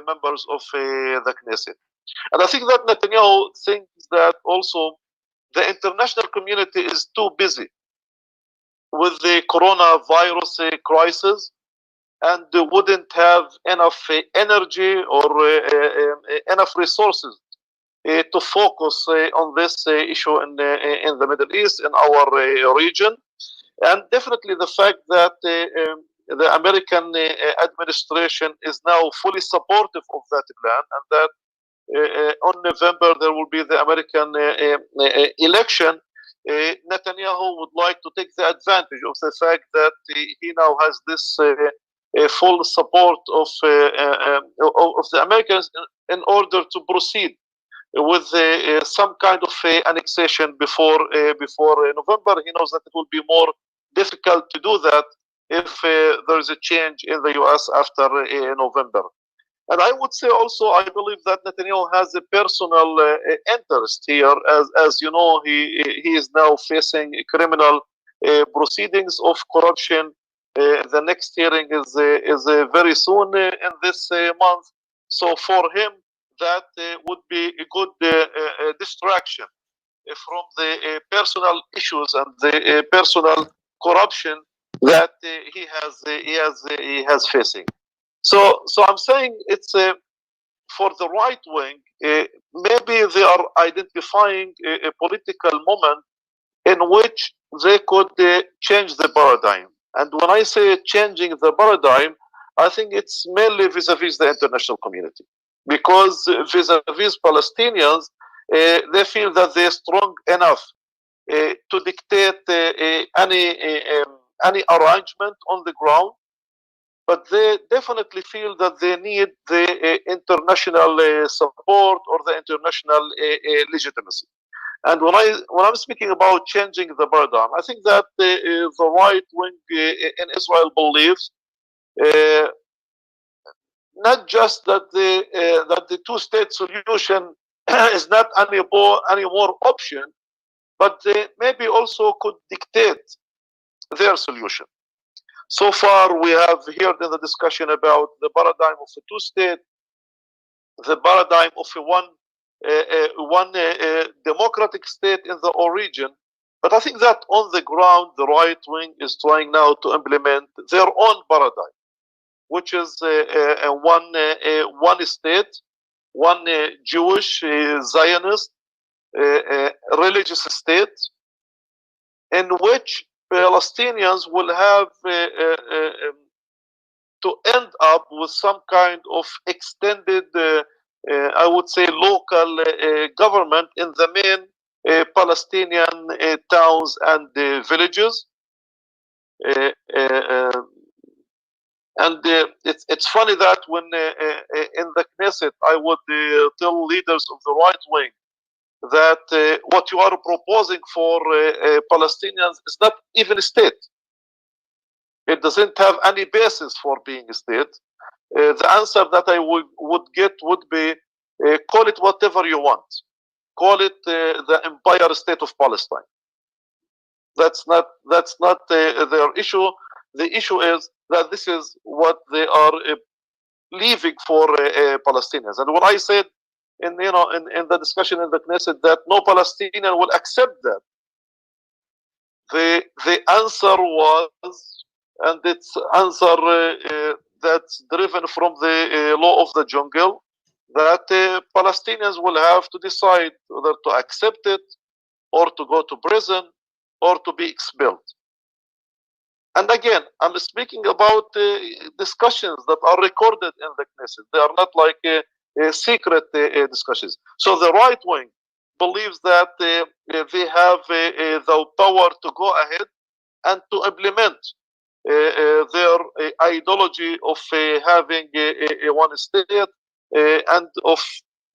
members of the Knesset. And I think that Netanyahu thinks that also the international community is too busy with the coronavirus crisis and wouldn't have enough energy or enough resources to focus on this issue in the Middle East, in our region. And definitely the fact that the American administration is now fully supportive of that plan, and that on November there will be the American election. Netanyahu would like to take the advantage of the fact that he now has this full support of the Americans in order to proceed with some kind of annexation before November. He knows that it will be more difficult to do that if there is a change in the US after November. And I would say also, I believe that Netanyahu has a personal interest here. As you know, he is now facing criminal proceedings of corruption. The next hearing is very soon in this month. So for him, that would be a good distraction from the personal issues and the personal corruption that he has facing. So I'm saying it's for the right wing. Maybe they are identifying a political moment in which they could change the paradigm. And when I say changing the paradigm, I think it's mainly vis-a-vis the international community, because vis-a-vis Palestinians, they feel that they're strong enough to dictate any arrangement on the ground. But they definitely feel that they need the international support or the international legitimacy. And when I'm speaking about changing the paradigm, I think that the right wing in Israel believes not just that the two-state solution is not any more option, but they maybe also could dictate their solution. So far, we have heard in the discussion about the paradigm of a two-state, the paradigm of one democratic state in the whole region. But I think that on the ground, the right wing is trying now to implement their own paradigm, which is one state, one Jewish Zionist religious state, in which Palestinians will have to end up with some kind of extended, I would say, local government in the main Palestinian towns and villages. And it's funny that when in the Knesset, I would tell leaders of the right wing that what you are proposing for Palestinians is not even a state. It doesn't have any basis for being a state. The answer that I would get would be, call it whatever you want. Call it the Empire State of Palestine. That's not their issue. The issue is that this is what they are leaving for Palestinians. And when I said in the discussion in the Knesset that no Palestinian will accept that, the answer was, and it's answer that's driven from the law of the jungle, that Palestinians will have to decide whether to accept it or to go to prison or to be expelled. And again, I'm speaking about discussions that are recorded in the Knesset. They are not like secret discussions. So the right wing believes that they have the power to go ahead and to implement their ideology of having a one state and of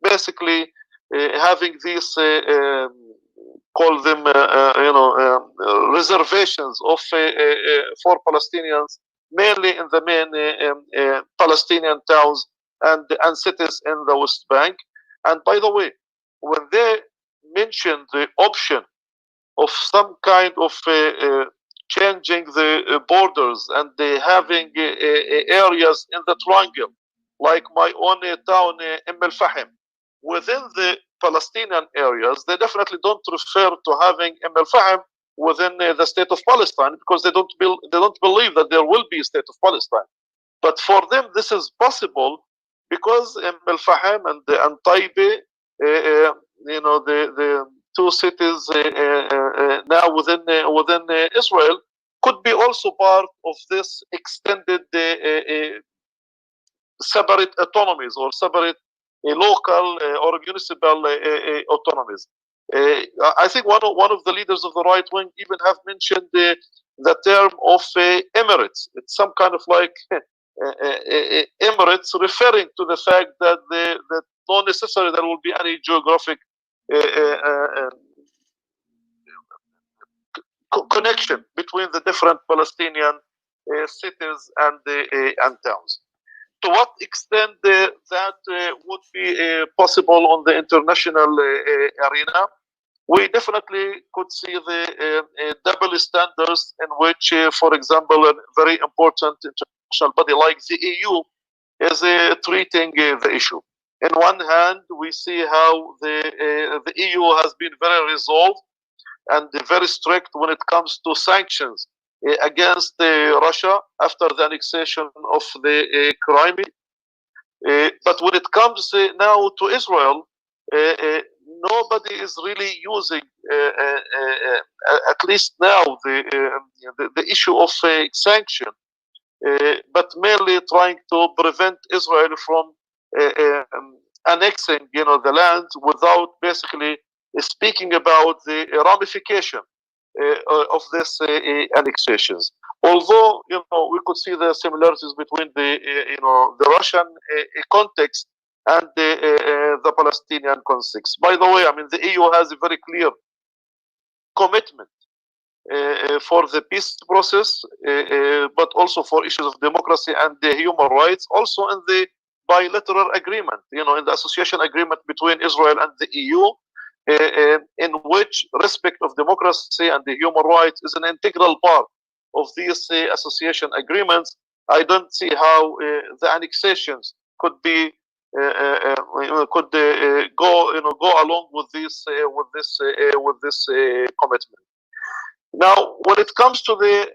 basically having these call them reservations of for Palestinians, mainly in the main Palestinian towns and cities in the West Bank. And by the way, when they mention the option of some kind of changing the borders and having areas in the triangle, like my own town, Al-Fahim, within the Palestinian areas, they definitely don't refer to having Al-Fahim within the state of Palestine, because they don't believe that there will be a state of Palestine. But for them, this is possible because Al-Fahim and Taibe the two cities now within Israel could be also part of this extended separate autonomies or separate local or municipal autonomies. I think one of the leaders of the right wing even have mentioned the term of Emirates. It's some kind of like Emirates, referring to the fact that that not necessarily there will be any geographic connection between the different Palestinian cities and towns. To what extent that would be possible on the international arena? We definitely could see the double standards in which, for example, a very important international body like the EU is treating the issue. On one hand, we see how the EU has been very resolved and very strict when it comes to sanctions against Russia after the annexation of the Crimea. But when it comes now to Israel, nobody is really using, at least now, the issue of sanction, but merely trying to prevent Israel from annexing, the land without basically speaking about the ramification of this annexations. Although we could see the similarities between the Russian context and the Palestinian context. By the way, I mean the EU has a very clear commitment for the peace process, but also for issues of democracy and human rights. Also in the bilateral agreement, in the association agreement between Israel and the EU, in which respect of democracy and the human rights is an integral part of these association agreements. I don't see how the annexations could be go along with this commitment. Now, when it comes to the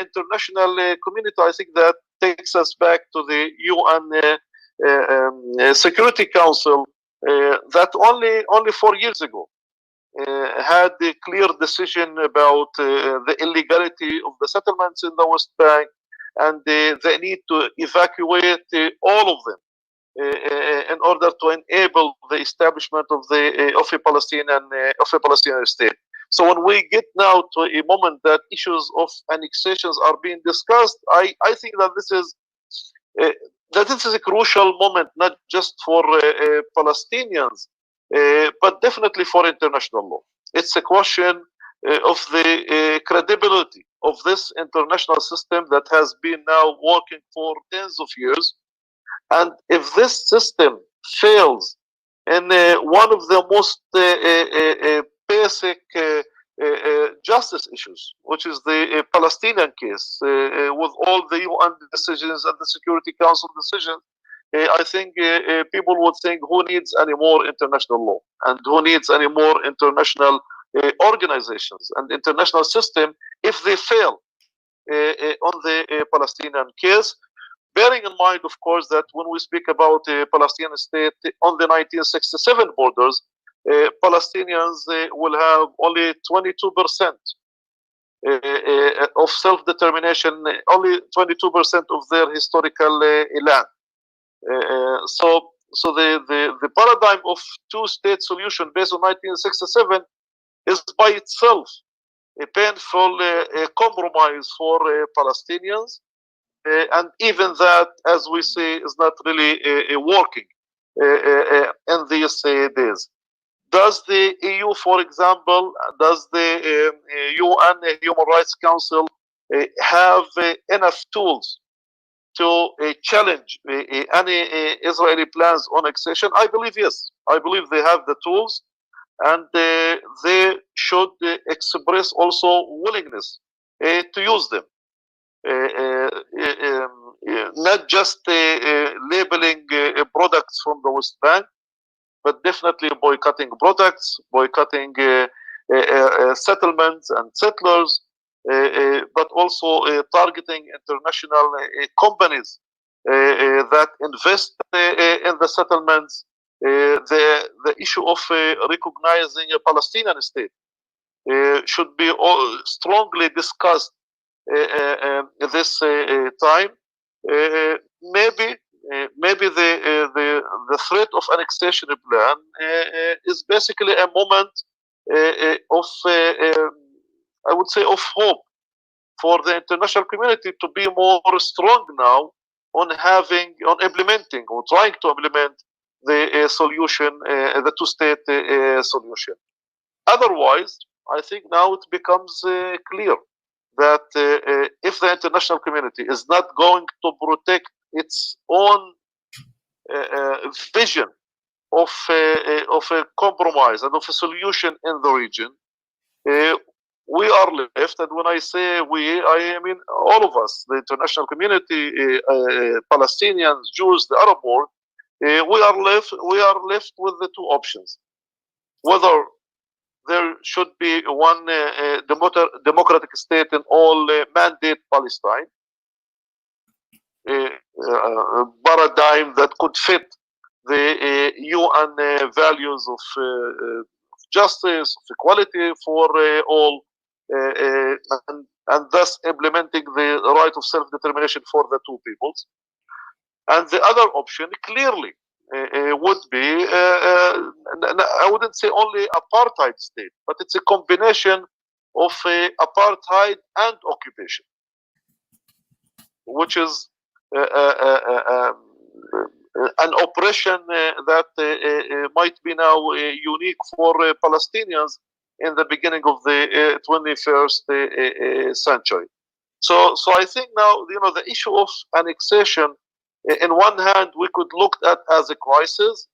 international community, I think that takes us back to the UN Security Council that only 4 years ago had a clear decision about the illegality of the settlements in the West Bank and the need to evacuate all of them in order to enable the establishment of a Palestinian state. So when we get now to a moment that issues of annexations are being discussed, I think that this is a crucial moment, not just for Palestinians, but definitely for international law. It's a question of the credibility of this international system that has been now working for tens of years. And if this system fails in one of the most basic justice issues, which is the Palestinian case, with all the UN decisions and the Security Council decisions, I think people would think, who needs any more international law and who needs any more international organizations and international system if they fail on the Palestinian case. Bearing in mind, of course, that when we speak about a Palestinian state on the 1967 borders, Palestinians will have only 22% of self-determination, only 22% of their historical land. So the paradigm of two-state solution based on 1967 is by itself a painful compromise for Palestinians. And even that, as we say, is not really working in these days. Does the EU, for example, does the UN Human Rights Council have enough tools to challenge any Israeli plans on annexation? I believe yes. I believe they have the tools, and they should express also willingness to use them. Not just labeling products from the West Bank, but definitely boycotting products, boycotting settlements and settlers, but also targeting international companies that invest in the settlements, the issue of recognizing a Palestinian state should be strongly discussed this time. Maybe the threat of annexation plan is basically a moment of I would say of hope for the international community to be more strong now on implementing or trying to implement the solution, the two-state solution. Otherwise, I think now it becomes clear that if the international community is not going to protect its own vision of a compromise and of a solution in the region, we are left, and when I say we, I mean all of us, the international community, Palestinians, Jews, the Arab world, we are left with the two options: whether there should be one democratic state in all mandate Palestine, paradigm that could fit the UN values of justice, of equality for all, and thus implementing the right of self-determination for the two peoples. And the other option clearly would be, I wouldn't say only apartheid state, but it's a combination of apartheid and occupation, which is an oppression that might be now unique for Palestinians in the beginning of the 21st century. So I think now, the issue of annexation, in one hand, we could look at as a crisis,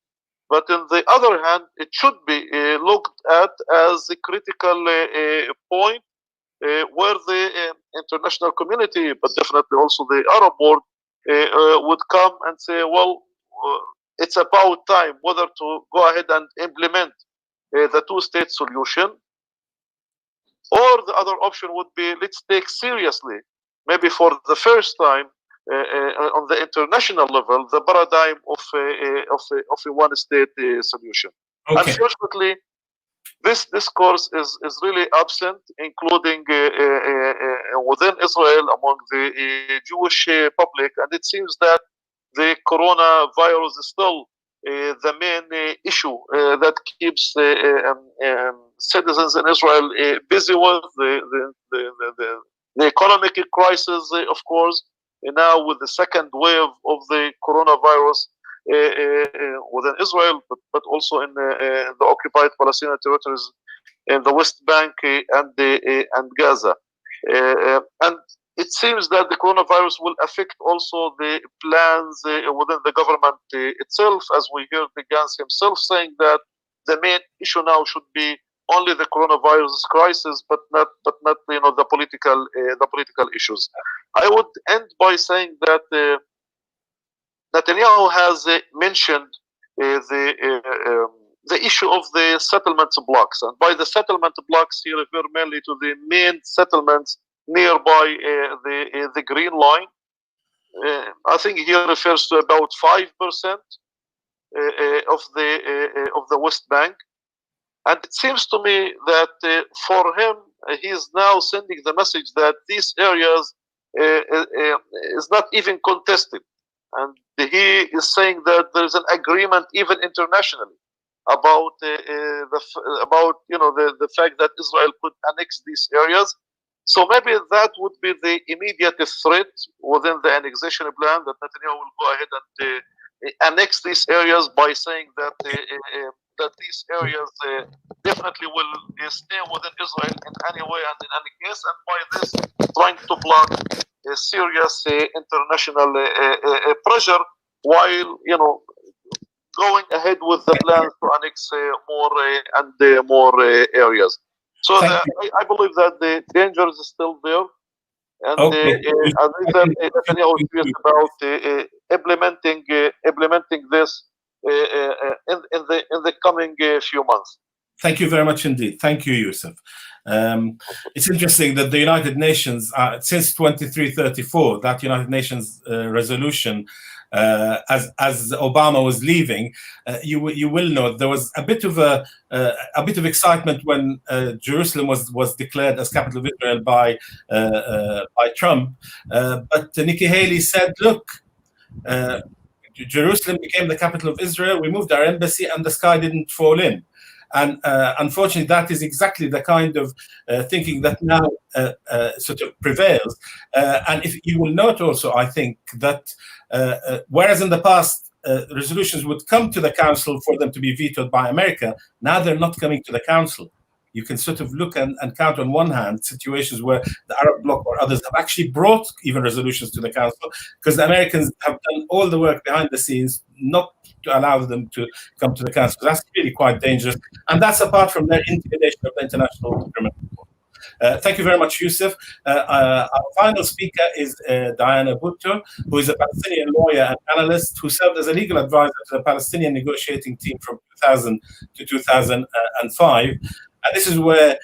but on the other hand, it should be looked at as a critical point where the international community, but definitely also the Arab world, would come and say, well, it's about time whether to go ahead and implement the two-state solution, or the other option would be, let's take seriously, maybe for the first time on the international level, the paradigm of a one-state solution. Okay. Unfortunately, this discourse is really absent, including within Israel among the Jewish public, and it seems that the coronavirus is still the main issue that keeps citizens in Israel busy with the economic crisis, of course, and now with the second wave of the coronavirus within Israel, but also in the occupied Palestinian territories in the West Bank and Gaza. And it seems that the coronavirus will affect also the plans within the government itself, as we heard the Gantz himself saying that the main issue now should be only the coronavirus crisis, but not the political issues. I would end by saying that Netanyahu has mentioned the issue of the settlement blocks, and by the settlement blocks he refers mainly to the main settlements nearby the Green Line. I think he refers to about 5% of the West Bank, and it seems to me that for him he is now sending the message that these areas is not even contested, and he is saying that there is an agreement even internationally about the fact that Israel could annex these areas. So maybe that would be the immediate threat within the annexation plan, that Netanyahu will go ahead and annex these areas by saying that these areas definitely will stay within Israel in any way and in any case, and by this trying to block serious international pressure, while going ahead with the plans to annex more areas. So I believe that the danger is still there, and I think that Netanyahu is serious about implementing this in the coming few months. Thank you very much indeed. Thank you, Yusuf. It's interesting that the United Nations, since 2334, that United Nations resolution as Obama was leaving, you will know there was a bit of excitement when Jerusalem was declared as capital of Israel by Trump. But Nikki Haley said, "Look, Jerusalem became the capital of Israel. We moved our embassy, and the sky didn't fall in." And unfortunately, that is exactly the kind of thinking that now sort of prevails. And if you will note also, I think that whereas in the past resolutions would come to the council for them to be vetoed by America, now they're not coming to the council. You can sort of look and count on one hand situations where the Arab bloc or others have actually brought even resolutions to the council, because the Americans have done all the work behind the scenes not to allow them to come to the council. That's really quite dangerous. And that's apart from their intimidation of the International Criminal Court. Thank you very much, Yusuf. Our final speaker is Diana Bhutto, who is a Palestinian lawyer and analyst who served as a legal advisor to the Palestinian negotiating team from 2000 to 2005. And this is where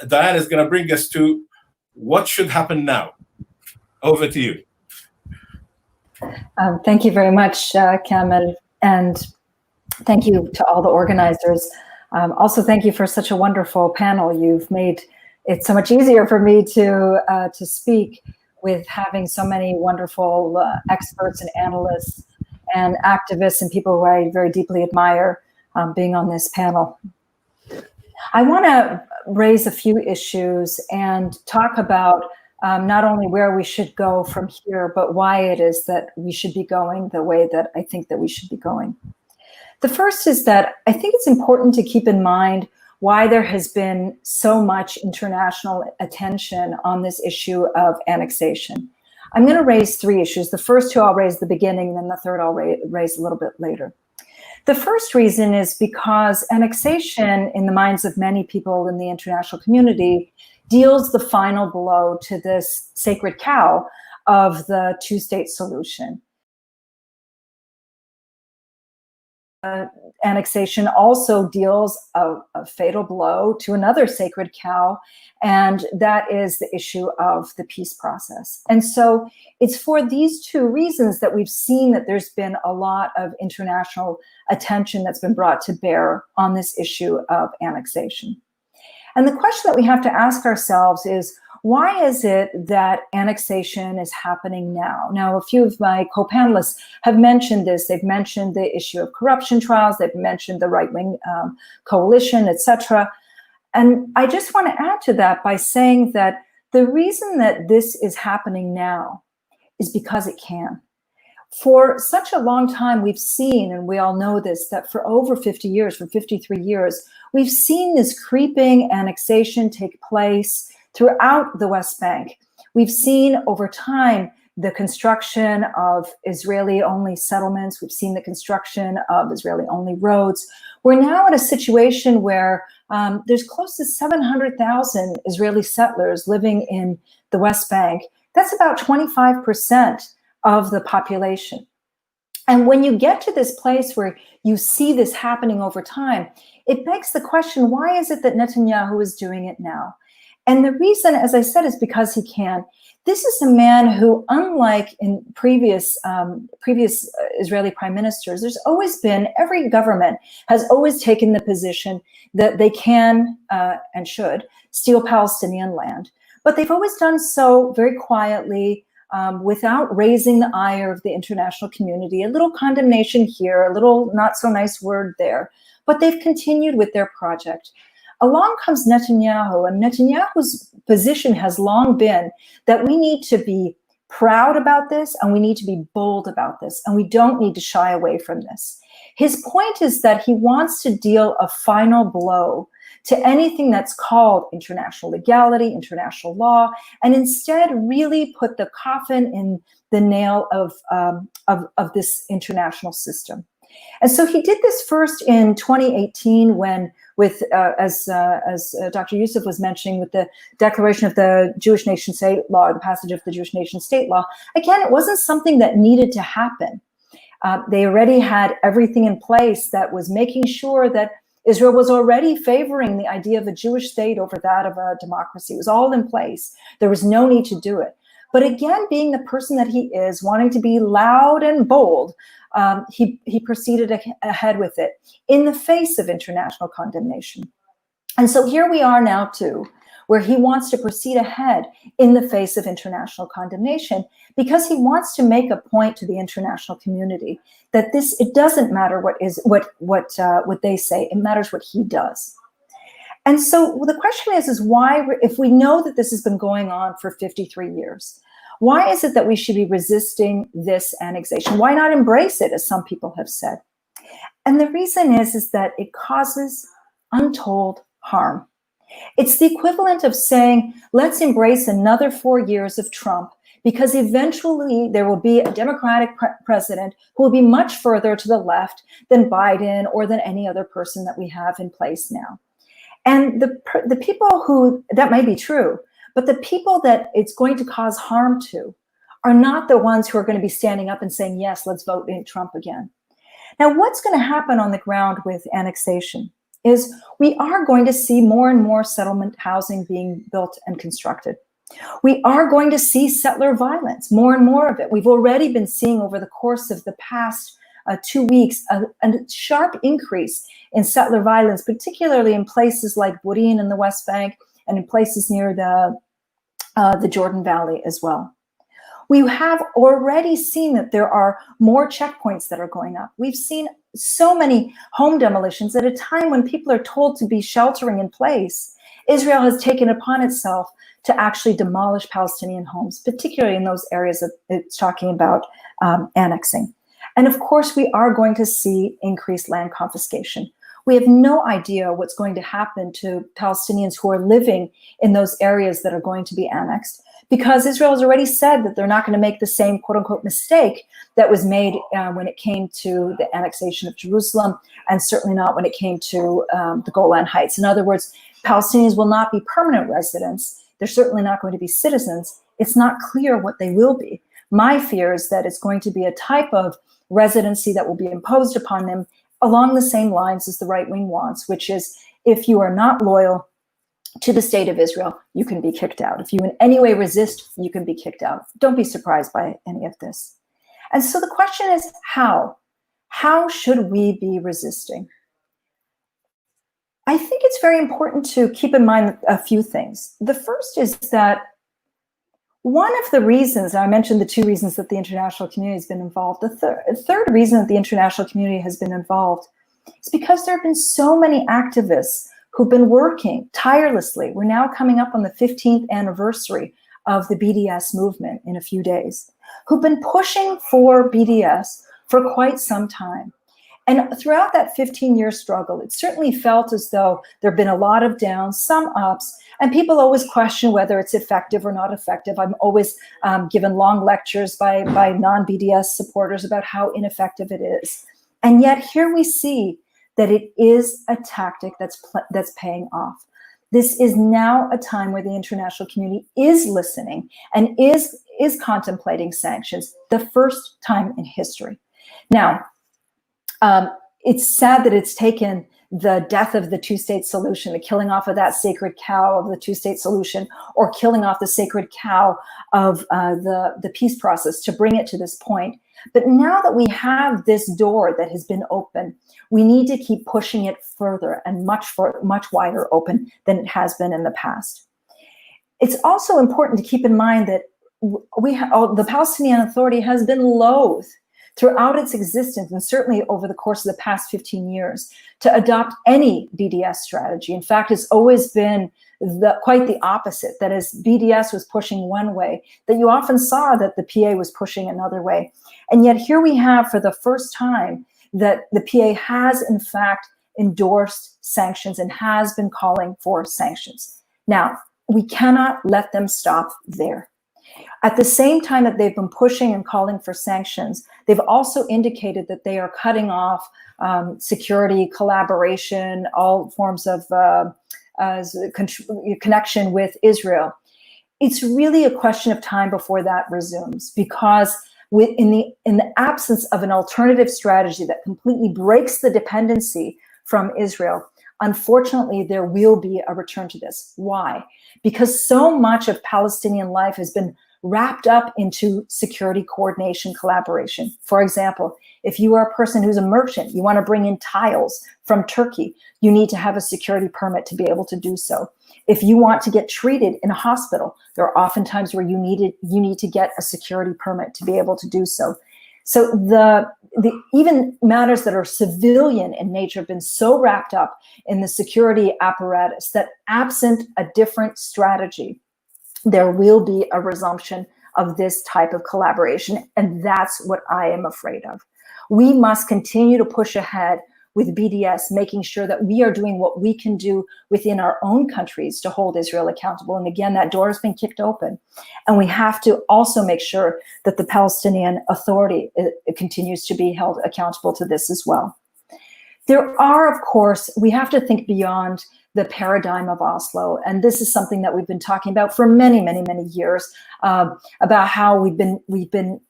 Diana is going to bring us to what should happen now. Over to you. Thank you very much, Kamel, and thank you to all the organizers. Also, thank you for such a wonderful panel. You've made it so much easier for me to speak with having so many wonderful experts and analysts and activists and people who I very deeply admire being on this panel. I want to raise a few issues and talk about not only where we should go from here, but why it is that we should be going the way that I think that we should be going. The first is that I think it's important to keep in mind why there has been so much international attention on this issue of annexation. I'm going to raise three issues. The first two I'll raise at the beginning, and then the third I'll raise a little bit later. The first reason is because annexation, in the minds of many people in the international community, deals the final blow to this sacred cow of the two-state solution. Annexation also deals a fatal blow to another sacred cow, and that is the issue of the peace process. And so it's for these two reasons that we've seen that there's been a lot of international attention that's been brought to bear on this issue of annexation. And the question that we have to ask ourselves is, why is it that annexation is happening now? Now, a few of my co-panelists have mentioned this. They've mentioned the issue of corruption trials. They've mentioned the right-wing coalition, etc. And I just want to add to that by saying that the reason that this is happening now is because it can. For such a long time, we've seen, and we all know this, that for over 50 years, for 53 years, we've seen this creeping annexation take place throughout the West Bank. We've seen over time the construction of Israeli-only settlements. We've seen the construction of Israeli-only roads. We're now in a situation where there's close to 700,000 Israeli settlers living in the West Bank. That's about 25% of the population. And when you get to this place where you see this happening over time, it begs the question, why is it that Netanyahu is doing it now? And the reason, as I said, is because he can. This is a man who, unlike in previous Israeli prime ministers, there's always been, every government has always taken the position that they can and should steal Palestinian land. But they've always done so very quietly, without raising the ire of the international community, a little condemnation here, a little not so nice word there. But they've continued with their project. Along comes Netanyahu, and Netanyahu's position has long been that we need to be proud about this and we need to be bold about this, and we don't need to shy away from this. His point is that he wants to deal a final blow to anything that's called international legality, international law, and instead really put the coffin in the nail of this international system. And so he did this first in 2018 when, as Dr. Yusuf was mentioning, with the declaration of the Jewish nation state law, the passage of the Jewish nation state law. Again, it wasn't something that needed to happen. They already had everything in place that was making sure that Israel was already favoring the idea of a Jewish state over that of a democracy. It was all in place. There was no need to do it. But again, being the person that he is, wanting to be loud and bold, he proceeded ahead with it in the face of international condemnation. And so here we are now too, where he wants to proceed ahead in the face of international condemnation, because he wants to make a point to the international community that it doesn't matter what they say, it matters what he does. And so the question is why, if we know that this has been going on for 53 years, why is it that we should be resisting this annexation? Why not embrace it, as some people have said? And the reason is that it causes untold harm. It's the equivalent of saying, let's embrace another 4 years of Trump, because eventually there will be a Democratic president who will be much further to the left than Biden or than any other person that we have in place now. And the people who, that may be true, but the people that it's going to cause harm to are not the ones who are going to be standing up and saying, yes, let's vote in Trump again. Now, what's going to happen on the ground with annexation is we are going to see more and more settlement housing being built and constructed. We are going to see settler violence, more and more of it. We've already been seeing over the course of the past 2 weeks a sharp increase in settler violence, particularly in places like Burin in the West Bank and in places near the Jordan Valley as well. We have already seen that there are more checkpoints that are going up. We've seen so many home demolitions at a time when people are told to be sheltering in place. Israel has taken upon itself to actually demolish Palestinian homes, particularly in those areas that it's talking about annexing. And of course, we are going to see increased land confiscation. We have no idea what's going to happen to Palestinians who are living in those areas that are going to be annexed, because Israel has already said that they're not going to make the same quote unquote mistake that was made when it came to the annexation of Jerusalem, and certainly not when it came to the Golan Heights. In other words, Palestinians will not be permanent residents. They're certainly not going to be citizens. It's not clear what they will be. My fear is that it's going to be a type of residency that will be imposed upon them along the same lines as the right wing wants, which is, if you are not loyal to the state of Israel, you can be kicked out. If you in any way resist, you can be kicked out. Don't be surprised by any of this. And so the question is, how? How should we be resisting? I think it's very important to keep in mind a few things. The first is that one of the reasons, I mentioned the two reasons that the international community has been involved, the third reason that the international community has been involved is because there have been so many activists who've been working tirelessly. We're now coming up on the 15th anniversary of the BDS movement in a few days, who've been pushing for BDS for quite some time. And throughout that 15-year struggle, it certainly felt as though there have been a lot of downs, some ups, and people always question whether it's effective or not effective. I'm always given long lectures by non-BDS supporters about how ineffective it is. And yet here we see that it is a tactic that's paying off. This is now a time where the international community is listening and is contemplating sanctions, the first time in history. Now, it's sad that it's taken the death of the two-state solution, the killing off of that sacred cow of the two-state solution, or killing off the sacred cow of the peace process to bring it to this point. But now that we have this door that has been open, we need to keep pushing it further and much wider open than it has been in the past. It's also important to keep in mind that the Palestinian Authority has been loath throughout its existence, and certainly over the course of the past 15 years, to adopt any BDS strategy. In fact, it's always been quite the opposite, that as BDS was pushing one way, that you often saw that the PA was pushing another way. And yet here we have, for the first time, that the PA has in fact endorsed sanctions and has been calling for sanctions. Now, we cannot let them stop there. At the same time that they've been pushing and calling for sanctions, they've also indicated that they are cutting off security, collaboration, all forms of connection with Israel. It's really a question of time before that resumes, because in the absence of an alternative strategy that completely breaks the dependency from Israel, unfortunately, there will be a return to this. Why? Because so much of Palestinian life has been wrapped up into security coordination collaboration. For example, if you are a person who's a merchant, you want to bring in tiles from Turkey, you need to have a security permit to be able to do so. If you want to get treated in a hospital, there are often times where you need to get a security permit to be able to do so. So the even matters that are civilian in nature have been so wrapped up in the security apparatus that absent a different strategy, there will be a resumption of this type of collaboration. And that's what I am afraid of. We must continue to push ahead with BDS, making sure that we are doing what we can do within our own countries to hold Israel accountable. And again, that door has been kicked open. And we have to also make sure that the Palestinian Authority continues to be held accountable to this as well. There are, of course, we have to think beyond the paradigm of Oslo. And this is something that we've been talking about for many, many, many years, about how we've been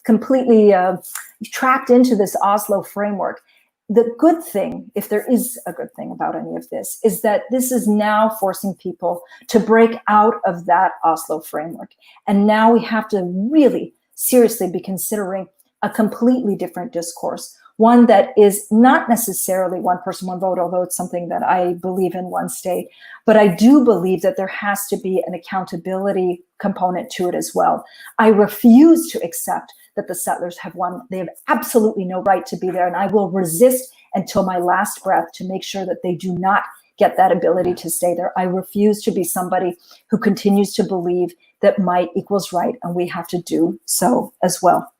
completely trapped into this Oslo framework. The good thing, if there is a good thing about any of this, is that this is now forcing people to break out of that Oslo framework. And now we have to really seriously be considering a completely different discourse, one that is not necessarily one person, one vote, although it's something that I believe in one state. But I do believe that there has to be an accountability component to it as well. I refuse to accept that the settlers have won. They have absolutely no right to be there. And I will resist until my last breath to make sure that they do not get that ability to stay there. I refuse to be somebody who continues to believe that might equals right, and we have to do so as well.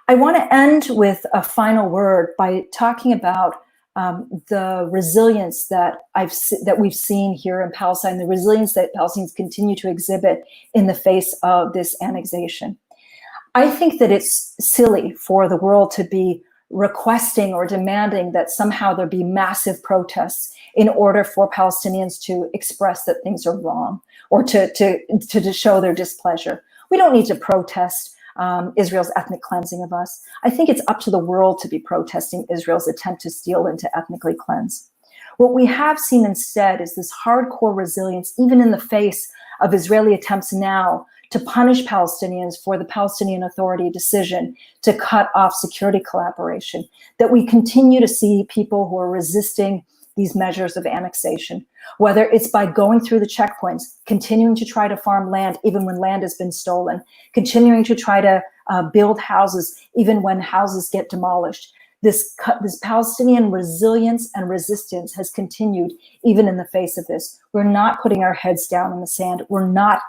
I want to end with a final word by talking about the resilience that we've seen here in Palestine, the resilience that Palestinians continue to exhibit in the face of this annexation. I think that it's silly for the world to be requesting or demanding that somehow there be massive protests in order for Palestinians to express that things are wrong or to show their displeasure. We don't need to protest Israel's ethnic cleansing of us. I think it's up to the world to be protesting Israel's attempt to steal and to ethnically cleanse. What we have seen instead is this hardcore resilience, even in the face of Israeli attempts now to punish Palestinians for the Palestinian Authority decision to cut off security collaboration, that we continue to see people who are resisting these measures of annexation, whether it's by going through the checkpoints, continuing to try to farm land even when land has been stolen, continuing to try to build houses even when houses get demolished. This Palestinian resilience and resistance has continued even in the face of this. We're not putting our heads down in the sand. We're not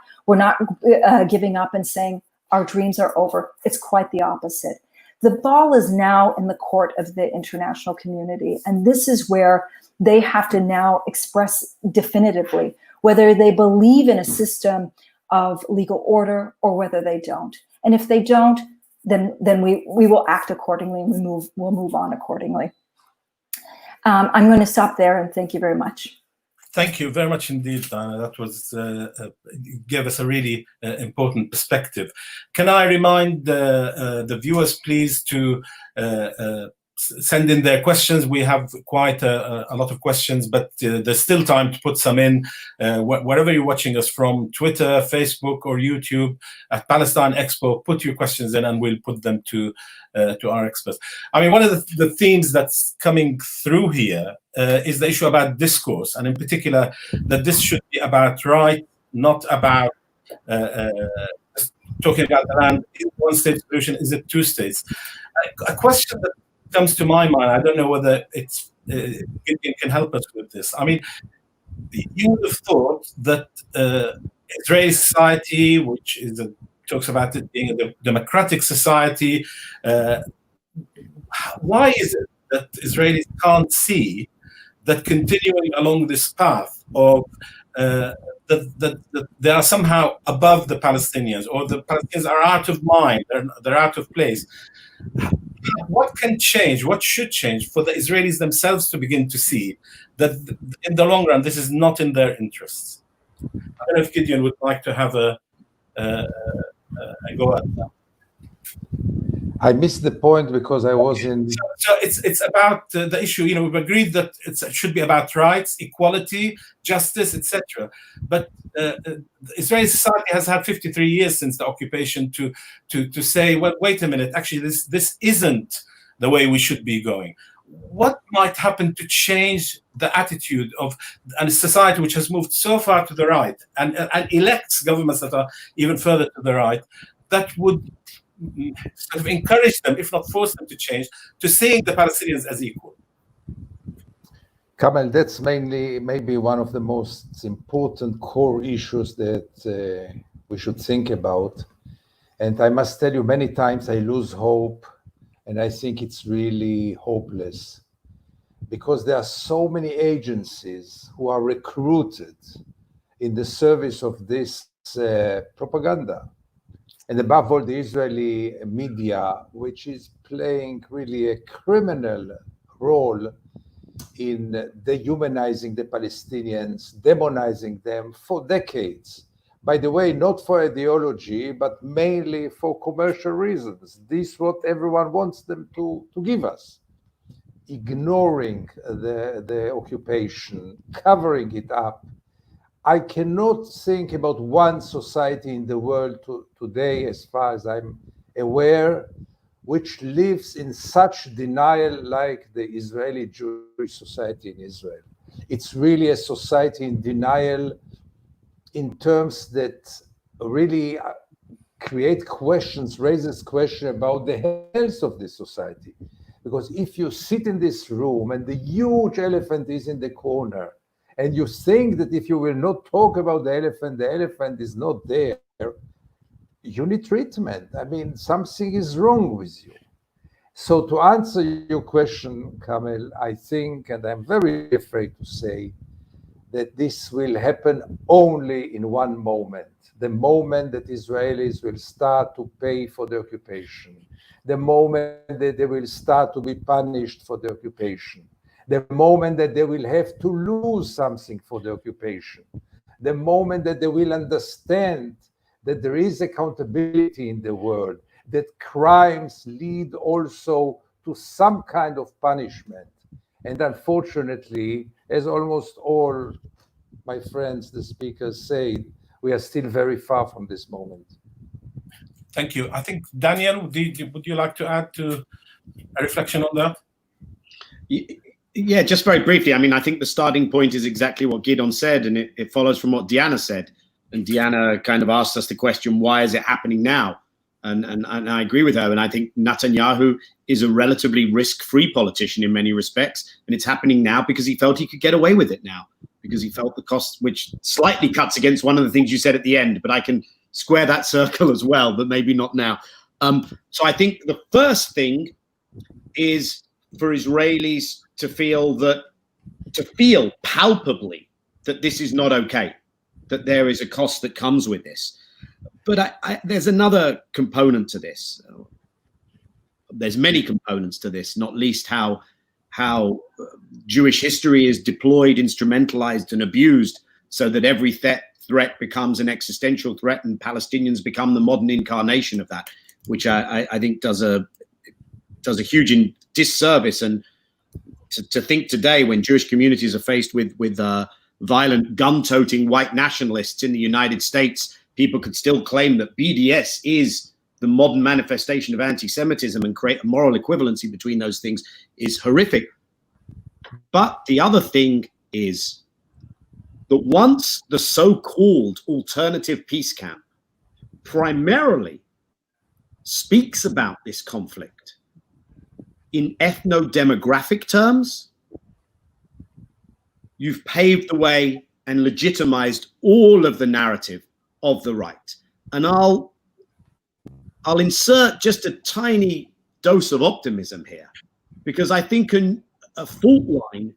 giving up and saying our dreams are over. It's quite the opposite. The ball is now in the court of the international community, and this is where they have to now express definitively whether they believe in a system of legal order or whether they don't. And if they don't, then we will act accordingly, and we'll move on accordingly. I'm going to stop there, and thank you very much. Thank you very much indeed, Dana. That was gave us a really important perspective. Can I remind the viewers, please, to send in their questions? We have quite a lot of questions, but there's still time to put some in. Wherever you're watching us from, Twitter, Facebook, or YouTube, at Palestine Expo, put your questions in, and we'll put them to our experts. I mean, one of the themes that's coming through here is the issue about discourse, and in particular, that this should be about right, not about talking about the land. Is it one state solution? Is it two states? A question that comes to my mind, I don't know whether it can help us with this. I mean, you would have thought that Israeli society, which is talks about it being a democratic society, why is it that Israelis can't see that continuing along this path of that they are somehow above the Palestinians, or the Palestinians are out of mind, they're out of place? What can change? What should change for the Israelis themselves to begin to see that in the long run this is not in their interests? I don't know if Gideon would like to have a go at that. I missed the point because I was in. So it's about the issue. You know, we've agreed that it should be about rights, equality, justice, etc. But Israeli society has had 53 years since the occupation to say, well, wait a minute, actually, this isn't the way we should be going. What might happen to change the attitude of a society which has moved so far to the right and elects governments that are even further to the right, that would sort of encourage them, if not force them to change, to seeing the Palestinians as equal? Kamal, that's maybe one of the most important core issues that we should think about. And I must tell you, many times I lose hope, and I think it's really hopeless, because there are so many agencies who are recruited in the service of this propaganda. And above all, the Israeli media, which is playing really a criminal role in dehumanizing the Palestinians, demonizing them for decades. By the way, not for ideology, but mainly for commercial reasons. This is what everyone wants them to give us. Ignoring the occupation, covering it up. I cannot think about one society in the world today, as far as I'm aware, which lives in such denial like the Israeli Jewish society in Israel. It's really a society in denial in terms that really create questions, raises question about the health of this society. Because if you sit in this room and the huge elephant is in the corner, and you think that if you will not talk about the elephant is not there, you need treatment. I mean, something is wrong with you. So to answer your question, Kamel, I think, and I'm very afraid to say, that this will happen only in one moment, the moment that Israelis will start to pay for the occupation, the moment that they will start to be punished for the occupation, the moment that they will have to lose something for the occupation, the moment that they will understand that there is accountability in the world, that crimes lead also to some kind of punishment. And unfortunately, as almost all my friends, the speakers said, we are still very far from this moment. Thank you. I think, Daniel, would you like to add to a reflection on that? Yeah, just very briefly. I mean, I think the starting point is exactly what Gideon said, and it follows from what Diana said. And Diana kind of asked us the question, why is it happening now? And I agree with her. And I think Netanyahu is a relatively risk-free politician in many respects. And it's happening now because he felt he could get away with it now, because he felt the cost, which slightly cuts against one of the things you said at the end, but I can square that circle as well, but maybe not now. So I think the first thing is for Israelis to feel palpably that this is not okay, that there is a cost that comes with this. But there's another component to this. There's many components to this, not least how Jewish history is deployed, instrumentalized, and abused so that every threat becomes an existential threat, and Palestinians become the modern incarnation of that, which I think does a huge disservice. And to think today, when Jewish communities are faced with violent gun-toting white nationalists in the United States, people could still claim that BDS is the modern manifestation of anti-Semitism and create a moral equivalency between those things is horrific. But the other thing is that once the so-called alternative peace camp primarily speaks about this conflict in ethno-demographic terms, you've paved the way and legitimized all of the narrative of the right. And I'll insert just a tiny dose of optimism here, because I think a fault line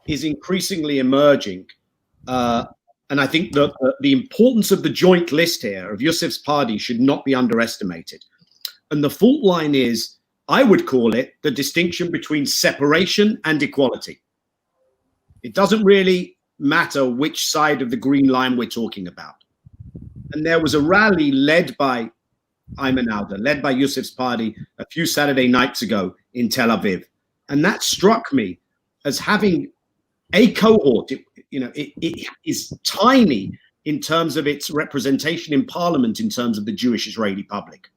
is increasingly emerging. And I think that the importance of the joint list here of Yusuf's party should not be underestimated. And the fault line is, I would call it the distinction between separation and equality. It doesn't really matter which side of the green line we're talking about. And there was a rally led by Ayman Auda, led by Yusuf's party a few Saturday nights ago in Tel Aviv. And that struck me as having a cohort. It is tiny in terms of its representation in parliament, in terms of the Jewish Israeli public.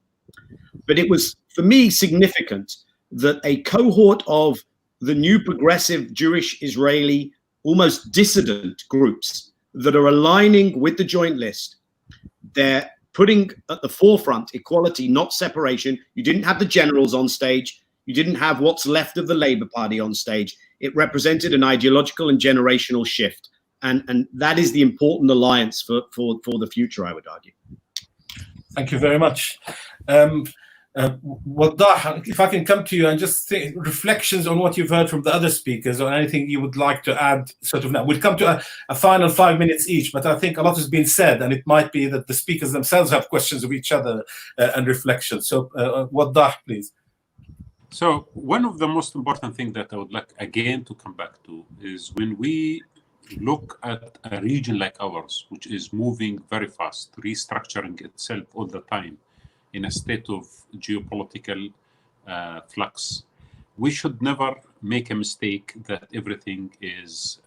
But it was, for me, significant that a cohort of the new progressive Jewish Israeli, almost dissident groups that are aligning with the joint list, they're putting at the forefront equality, not separation. You didn't have the generals on stage. You didn't have what's left of the Labour Party on stage. It represented an ideological and generational shift. And that is the important alliance for the future, I would argue. Thank you very much. Waddah, if I can come to you and just think, reflections on what you've heard from the other speakers, or anything you would like to add sort of now. We'll come to a final 5 minutes each, but I think a lot has been said, and it might be that the speakers themselves have questions of each other and reflections. So Waddah, please. So one of the most important things that I would like again to come back to is when we look at a region like ours, which is moving very fast, restructuring itself all the time in a state of geopolitical flux, we should never make a mistake that everything is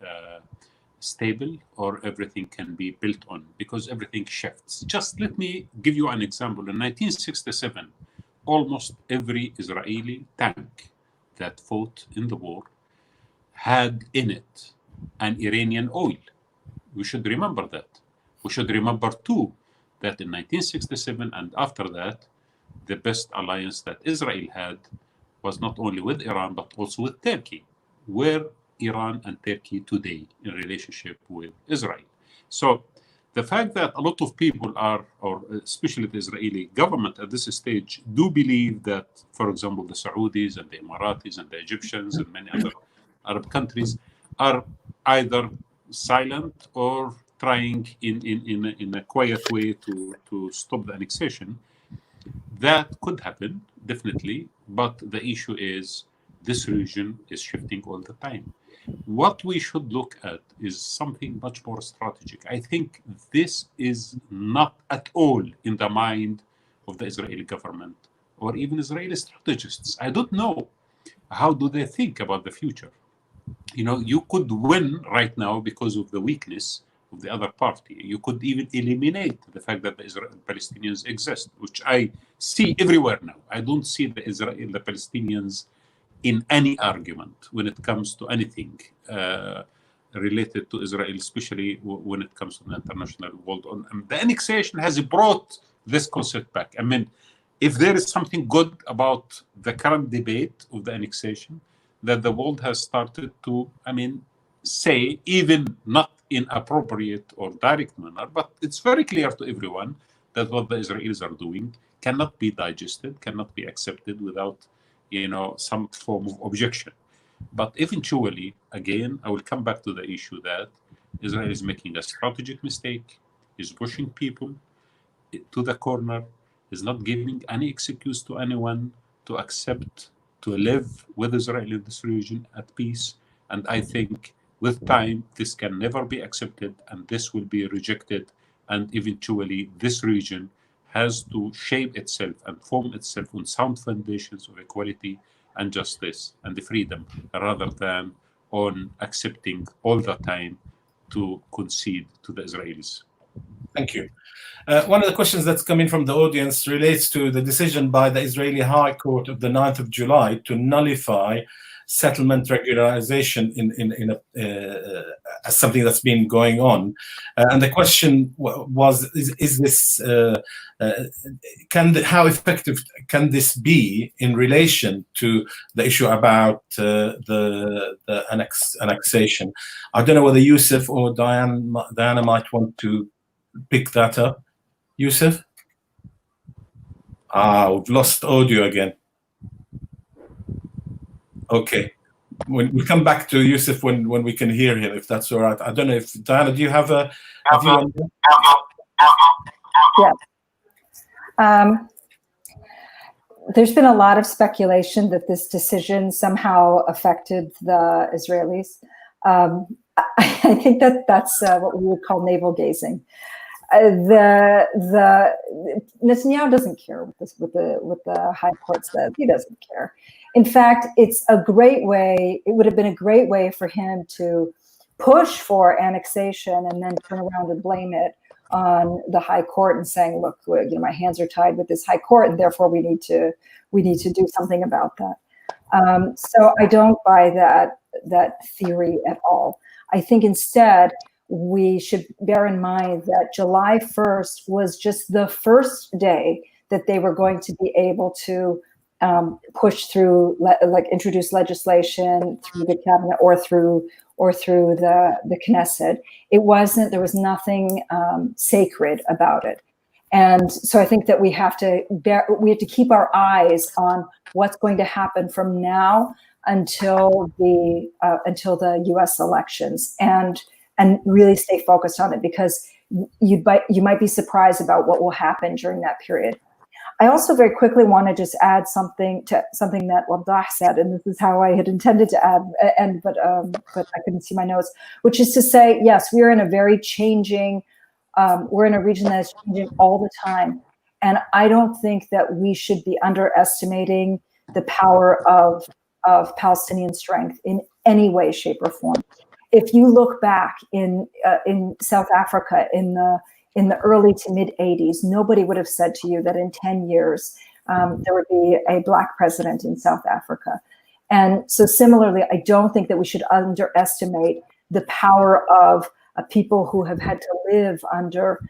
stable or everything can be built on, because everything shifts. Just let me give you an example. In 1967, almost every Israeli tank that fought in the war had in it an Iranian oil. We should remember that. We should remember too that in 1967 and after that, the best alliance that Israel had was not only with Iran, but also with Turkey. Where Iran and Turkey today in relationship with Israel? So the fact that a lot of people are, or especially the Israeli government at this stage, do believe that, for example, the Saudis and the Emiratis and the Egyptians and many other Arab countries are either silent or trying in a quiet way to stop the annexation. That could happen, definitely, but the issue is this region is shifting all the time. What we should look at is something much more strategic. I think this is not at all in the mind of the Israeli government or even Israeli strategists. I don't know how do they think about the future. You know, you could win right now because of the weakness of the other party. You could even eliminate the fact that the Palestinians exist, which I see everywhere now. I don't see the Palestinians in any argument when it comes to anything related to Israel, especially when it comes to the international world. The annexation has brought this concept back. I mean, if there is something good about the current debate of the annexation, that the world has started to, say, even not in appropriate or direct manner, but it's very clear to everyone that what the Israelis are doing cannot be digested, cannot be accepted without, some form of objection. But eventually, again, I will come back to the issue that Israel is making a strategic mistake, is pushing people to the corner, is not giving any excuse to anyone to accept to live with Israel in this region at peace. And I think with time, this can never be accepted and this will be rejected. And eventually, this region has to shape itself and form itself on sound foundations of equality and justice and the freedom, rather than on accepting all the time to concede to the Israelis. Thank you. One of the questions that's coming from the audience relates to the decision by the Israeli High Court of the 9th of July to nullify settlement regularization as something that's been going on. And the question was, is this, how effective can this be in relation to the issue about the annexation? I don't know whether Yusuf or Diana might want to pick that up. Yusuf? We've lost audio again. Okay. We'll come back to Yusuf when we can hear him, if that's all right. I don't know if, Diana, do you have a view on that? Yeah. There's been a lot of speculation that this decision somehow affected the Israelis. I think that's what we would call navel gazing. Netanyahu doesn't care what the High Court says. He doesn't care. In fact, it's a great way. It would have been a great way for him to push for annexation and then turn around and blame it on the High Court and saying, "Look, my hands are tied with this High Court, and therefore we need to do something about that." So I don't buy that theory at all. I think instead, we should bear in mind that July 1st was just the first day that they were going to be able to push through, introduce legislation through the cabinet or through the Knesset. There was nothing sacred about it. And so I think that we have to keep our eyes on what's going to happen from now until the U.S. elections, and really stay focused on it, because you might be surprised about what will happen during that period. I also very quickly want to just add something that Waddah said, and this is how I had intended to add, but I couldn't see my notes, which is to say, yes, we are in a very changing, we're in a region that is changing all the time. And I don't think that we should be underestimating the power of Palestinian strength in any way, shape, or form. If you look back in South Africa in the early to mid 80s, nobody would have said to you that in 10 years there would be a Black president in South Africa. And so similarly, I don't think that we should underestimate the power of people who have had to live under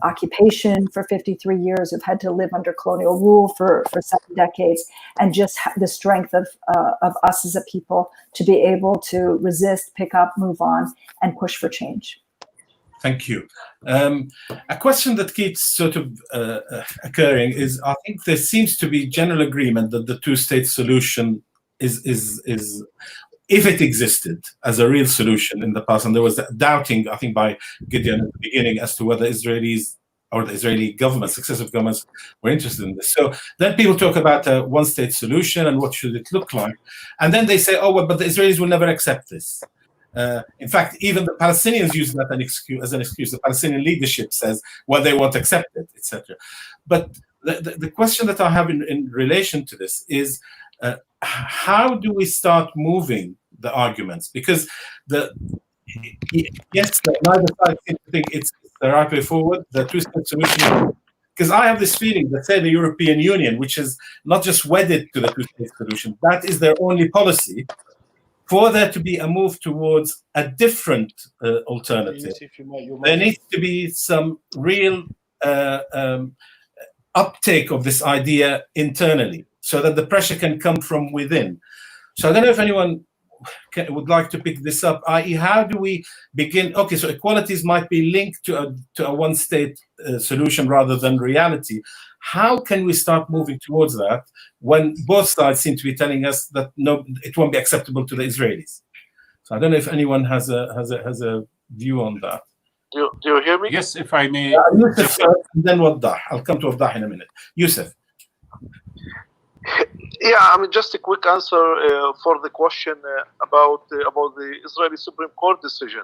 occupation for 53 years, who've had to live under colonial rule for 7 decades, and just the strength of us as a people to be able to resist, pick up, move on, and push for change. Thank you. A question that keeps sort of occurring is, I think there seems to be general agreement that the two-state solution is if it existed as a real solution in the past, and there was doubting, I think, by Gideon at the beginning as to whether Israelis or the Israeli government, successive governments, were interested in this. So then people talk about a one-state solution and what should it look like. And then they say, oh, well, but the Israelis will never accept this. In fact, even the Palestinians use that as an excuse. The Palestinian leadership says, well, they won't accept it, etc. But the question that I have in relation to this is, how do we start moving the arguments? Because yes, neither side seems to think it's the right way forward, the two-state solution. Because I have this feeling that, say, the European Union, which is not just wedded to the two-state solution, that is their only policy. For there to be a move towards a different alternative, there needs to be some real uptake of this idea internally, so that the pressure can come from within. So I don't know if anyone would like to pick this up, i.e. how do we begin? Okay, so equalities might be linked to a one-state solution rather than reality. How can we start moving towards that when both sides seem to be telling us that no, it won't be acceptable to the Israelis? So I don't know if anyone has a view on that. Do you hear me? Yes, if I may. Yusuf first, and then Waddah. I'll come to Waddah in a minute. Yusuf. Yeah, I mean, just a quick answer for the question about the Israeli Supreme Court decision.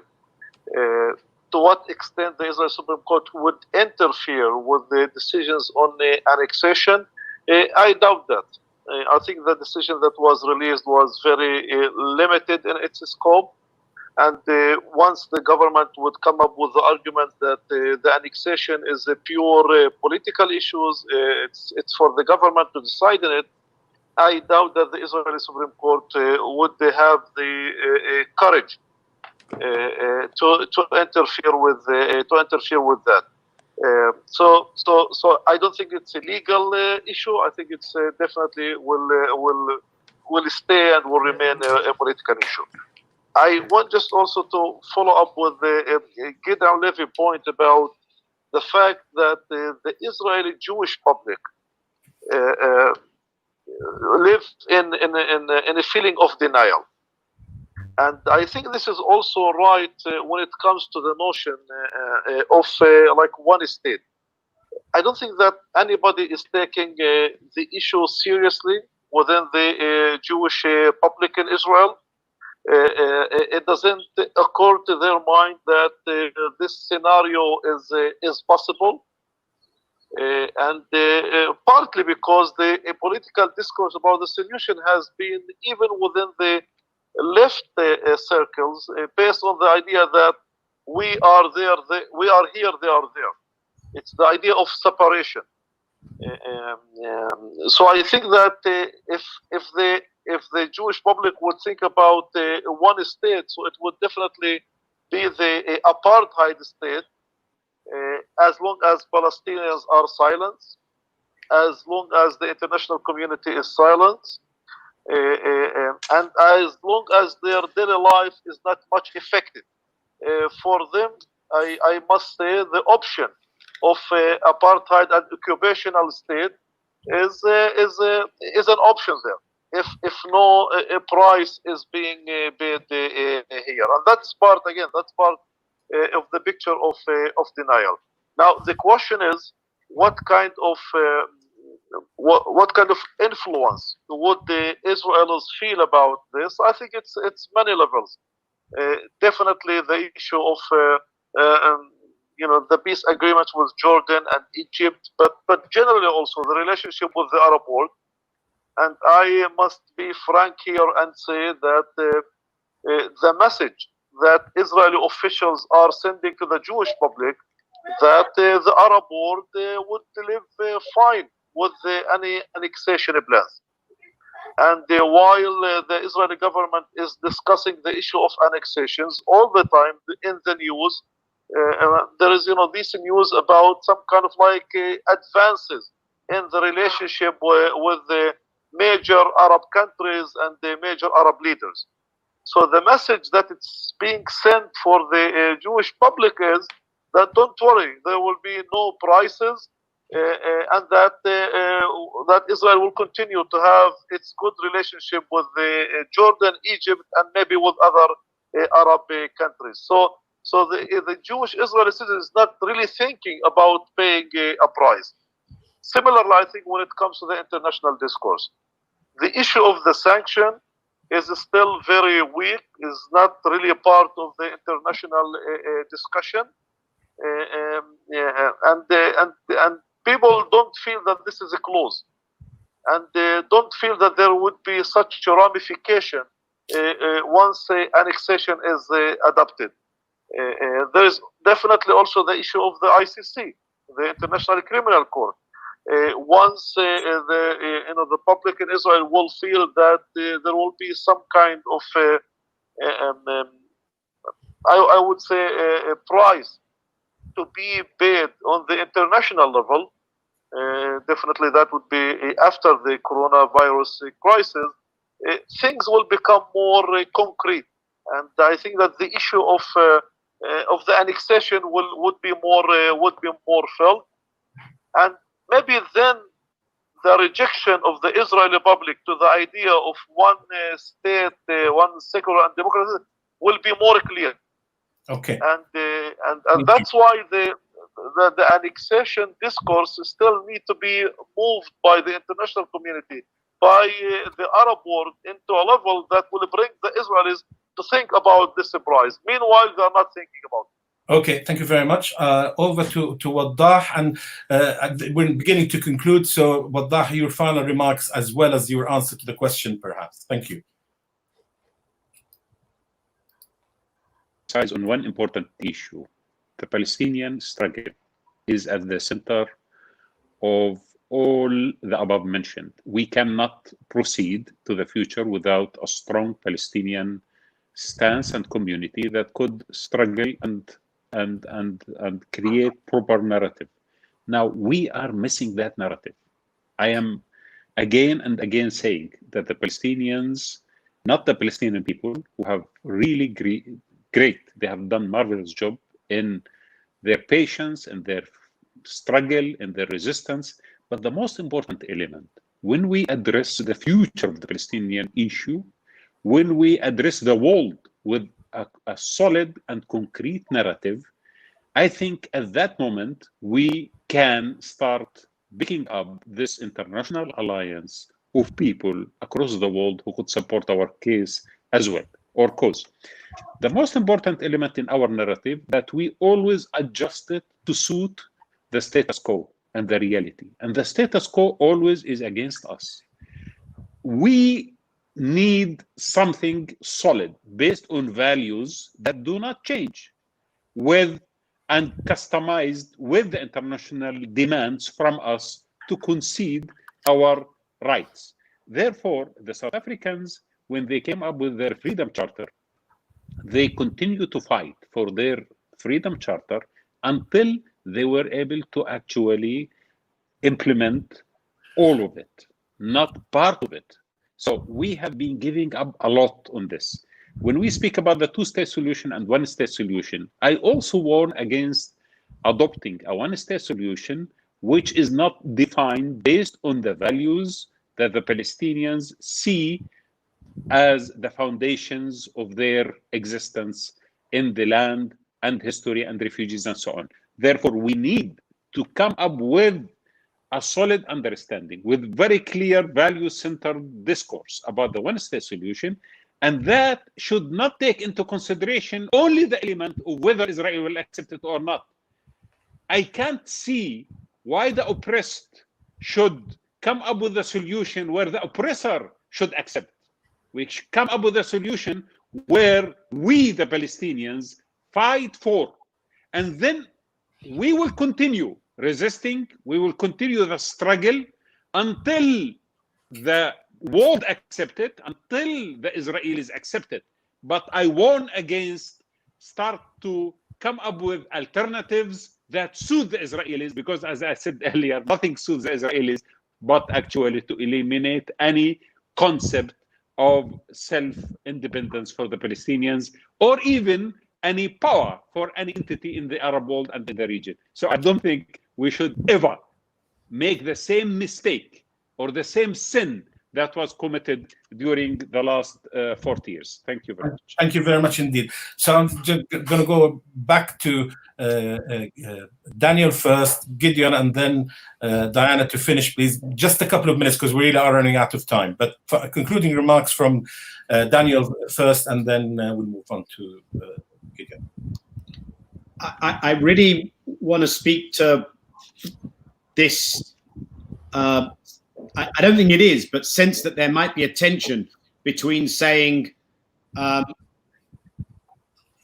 To what extent the Israeli Supreme Court would interfere with the decisions on the annexation, I doubt that. I think the decision that was released was very limited in its scope. And once the government would come up with the argument that the annexation is a pure political issues, it's for the government to decide on it, I doubt that the Israeli Supreme Court would have the courage to interfere with that. So I don't think it's a legal issue. I think it's definitely will stay and will remain a political issue. I want just also to follow up with the Gideon Levy point about the fact that the Israeli Jewish public live in a feeling of denial. And I think this is also right when it comes to the notion of like one state. I don't think that anybody is taking the issue seriously within the Jewish public in Israel. it doesn't occur to their mind that this scenario is possible. And partly because the political discourse about the solution has been, even within the left circles, based on the idea that we are there, we are here, they are there. It's the idea of separation. So I think that if the Jewish public would think about one state, so it would definitely be the apartheid state. As long as Palestinians are silent, as long as the international community is silent, and as long as their daily life is not much affected. For them, I must say the option of apartheid and occupational state is an option there. If no price is being paid here, and that's part of the picture of denial. Now the question is, what kind of influence would the Israelis feel about this? I think it's many levels. Definitely the issue of the peace agreement with Jordan and Egypt, but generally also the relationship with the Arab world. And I must be frank here and say that the message that Israeli officials are sending to the Jewish public, that the Arab world would live fine with any annexation plans. And while the Israeli government is discussing the issue of annexations all the time in the news, there is this news about some kind of like advances in the relationship with the major Arab countries and the major Arab leaders. So the message that it's being sent for the Jewish public is that don't worry, there will be no prices, and that Israel will continue to have its good relationship with Jordan, Egypt, and maybe with other Arab countries. So the Jewish Israeli citizen is not really thinking about paying a price. Similarly, I think when it comes to the international discourse, the issue of the sanction is still very weak, is not really a part of the international discussion. And people don't feel that this is a close, and they don't feel that there would be such a ramification once annexation is adopted. There is definitely also the issue of the ICC, the International Criminal Court. Once the public in Israel will feel that there will be some kind of I would say a price to be paid on the international level, definitely that would be after the coronavirus crisis, things will become more concrete, and I think that the issue of the annexation would be more felt, and maybe then the rejection of the Israeli public to the idea of one state, one secular and democracy will be more clear. Okay. And that's why the annexation discourse still need to be moved by the international community, by the Arab world, into a level that will bring the Israelis to think about this surprise. Meanwhile, they are not thinking about it. Okay, thank you very much. Over to Waddah, and we're beginning to conclude. So, Waddah, your final remarks as well as your answer to the question, perhaps. Thank you. On one important issue, the Palestinian struggle is at the center of all the above mentioned. We cannot proceed to the future without a strong Palestinian stance and community that could struggle and create proper narrative. Now we are missing that narrative. I am again and again saying that the Palestinians, not the Palestinian people, who have really great, they have done marvelous job in their patience and their struggle and their resistance. But the most important element, when we address the future of the Palestinian issue, when we address the world with a solid and concrete narrative, I think at that moment we can start picking up this international alliance of people across the world who could support our case as well. or cause. The most important element in our narrative that we always adjust it to suit the status quo and the reality. And the status quo always is against us. We need something solid based on values that do not change with and customized with the international demands from us to concede our rights. Therefore, the South Africans, when they came up with their Freedom Charter, they continue to fight for their Freedom Charter until they were able to actually implement all of it, not part of it. So we have been giving up a lot on this. When we speak about the two-state solution and one-state solution, I also warn against adopting a one-state solution which is not defined based on the values that the Palestinians see as the foundations of their existence in the land and history and refugees and so on. Therefore, we need to come up with a solid understanding with very clear value-centered discourse about the one-state solution, and that should not take into consideration only the element of whether Israel will accept it or not. I can't see why the oppressed should come up with a solution where the oppressor should accept. We should come up with a solution where we, the Palestinians, fight for, and then we will continue resisting, we will continue the struggle until the world accept it, until the Israelis accept it. But I warn against start to come up with alternatives that suit the Israelis, because as I said earlier, nothing suits the Israelis but actually to eliminate any concept of self-independence for the Palestinians, or even any power for any entity in the Arab world and in the region. So I don't think we should ever make the same mistake or the same sin that was committed during the last 40 years. Thank you very much. Thank you very much indeed. So I'm just going to go back to Daniel first, Gideon, and then Diana to finish, please. Just a couple of minutes because we really are running out of time. But for concluding remarks from Daniel first, and then we'll move on to Gideon. I really want to speak to this. I don't think it is, but sense that there might be a tension between saying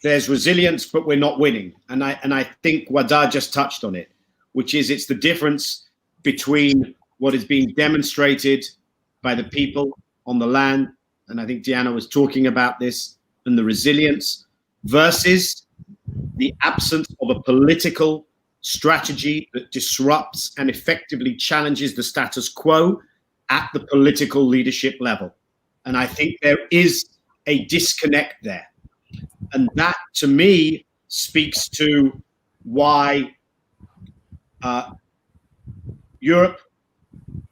there's resilience, but we're not winning. And I think Wadar just touched on it, which is it's the difference between what is being demonstrated by the people on the land, and I think Diana was talking about this, and the resilience versus the absence of a political strategy that disrupts and effectively challenges the status quo at the political leadership level. And I think there is a disconnect there. And that, to me, speaks to why Europe,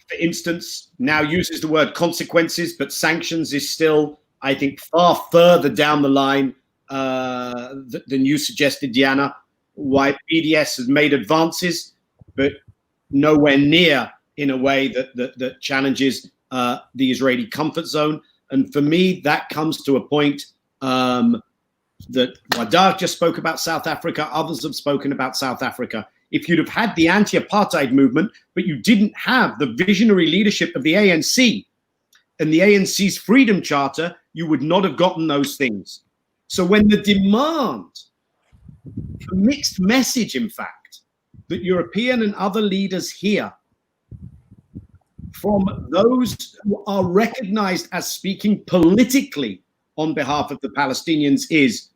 for instance, now uses the word consequences, but sanctions is still, I think, far further down the line than you suggested, Diana. Why BDS has made advances, but nowhere near in a way that challenges the Israeli comfort zone. And for me, that comes to a point that Wadar just spoke about South Africa. Others have spoken about South Africa. If you'd have had the anti-apartheid movement, but you didn't have the visionary leadership of the ANC and the ANC's Freedom Charter, you would not have gotten those things. So when the demand, a mixed message, in fact, that European and other leaders hear from those who are recognized as speaking politically on behalf of the Palestinians is,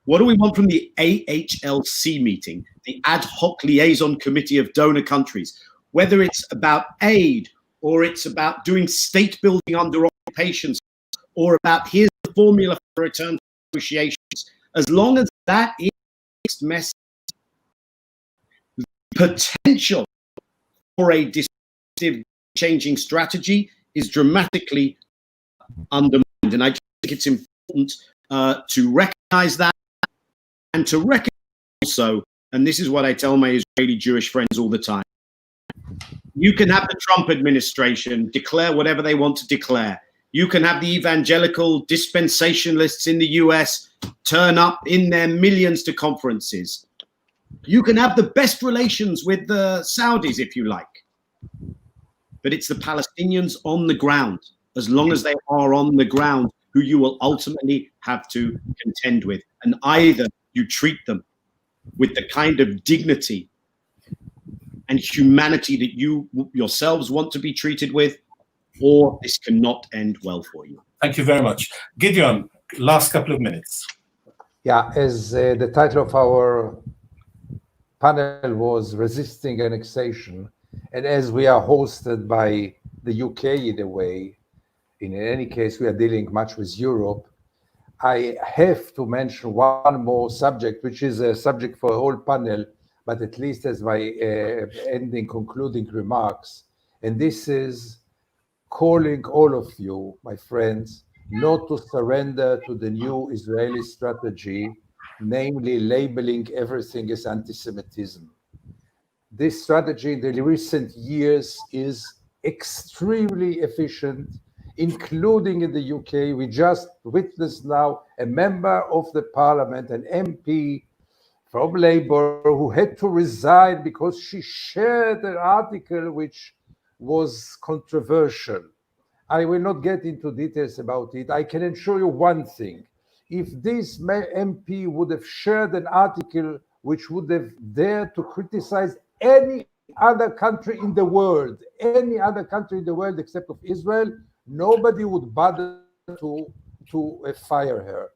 what do we want from the AHLC meeting, the Ad Hoc Liaison Committee of Donor Countries, whether it's about aid or it's about doing state building under occupation or about here's the formula for return negotiations. As long as that is mixed message, the potential for a disruptive changing strategy is dramatically undermined. And I think it's important to recognize that and to recognize also, and this is what I tell my Israeli Jewish friends all the time, you can have the Trump administration declare whatever they want to declare. You can have the evangelical dispensationalists in the US turn up in their millions to conferences. You can have the best relations with the Saudis if you like. But it's the Palestinians on the ground, as long as they are on the ground, who you will ultimately have to contend with. And either you treat them with the kind of dignity and humanity that you yourselves want to be treated with, or this cannot end well for you. Thank you very much. Gideon, last couple of minutes. Yeah, as the title of our panel was Resisting Annexation, and as we are hosted by the UK in a way, in any case, we are dealing much with Europe, I have to mention one more subject, which is a subject for a whole panel, but at least as my ending concluding remarks. And this is calling all of you, my friends, not to surrender to the new Israeli strategy, namely labeling everything as anti-Semitism. This strategy in the recent years is extremely efficient, including in the UK. We just witnessed now a member of the parliament, an MP from Labour, who had to resign because she shared an article which was controversial. I will not get into details about it. I can assure you one thing. If this MP would have shared an article which would have dared to criticize any other country in the world, any other country in the world except of Israel, nobody would bother to fire her.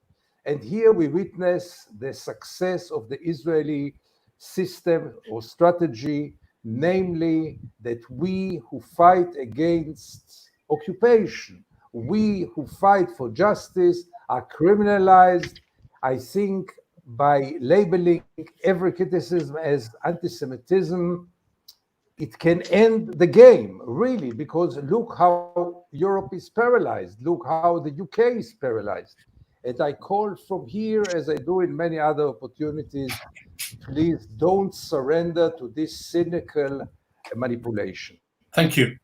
And here we witness the success of the Israeli system or strategy, namely that we who fight against occupation, we who fight for justice are criminalized. I think by labeling every criticism as anti-Semitism, it can end the game, really, because look how Europe is paralyzed. Look how the UK is paralyzed. And I call from here, as I do in many other opportunities, please don't surrender to this cynical manipulation. Thank you.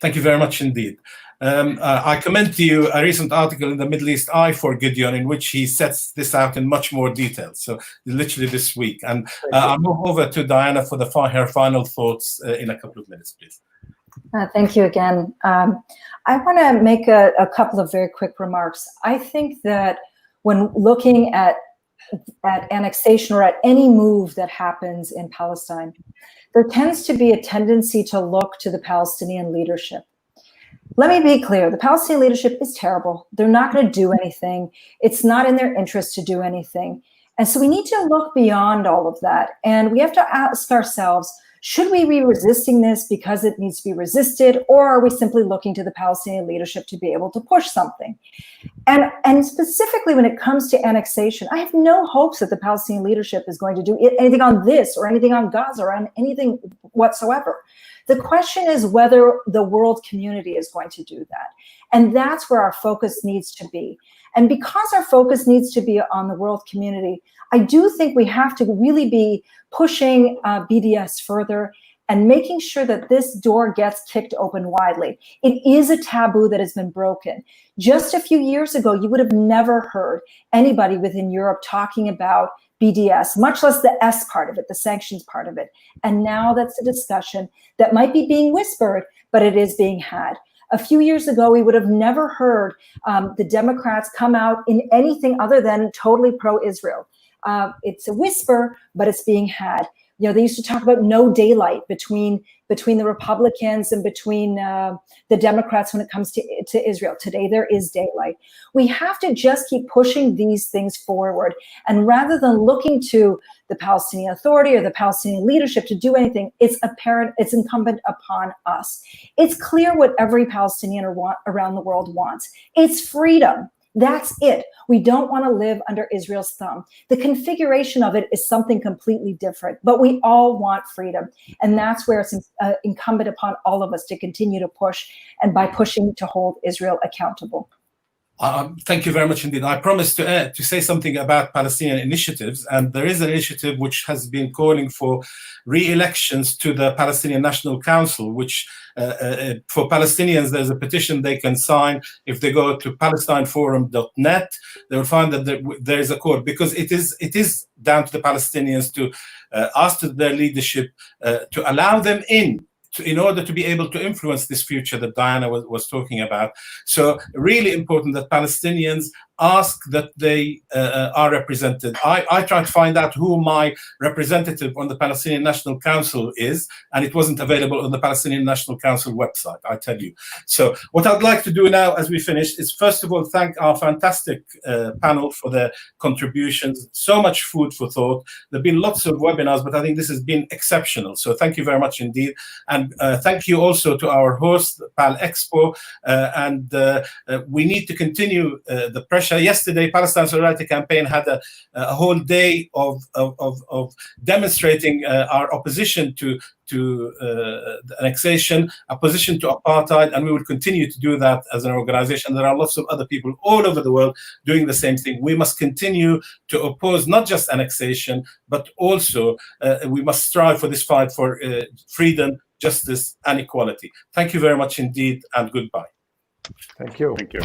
Thank you very much indeed. I commend to you a recent article in the Middle East Eye for Gideon, in which he sets this out in much more detail. So literally this week. And I'll move over to Diana for her final thoughts in a couple of minutes, please. Thank you again. I want to make a couple of very quick remarks. I think that when looking at annexation or at any move that happens in Palestine, there tends to be a tendency to look to the Palestinian leadership. Let me be clear, the Palestinian leadership is terrible. They're not going to do anything. It's not in their interest to do anything. And so we need to look beyond all of that. And we have to ask ourselves, should we be resisting this because it needs to be resisted, or are we simply looking to the Palestinian leadership to be able to push something? And specifically when it comes to annexation, I have no hopes that the Palestinian leadership is going to do anything on this or anything on Gaza or on anything whatsoever. The question is whether the world community is going to do that. And that's where our focus needs to be. And because our focus needs to be on the world community, I do think we have to really be pushing BDS further and making sure that this door gets kicked open widely. It is a taboo that has been broken. Just a few years ago, you would have never heard anybody within Europe talking about BDS, much less the S part of it, the sanctions part of it. And now that's a discussion that might be being whispered, but it is being had. A few years ago, we would have never heard the Democrats come out in anything other than totally pro-Israel. It's a whisper, but it's being had. You know, they used to talk about no daylight between the Republicans and between the Democrats when it comes to Israel. Today, there is daylight. We have to just keep pushing these things forward. And rather than looking to the Palestinian Authority or the Palestinian leadership to do anything, it's incumbent upon us. It's clear what every Palestinian around the world wants. It's freedom. That's it. We don't want to live under Israel's thumb. The configuration of it is something completely different, but we all want freedom. And that's where it's incumbent upon all of us to continue to push, and by pushing to hold Israel accountable. Thank you very much indeed. I promised to say something about Palestinian initiatives, and there is an initiative which has been calling for re-elections to the Palestinian National Council, which for Palestinians, there's a petition they can sign. If they go to palestineforum.net, they will find that there is a call, because it is down to the Palestinians to ask their leadership to allow them in order to be able to influence this future that Diana was talking about. So really important that Palestinians ask that they are represented. I tried to find out who my representative on the Palestinian National Council is, and it wasn't available on the Palestinian National Council website, I tell you. So what I'd like to do now as we finish is, first of all, thank our fantastic panel for their contributions. So much food for thought. There have been lots of webinars, but I think this has been exceptional. So thank you very much indeed. And thank you also to our host, Pal Expo. And we need to continue the pressure. Yesterday, Palestine Solidarity Campaign had a whole day of demonstrating our opposition to annexation, opposition to apartheid, and we will continue to do that as an organization. There are lots of other people all over the world doing the same thing. We must continue to oppose not just annexation, but also we must strive for this fight for freedom, justice, and equality. Thank you very much indeed, and goodbye. Thank you. Thank you.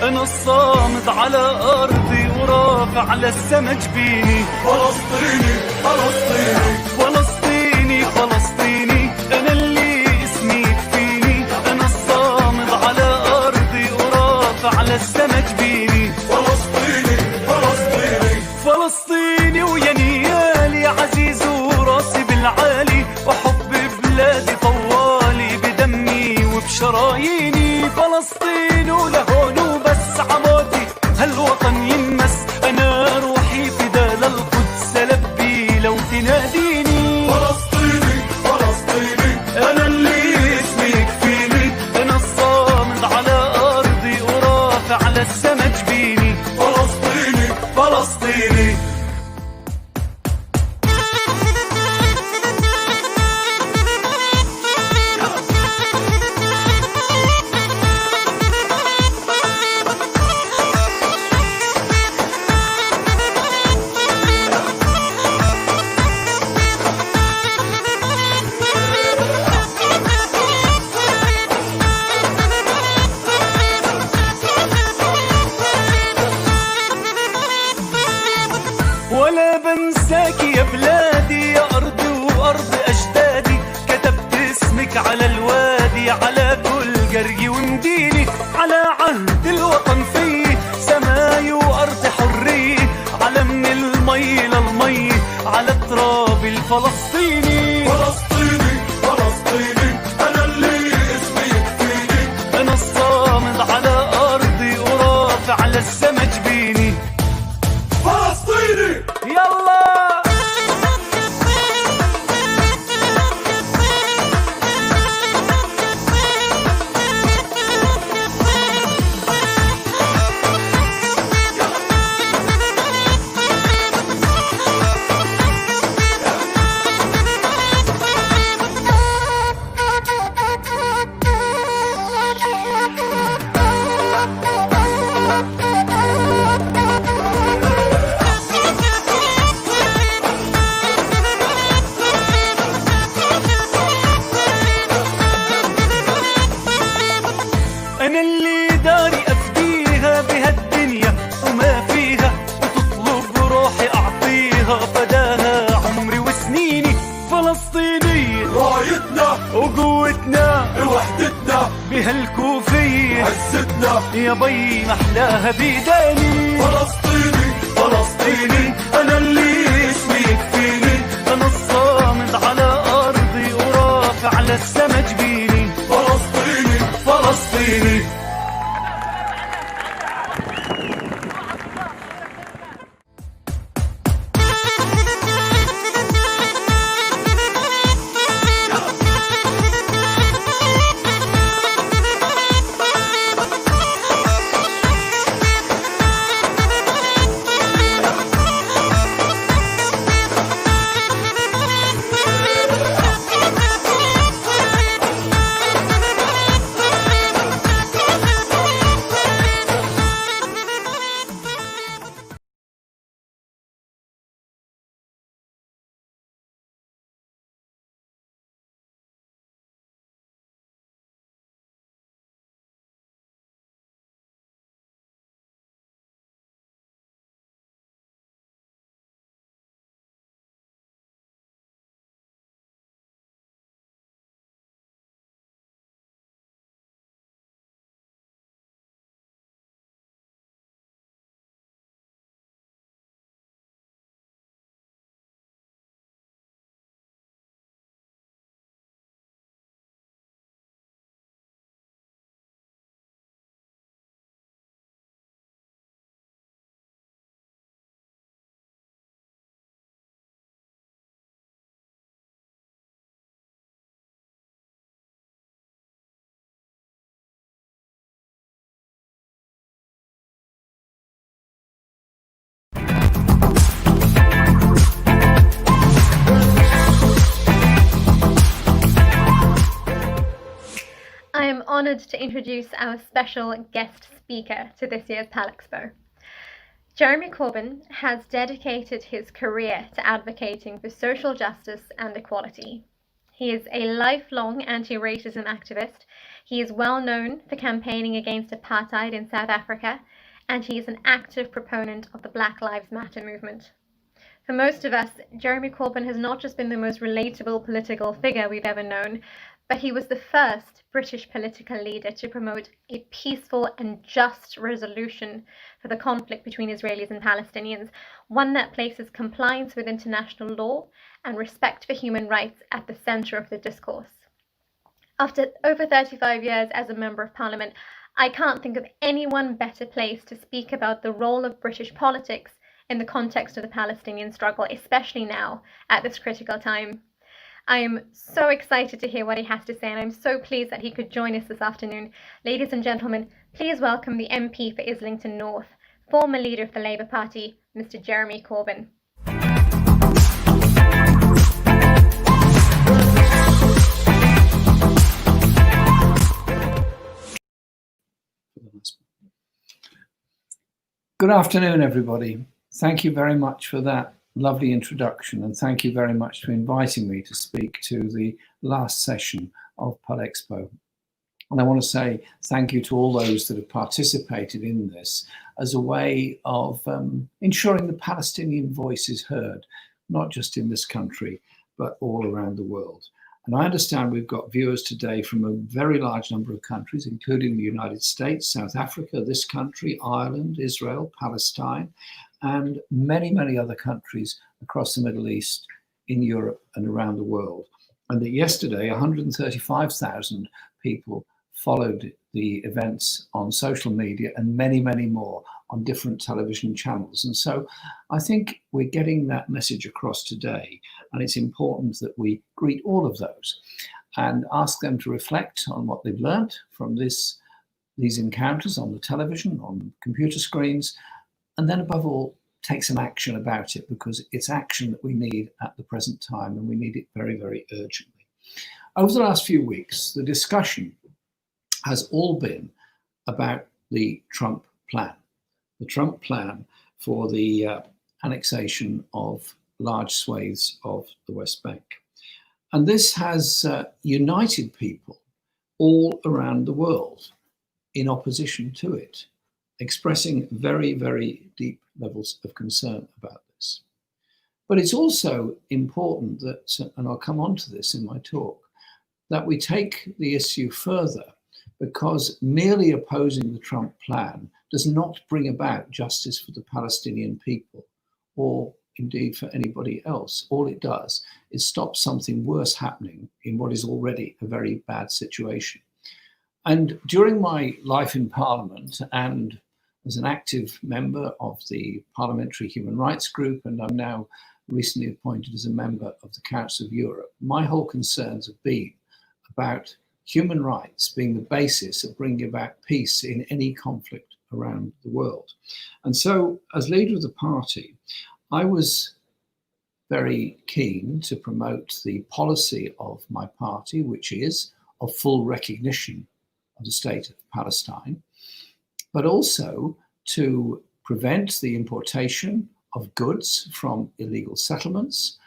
أنا الصامد على أرضي ورافع على السما جبيني. فلسطيني فلسطيني فلسطيني فلسطيني أنا اللي اسمي يكفيني. أنا الصامد على أرضي ورافع على السما جبيني. فلسطيني فلسطيني فلسطيني ويا نيالي عزيز وراسي بالعالي، وحب بلادي طوالي بدمي وبشراييني. فلسطين ولهون وبس عمودي هالوطن ينمس، أنا روحي فدا للقدس لبي لو تناديني. فلسطيني فلسطيني أنا اللي اسمي يكفيني. أنا الصامد على أرضي ورافع على السما جبيني. فلسطيني فلسطيني ولا بنساك يا بلادي، يا أرضي وأرض أجدادي. كتبت اسمك على الوادي، على كل قرية ومدينة، على عهد الوطن فيه سماي وأرض حرية، على من المي للمي، على التراب الفلسطيني. فلسطيني فلسطيني أنا اللي اسمي يكفيني. أنا الصامد على أرضي ورافع على السما جبيني. فلسطيني يلا أنا اللي داري أفديها بهالدنيا وما فيها، وتطلب روحي أعطيها فداها عمري وسنيني. فلسطيني رايتنا وقوتنا وحدتنا، بهالكوفية عزتنا يا بي محلاها بيداني. فلسطيني فلسطيني أنا اللي اسمي يكفيني. فلسطيني. I am honoured to introduce our special guest speaker to this year's Expo. Jeremy Corbyn has dedicated his career to advocating for social justice and equality. He is a lifelong anti-racism activist. He is well known for campaigning against apartheid in South Africa, and he is an active proponent of the Black Lives Matter movement. For most of us, Jeremy Corbyn has not just been the most relatable political figure we've ever known, but he was the first British political leader to promote a peaceful and just resolution for the conflict between Israelis and Palestinians, one that places compliance with international law and respect for human rights at the centre of the discourse. After over 35 years as a Member of Parliament, I can't think of anyone better placed to speak about the role of British politics in the context of the Palestinian struggle, especially now at this critical time. I am so excited to hear what he has to say, and I'm so pleased that he could join us this afternoon. Ladies and gentlemen, please welcome the MP for Islington North, former leader of the Labour Party, Mr. Jeremy Corbyn. Good afternoon, everybody. Thank you very much for that lovely introduction, and thank you very much for inviting me to speak to the last session of Expo. And I want to say thank you to all those that have participated in this as a way of ensuring the Palestinian voice is heard, not just in this country, but all around the world. And I understand we've got viewers today from a very large number of countries, including the United States, South Africa, this country, Ireland, Israel, Palestine, and many, many other countries across the Middle East, in Europe and around the world. And that yesterday, 135,000 people followed the events on social media, and many, many more on different television channels. And so I think we're getting that message across today, and it's important that we greet all of those and ask them to reflect on what they've learned from these encounters on the television, on computer screens, and then above all, take some action about it, because it's action that we need at the present time, and we need it very, very urgently. Over the last few weeks, the discussion has all been about the Trump plan for the annexation of large swathes of the West Bank. And this has united people all around the world in opposition to it, expressing very, very deep levels of concern about this. But it's also important that, and I'll come on to this in my talk, that we take the issue further, because merely opposing the Trump plan does not bring about justice for the Palestinian people, or indeed for anybody else. All it does is stop something worse happening in what is already a very bad situation. And during my life in Parliament and as an active member of the Parliamentary Human Rights Group, and I'm now recently appointed as a member of the Council of Europe, my whole concerns have been about human rights being the basis of bringing about peace in any conflict around the world. And so, as leader of the party, I was very keen to promote the policy of my party, which is of full recognition of the state of Palestine, but also to prevent the importation of goods from illegal settlements,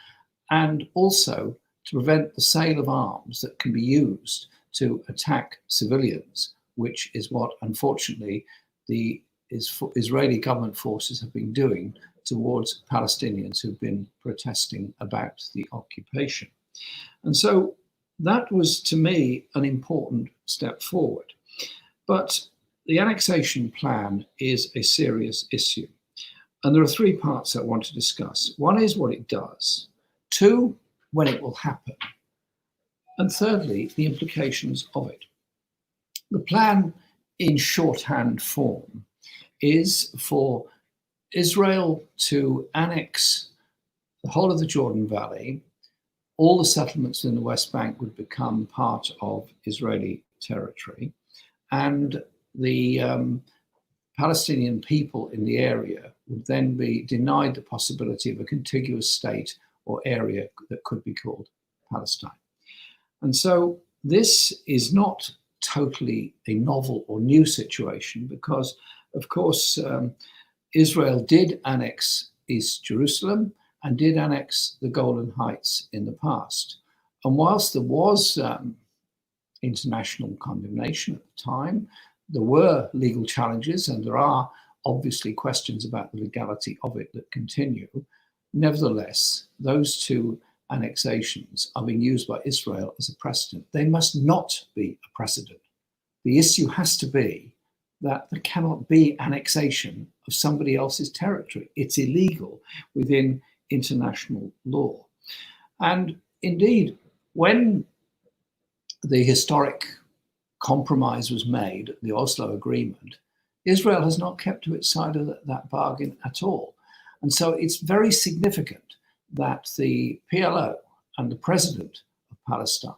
and also to prevent the sale of arms that can be used to attack civilians, which is what, unfortunately, the Israeli government forces have been doing towards Palestinians who've been protesting about the occupation. And so that was, to me, an important step forward. But the annexation plan is a serious issue. And there are three parts I want to discuss. One is what it does. Two, when it will happen. And thirdly, the implications of it. The plan in shorthand form is for Israel to annex the whole of the Jordan Valley. All the settlements in the West Bank would become part of Israeli territory, and the Palestinian people in the area would then be denied the possibility of a contiguous state or area that could be called Palestine. And so this is not totally a novel or new situation because, of course, Israel did annex East Jerusalem and did annex the Golan Heights in the past. And whilst there was international condemnation at the time, there were legal challenges, and there are obviously questions about the legality of it that continue. Nevertheless, those two annexations are being used by Israel as a precedent. They must not be a precedent. The issue has to be that there cannot be annexation of somebody else's territory. It's illegal within international law. And indeed, when the historic compromise was made, the Oslo Agreement, Israel has not kept to its side of that bargain at all. And so it's very significant that the PLO and the president of Palestine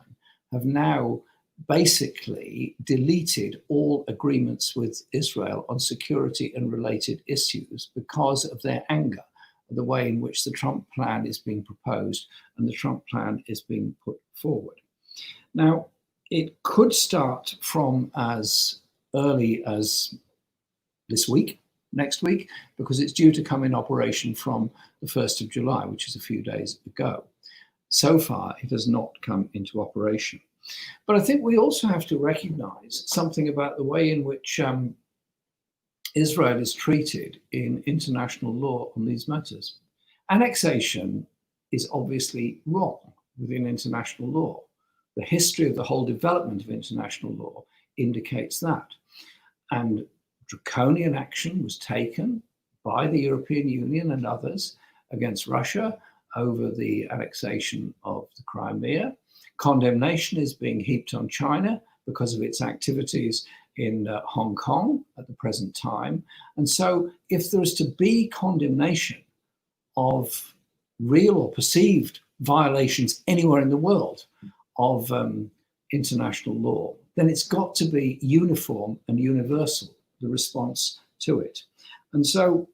have now basically deleted all agreements with Israel on security and related issues because of their anger at the way in which the Trump plan is being proposed and the Trump plan is being put forward. Now, it could start from as early as this week, next week, because it's due to come in operation from the 1st of July, which is a few days ago. So far, it has not come into operation. But I think we also have to recognize something about the way in which Israel is treated in international law on these matters. Annexation is obviously wrong within international law. The history of the whole development of international law indicates that. And draconian action was taken by the European Union and others against Russia over the annexation of the Crimea. Condemnation is being heaped on China because of its activities in Hong Kong at the present time. And so if there is to be condemnation of real or perceived violations anywhere in the world of international law, then it's got to be uniform and universal, the response to it. And so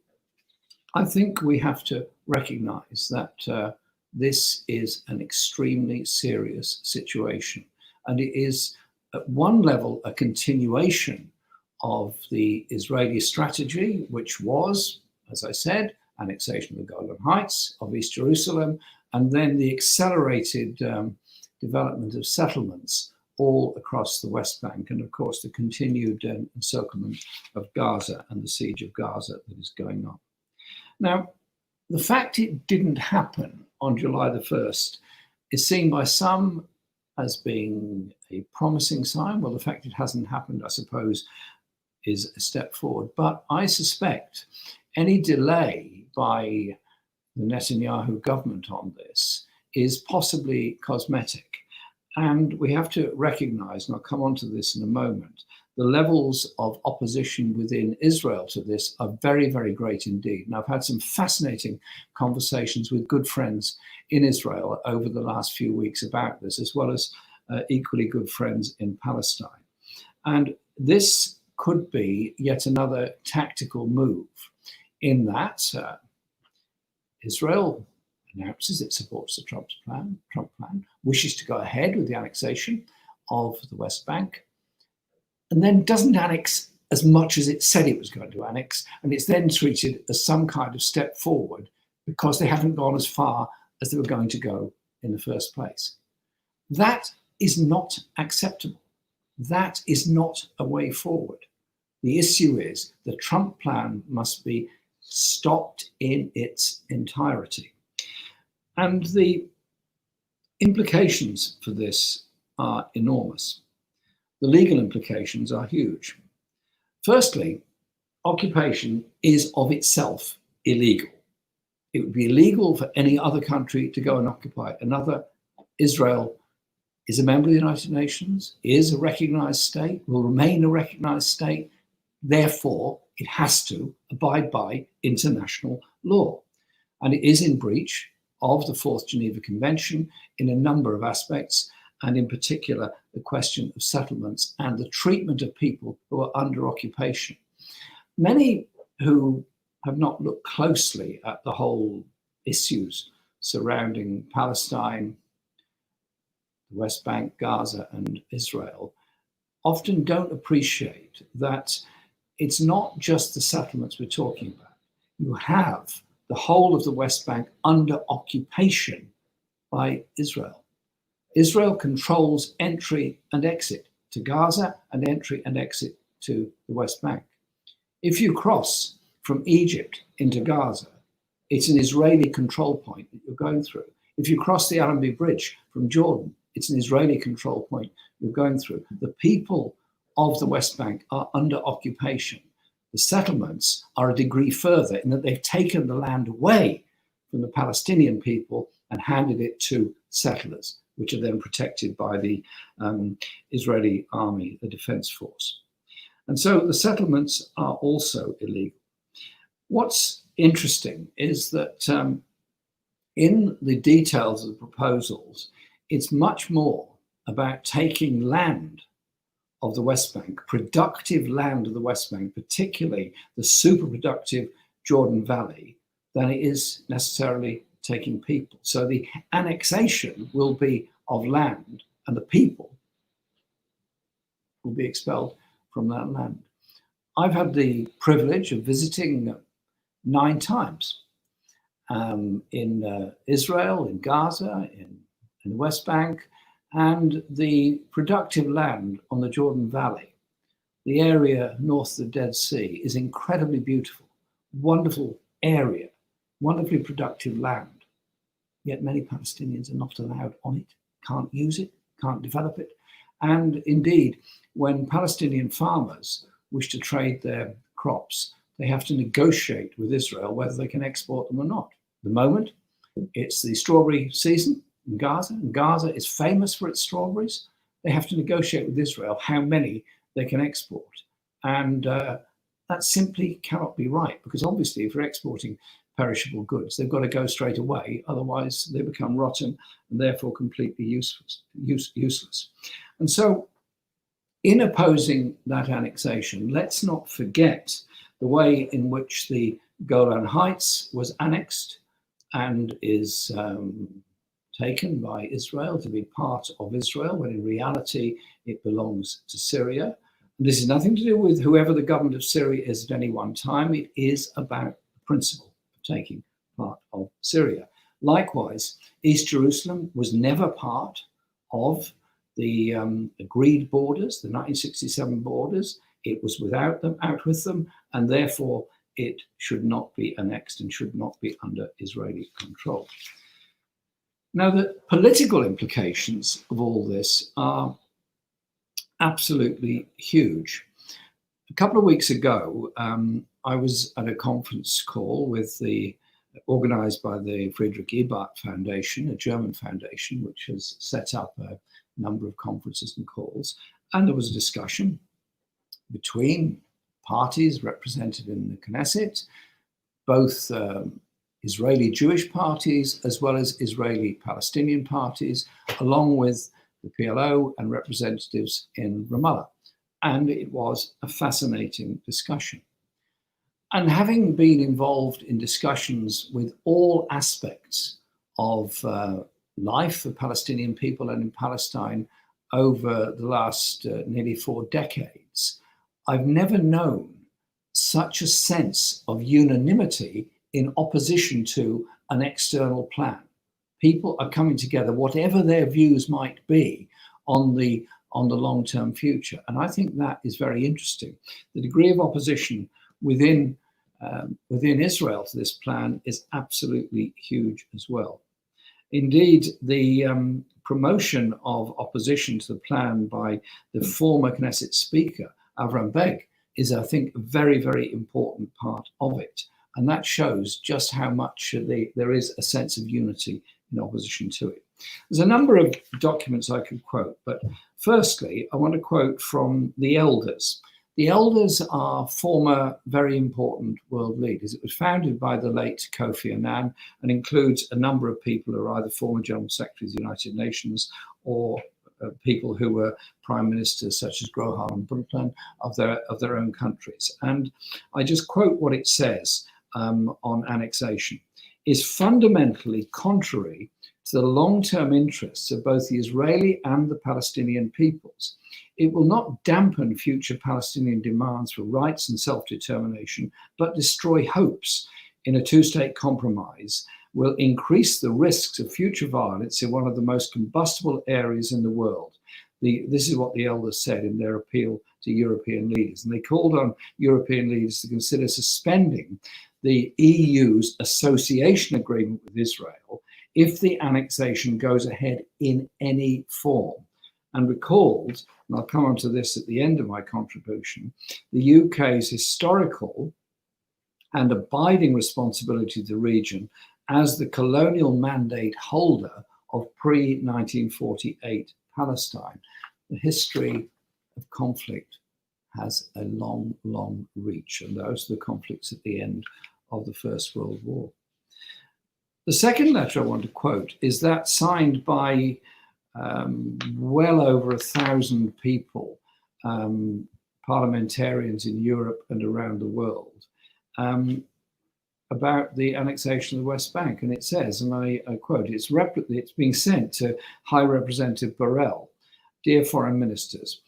I think we have to recognize that this is an extremely serious situation. And it is, at one level, a continuation of the Israeli strategy, which was, as I said, annexation of the Golan Heights, of East Jerusalem, and then the accelerated development of settlements all across the West Bank, and of course the continued encirclement of Gaza and the siege of Gaza that is going on. Now, the fact it didn't happen on July the 1st is seen by some as being a promising sign. Well, the fact it hasn't happened, I suppose, is a step forward. But I suspect any delay by the Netanyahu government on this is possibly cosmetic. And we have to recognize, and I'll come on to this in a moment, the levels of opposition within Israel to this are very, very great indeed. And I've had some fascinating conversations with good friends in Israel over the last few weeks about this, as well as equally good friends in Palestine. And this could be yet another tactical move in that Israel announces it supports the Trump plan, wishes to go ahead with the annexation of the West Bank, and then doesn't annex as much as it said it was going to annex, and it's then treated as some kind of step forward because they haven't gone as far as they were going to go in the first place. That is not acceptable. That is not a way forward. The issue is the Trump plan must be stopped in its entirety. And the implications for this are enormous. The legal implications are huge. Firstly, occupation is of itself illegal. It would be illegal for any other country to go and occupy another. Israel is a member of the United Nations, is a recognized state, will remain a recognized state. Therefore, it has to abide by international law. And it is in breach of the Fourth Geneva Convention in a number of aspects, and in particular, the question of settlements and the treatment of people who are under occupation. Many who have not looked closely at the whole issues surrounding Palestine, the West Bank, Gaza, and Israel often don't appreciate that it's not just the settlements we're talking about. You have the whole of the West Bank under occupation by Israel. Israel controls entry and exit to Gaza and entry and exit to the West Bank. If you cross from Egypt into Gaza, it's an Israeli control point that you're going through. If you cross the Allenby Bridge from Jordan, it's an Israeli control point you're going through. The people of the West Bank are under occupation. The settlements are a degree further in that they've taken the land away from the Palestinian people and handed it to settlers, which are then protected by the Israeli army, the defense force. And so the settlements are also illegal. What's interesting is that in the details of the proposals, it's much more about taking land of the West Bank, productive land of the West Bank, particularly the super productive Jordan Valley, than it is necessarily taking people. So the annexation will be of land, and the people will be expelled from that land. I've had the privilege of visiting 9 times in Israel, in Gaza, in the West Bank, and the productive land on the Jordan Valley, the area north of the Dead Sea, is incredibly beautiful, wonderful area, wonderfully productive land. Yet many Palestinians are not allowed on it, can't use it, can't develop it. And indeed, when Palestinian farmers wish to trade their crops, they have to negotiate with Israel whether they can export them or not. At the moment, it's the strawberry season in Gaza, and Gaza is famous for its strawberries. They have to negotiate with Israel how many they can export. And that simply cannot be right, because obviously if you're exporting perishable goods, they've got to go straight away, otherwise they become rotten and therefore completely useless. And so in opposing that annexation, let's not forget the way in which the Golan Heights was annexed and is taken by Israel to be part of Israel, when in reality it belongs to Syria. And this has nothing to do with whoever the government of Syria is at any one time. It is about the principle of taking part of Syria. Likewise, East Jerusalem was never part of the agreed borders, the 1967 borders. It was without them, out with them, and therefore it should not be annexed and should not be under Israeli control. Now, the political implications of all this are absolutely huge. A couple of weeks ago, I was at a conference call with the organized by the Friedrich Ebert Foundation, a German foundation, which has set up a number of conferences and calls. And there was a discussion between parties represented in the Knesset, both Israeli Jewish parties as well as Israeli Palestinian parties, along with the PLO and representatives in Ramallah. And it was a fascinating discussion. And having been involved in discussions with all aspects of life for Palestinian people and in Palestine over the last nearly 4 decades, I've never known such a sense of unanimity in opposition to an external plan. People are coming together, whatever their views might be on the long-term future. And I think that is very interesting. The degree of opposition within Israel to this plan is absolutely huge as well. Indeed, the promotion of opposition to the plan by the former Knesset Speaker, Avram Beg, is, I think, a very, very important part of it. And that shows just how much there is a sense of unity in opposition to it. There's a number of documents I could quote, but firstly, I want to quote from the Elders. The Elders are former very important world leaders. It was founded by the late Kofi Annan and includes a number of people who are either former General Secretaries of the United Nations or people who were prime ministers such as Grohar and Brundtland of their own countries. And I just quote what it says on annexation. Is fundamentally contrary to the long-term interests of both the Israeli and the Palestinian peoples. It will not dampen future Palestinian demands for rights and self-determination, but destroy hopes in a two-state compromise, will increase the risks of future violence in one of the most combustible areas in the world. This is what the Elders said in their appeal to European leaders. And they called on European leaders to consider suspending the EU's association agreement with Israel if the annexation goes ahead in any form. And recalled, and I'll come on to this at the end of my contribution, the UK's historical and abiding responsibility to the region as the colonial mandate holder of pre-1948 Palestine. The history of conflict has a long, long reach, and those are the conflicts at the end of the First World War. The second letter I want to quote is that signed by well over 1,000 people, parliamentarians in Europe and around the world, about the annexation of the West Bank. And it says, and I quote, it's being sent to High Representative Borrell, dear foreign ministers,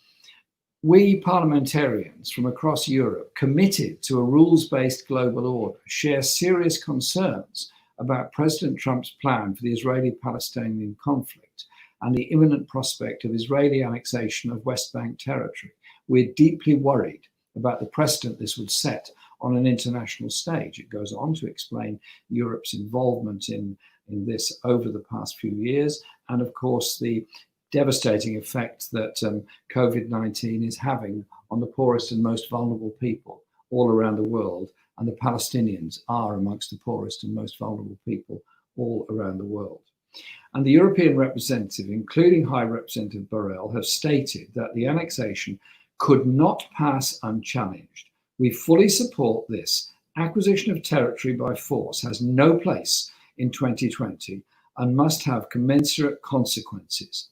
we parliamentarians from across Europe committed to a rules-based global order share serious concerns about President Trump's plan for the Israeli-Palestinian conflict and the imminent prospect of Israeli annexation of West Bank territory. We're deeply worried about the precedent this would set on an international stage. It goes on to explain Europe's involvement in this over the past few years, and of course the devastating effect that COVID-19 is having on the poorest and most vulnerable people all around the world. And the Palestinians are amongst the poorest and most vulnerable people all around the world. And the European representative, including High Representative Borrell, have stated that the annexation could not pass unchallenged. We fully support this. Acquisition of territory by force has no place in 2020 and must have commensurate consequences.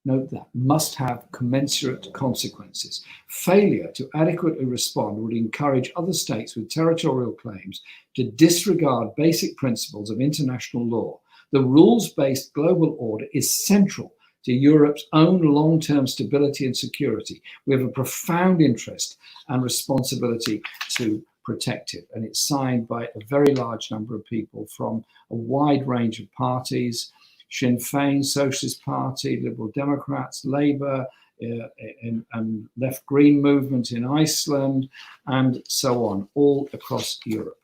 Note that, must have commensurate consequences. Failure to adequately respond would encourage other states with territorial claims to disregard basic principles of international law. The rules-based global order is central to Europe's own long-term stability and security. We have a profound interest and responsibility to protect it. And it's signed by a very large number of people from a wide range of parties, Sinn Féin, Socialist Party, Liberal Democrats, Labour, and Left Green movement in Iceland, and so on, all across Europe.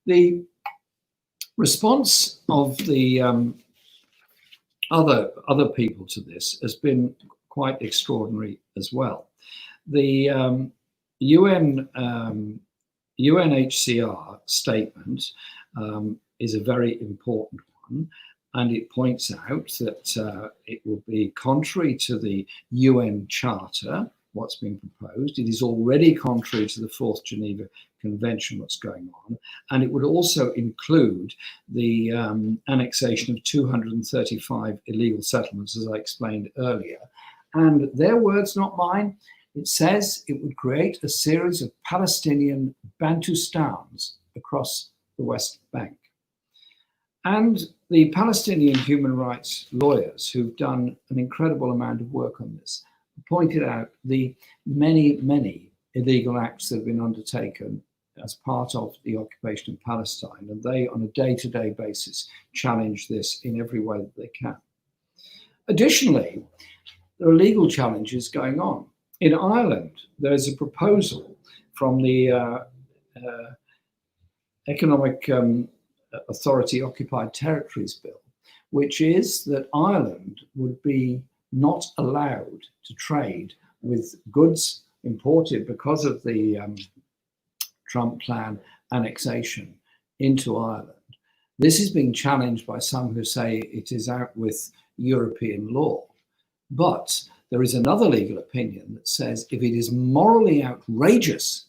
The response of the other people to this has been quite extraordinary as well. The UNHCR statement is a very important one. And it points out that it will be contrary to the UN Charter, what's being proposed. It is already contrary to the Fourth Geneva Convention, what's going on. And it would also include the annexation of 235 illegal settlements, as I explained earlier. And their words, not mine. It says it would create a series of Palestinian Bantustans across the West Bank. And the Palestinian human rights lawyers who've done an incredible amount of work on this pointed out the many, many illegal acts that have been undertaken as part of the occupation of Palestine. And they, on a day-to-day basis, challenge this in every way that they can. Additionally, there are legal challenges going on. In Ireland, there is a proposal from the Economic Authority Occupied Territories Bill, which is that Ireland would be not allowed to trade with goods imported because of the Trump plan annexation into Ireland. This is being challenged by some who say it is out with European law. But there is another legal opinion that says if it is morally outrageous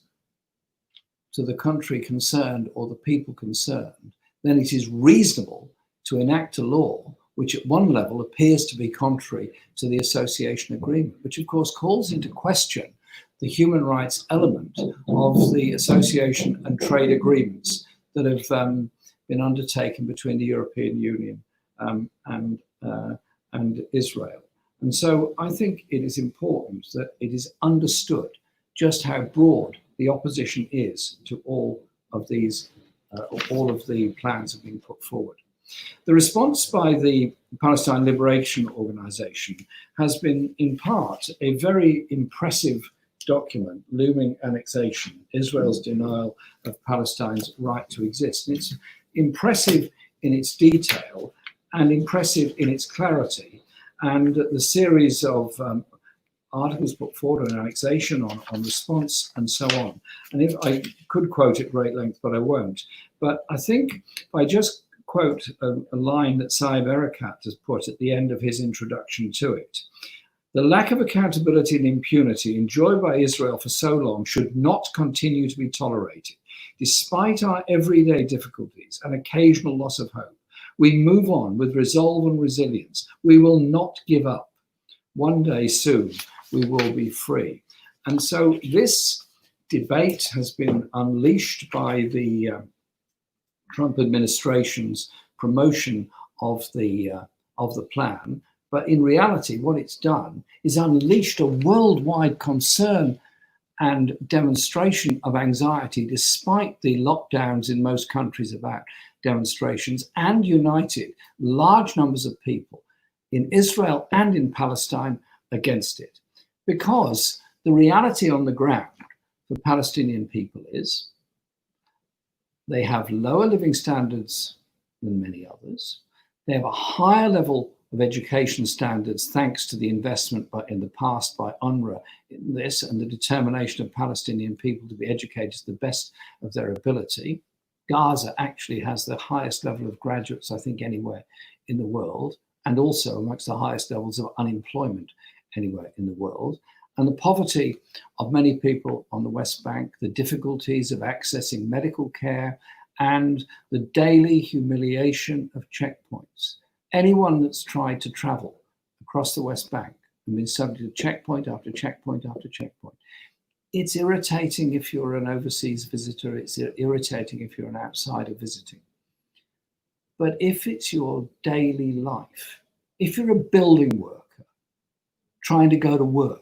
to the country concerned or the people concerned, then it is reasonable to enact a law which at one level appears to be contrary to the association agreement, which of course calls into question the human rights element of the association and trade agreements that have been undertaken between the European Union and Israel. And so I think it is important that it is understood just how broad the opposition is to all of these, all of the plans that have been put forward. The response by the Palestine Liberation Organization has been, in part, a very impressive document, Looming Annexation, Israel's Denial of Palestine's Right to Exist. And it's impressive in its detail and impressive in its clarity. And the series of articles put forward on annexation, on response, and so on. And if I could quote at great length, but I won't. But I think if I just quote a line that Saeb Erekat has put at the end of his introduction to it. The lack of accountability and impunity enjoyed by Israel for so long should not continue to be tolerated. Despite our everyday difficulties and occasional loss of hope, we move on with resolve and resilience. We will not give up. One day soon, we will be free. And so this debate has been unleashed by the Trump administration's promotion of the plan. But in reality, what it's done is unleashed a worldwide concern and demonstration of anxiety, despite the lockdowns in most countries about demonstrations, and united large numbers of people in Israel and in Palestine against it. Because the reality on the ground for Palestinian people is they have lower living standards than many others. They have a higher level of education standards thanks to the investment in the past by UNRWA in this and the determination of Palestinian people to be educated to the best of their ability. Gaza actually has the highest level of graduates, I think, anywhere in the world, and also amongst the highest levels of unemployment anywhere in the world. And the poverty of many people on the West Bank, the difficulties of accessing medical care, and the daily humiliation of checkpoints. Anyone that's tried to travel across the West Bank and been subject to checkpoint after checkpoint after checkpoint, it's irritating if you're an overseas visitor, it's irritating if you're an outsider visiting. But if it's your daily life, if you're a building worker trying to go to work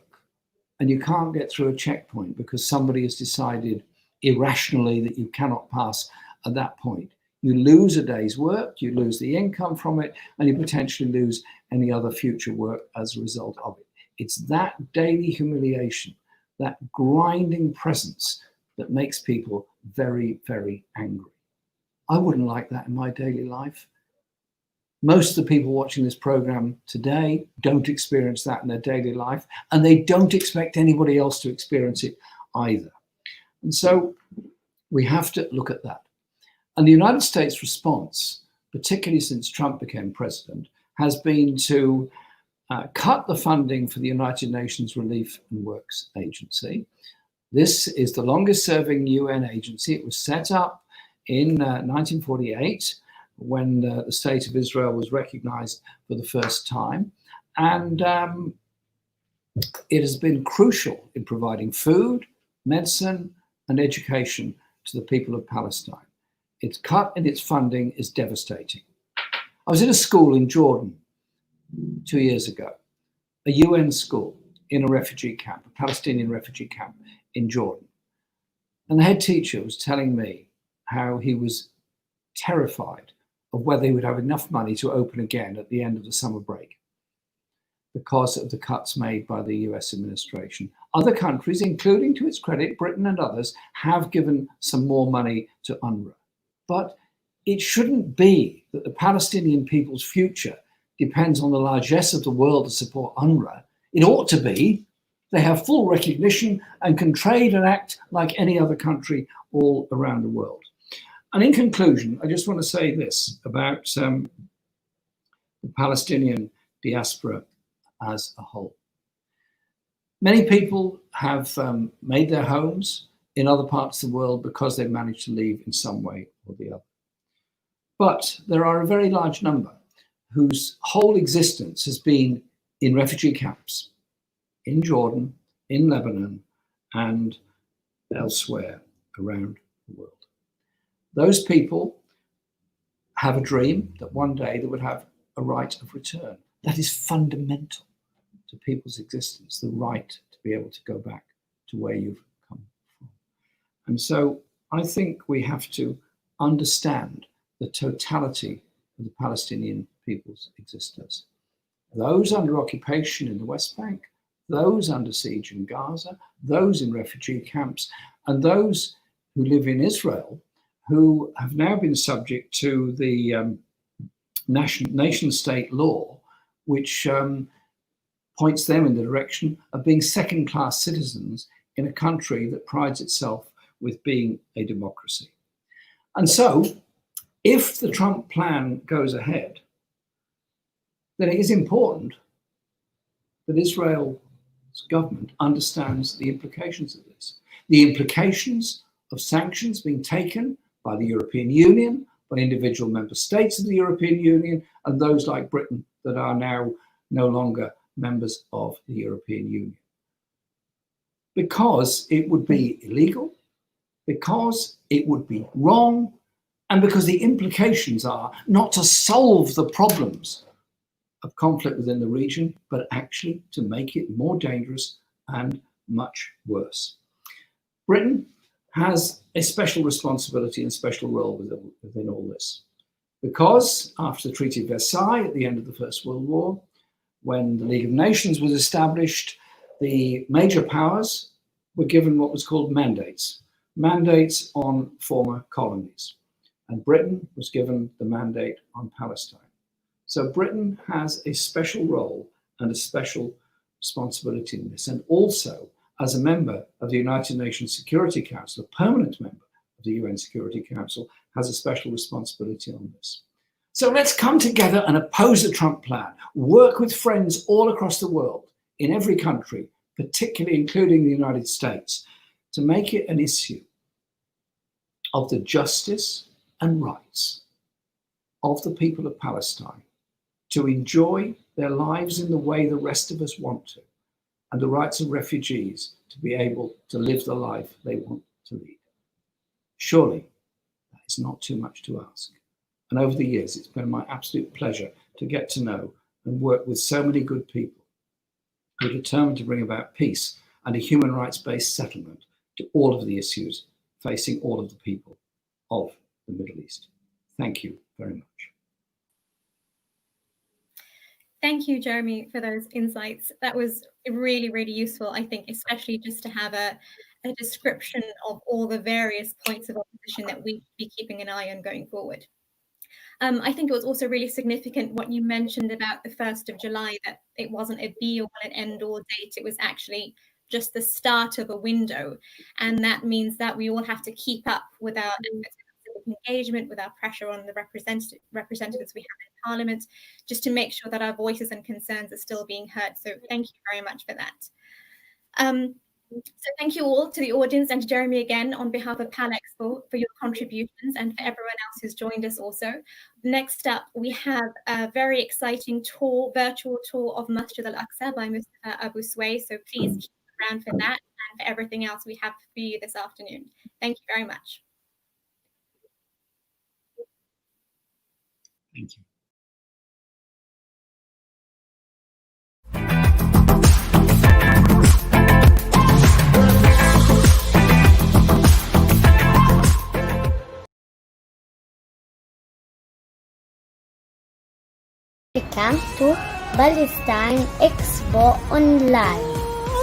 and you can't get through a checkpoint because somebody has decided irrationally that you cannot pass at that point, you lose a day's work, you lose the income from it, and you potentially lose any other future work as a result of it. It's that daily humiliation, that grinding presence that makes people very, very angry. I wouldn't like that in my daily life. Most of the people watching this program today don't experience that in their daily life, and they don't expect anybody else to experience it either. And so we have to look at that. And the United States response, particularly since Trump became president, has been to cut the funding for the United Nations Relief and Works Agency. This is the longest serving UN agency. It was set up in 1948 when the state of Israel was recognized for the first time. And it has been crucial in providing food, medicine, and education to the people of Palestine. Its cut in its funding is devastating. I was in a school in Jordan 2 years ago, a UN school in a refugee camp, a Palestinian refugee camp in Jordan. And the head teacher was telling me how he was terrified of whether he would have enough money to open again at the end of the summer break because of the cuts made by the US administration. Other countries, including, to its credit, Britain and others, have given some more money to UNRWA. But it shouldn't be that the Palestinian people's future depends on the largesse of the world to support UNRWA. It ought to be they have full recognition and can trade and act like any other country all around the world. And in conclusion, I just want to say this about the Palestinian diaspora as a whole. Many people have made their homes in other parts of the world because they've managed to leave in some way or the other. But there are a very large number whose whole existence has been in refugee camps in Jordan, in Lebanon, and elsewhere around the world. Those people have a dream that one day they would have a right of return. That is fundamental to people's existence, the right to be able to go back to where you've come from. And so I think we have to understand the totality of the Palestinian people's existence. Those under occupation in the West Bank, those under siege in Gaza, those in refugee camps, and those who live in Israel, who have now been subject to the nation-state law, which points them in the direction of being second-class citizens in a country that prides itself with being a democracy. And so, if the Trump plan goes ahead, then it is important that Israel's government understands the implications of this. The implications of sanctions being taken by the European Union, by individual member states of the European Union, and those like Britain that are now no longer members of the European Union. Because it would be illegal, because it would be wrong, and because the implications are not to solve the problems of conflict within the region, but actually to make it more dangerous and much worse. Britain has a special responsibility and special role within all this. Because after the Treaty of Versailles at the end of the First World War, when the League of Nations was established, the major powers were given what was called mandates on former colonies. And Britain was given the mandate on Palestine. So Britain has a special role and a special responsibility in this. And also, as a member of the United Nations Security Council, a permanent member of the UN Security Council, has a special responsibility on this. So let's come together and oppose the Trump plan, work with friends all across the world, in every country, particularly including the United States, to make it an issue of the justice and rights of the people of Palestine to enjoy their lives in the way the rest of us want to, and the rights of refugees to be able to live the life they want to lead. Surely, that is not too much to ask. And over the years, it's been my absolute pleasure to get to know and work with so many good people who are determined to bring about peace and a human rights-based settlement to all of the issues facing all of the people of the Middle East. Thank you very much. Thank you, Jeremy, for those insights. That was really, really useful, I think, especially just to have a description of all the various points of opposition that we should be keeping an eye on going forward. I think it was also really significant what you mentioned about the 1st of July, that it wasn't a be-all and end-all date. It was actually just the start of a window. And that means that we all have to keep up with our efforts engagement, with our pressure on the representatives we have in Parliament, just to make sure that our voices and concerns are still being heard. So thank you very much for that. So thank you all, to the audience and to Jeremy again on behalf of Expo for your contributions, and for everyone else who's joined us also. Next up, we have a very exciting tour, virtual tour of Masjid Al-Aqsa by Mr. Abu Sway. So please keep around for that and for everything else we have for you this afternoon. Thank you very much. Thank you. Welcome to Palestine Expo Online.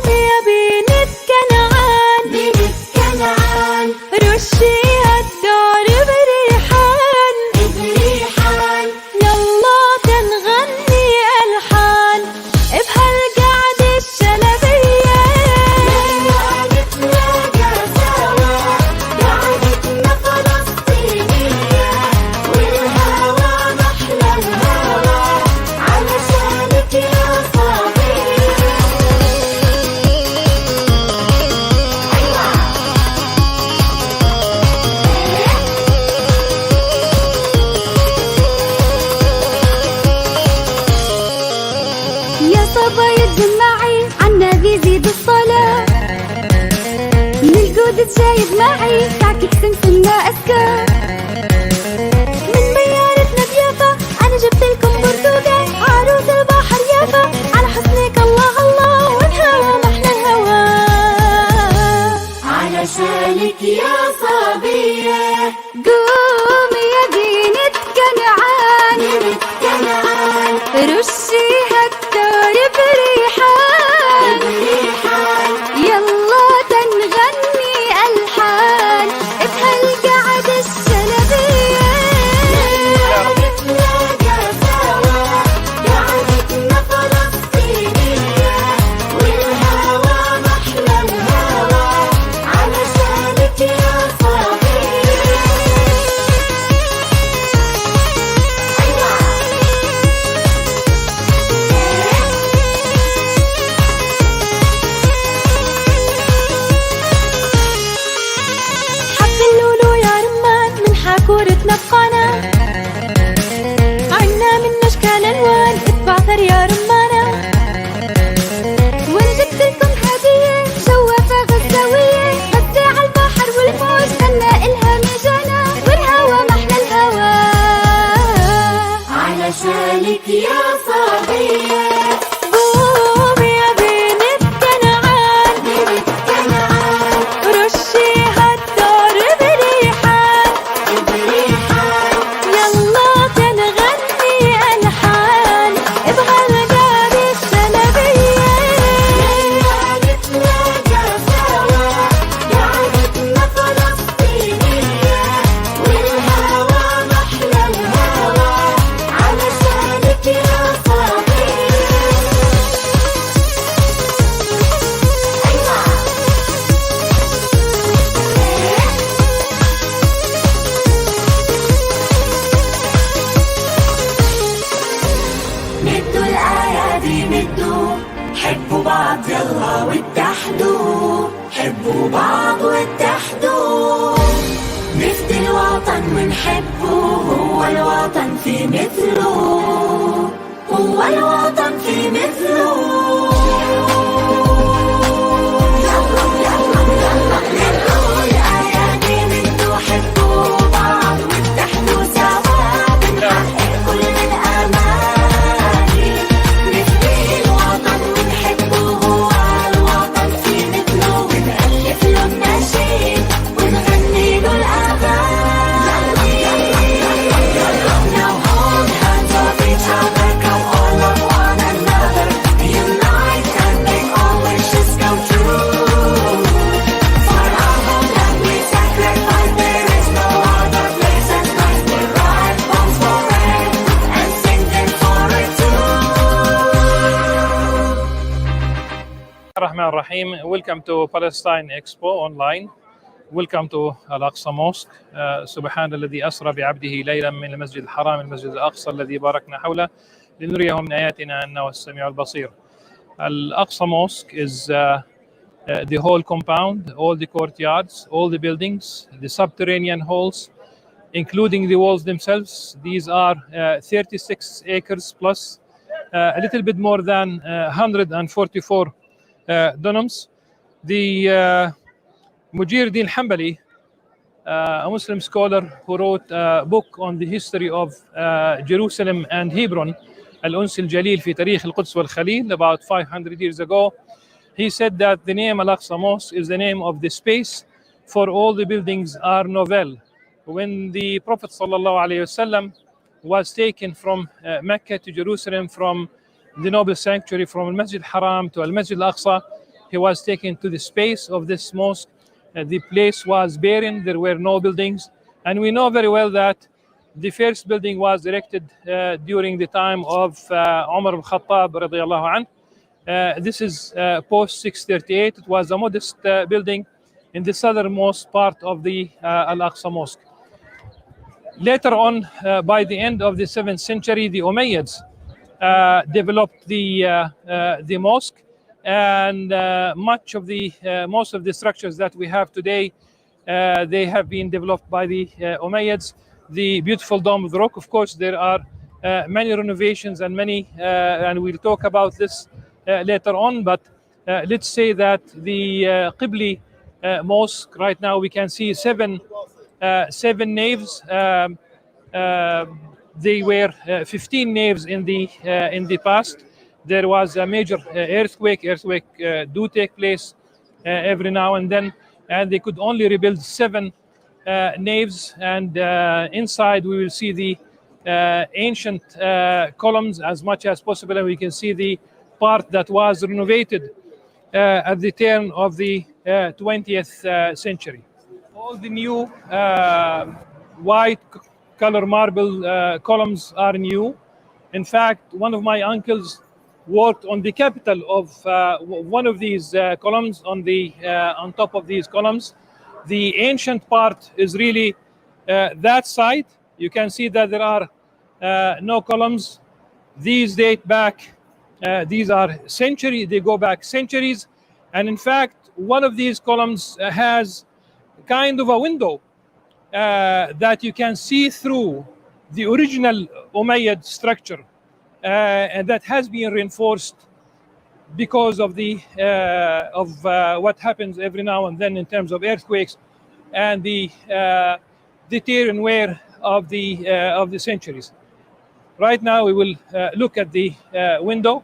يا بنت كنعان بنت كنعان رشيها الدار بريحان بريحان يلا تنغني ألحان بهالقعدة الشلبية يلا نتلاقى سوا قعدتنا فلسطينية والهوى محلى الهوى علشانك يا صبي يا صبا يتجمعي عالنبي زيد الصلاة من القدس جايب معي كعكة سمسمنا أسكر من بيارتنا بيافا أنا جبت لكم برتقال عروس البحر يافا على حسنك الله الله والهوى محلى الهوى علشانك يا صبية قومي يا بنت كنعان بنت كنعان رشيها الدار بريحان بريحان يلا تنغني ألحان بهالقعدة الشلبية يلا نتلاقى سوا قعدتنا فلسطينية والهوى محلى الهوى علشانك يا صبية حب اللولو يا رمان من حاكورتنا بقانا عنا من أشكال ألوان اتبعثر يا رمانا وانا جبت لكم هدية جوافة غزاوية بس عالبحر والموج خلنا إلها مجانا والهوى محلى الهوى علشانك يا صبية قومي يا بنت كنعان بنت كنعان رشيها الدار بريحان بريحان يلا تنغني ألحان بهالقعدة الشلبية يلا نتلاقى سوا قعدتنا فلسطينية والهوى محلى الهوى علشانك يا صبية مدوا الأيادي مدوا حبوا بعض يلا واتحدوا حبوا بعض واتحدوا نفدي الوطن ونحبه هو الوطن في مثله هو الوطن في مثله يلا يلا يلا مدوا الأيادي مدوا حبوا بعض واتحدوا سوا بنحقق كل الأماني نفدي الوطن ونحبه هو الوطن في مثله ونألف له النشيد ونغني له الأغاني يلا يلا يلا Now hold hands of each other come all of one another unite and make all wishes come true for our homeland we sacrifice there is no other place as nice we ride bombs for rain and sing them for it too Rahman Rahim. Welcome to Palestine Expo online. Welcome to Al-Aqsa Mosque. سبحان الذي أسرى بعبده ليلا من المسجد الحرام المسجد الأقصى الذي باركنا حوله لنريه من آياتنا أنه السميع البصير. Al-Aqsa Mosque is the whole compound, all the courtyards, all the buildings, the subterranean halls, including the walls themselves. These are 36 acres plus a little bit more than 144 dunams. The Mujir Din Hanbali, a Muslim scholar who wrote a book on the history of Jerusalem and Hebron, Al-Uns al-Jalil fi Tarikh al-Quds wal-Khalil, about 500 years ago, he said that the name Al-Aqsa Mosque is the name of the space, for all the buildings are novel. When the Prophet ﷺ was taken from Mecca to Jerusalem, from the noble sanctuary, from Al-Masjid Haram to Al-Masjid Al-Aqsa, he was taken to the space of this mosque. The place was barren, there were no buildings, and we know very well that the first building was erected during the time of Umar al-Khattab radiyallahu anh. This is post 638. It was a modest building in the southernmost part of the Al-Aqsa Mosque. Later on, by the end of the 7th century, the Umayyads developed the mosque, and most of the structures that we have today, they have been developed by the Umayyads. The beautiful Dome of the Rock, of course, there are many renovations and and we'll talk about this later on, but let's say that the Qibli mosque, right now we can see seven naves. They were 15 naves in the past. There was a major earthquake. Do take place every now and then, and they could only rebuild 7 naves. And inside we will see the ancient columns as much as possible, and we can see the part that was renovated at the turn of the 20th century. All the new white color marble columns are new. In fact, one of my uncles worked on the capital of one of these columns, on top of these columns. The ancient part is really that side. You can see that there are no columns. These date back, these are they go back centuries. And in fact, one of these columns has kind of a window that you can see through the original Umayyad structure, and that has been reinforced because of what happens every now and then in terms of earthquakes and the tear and wear of the centuries. Right now, we will look at the window.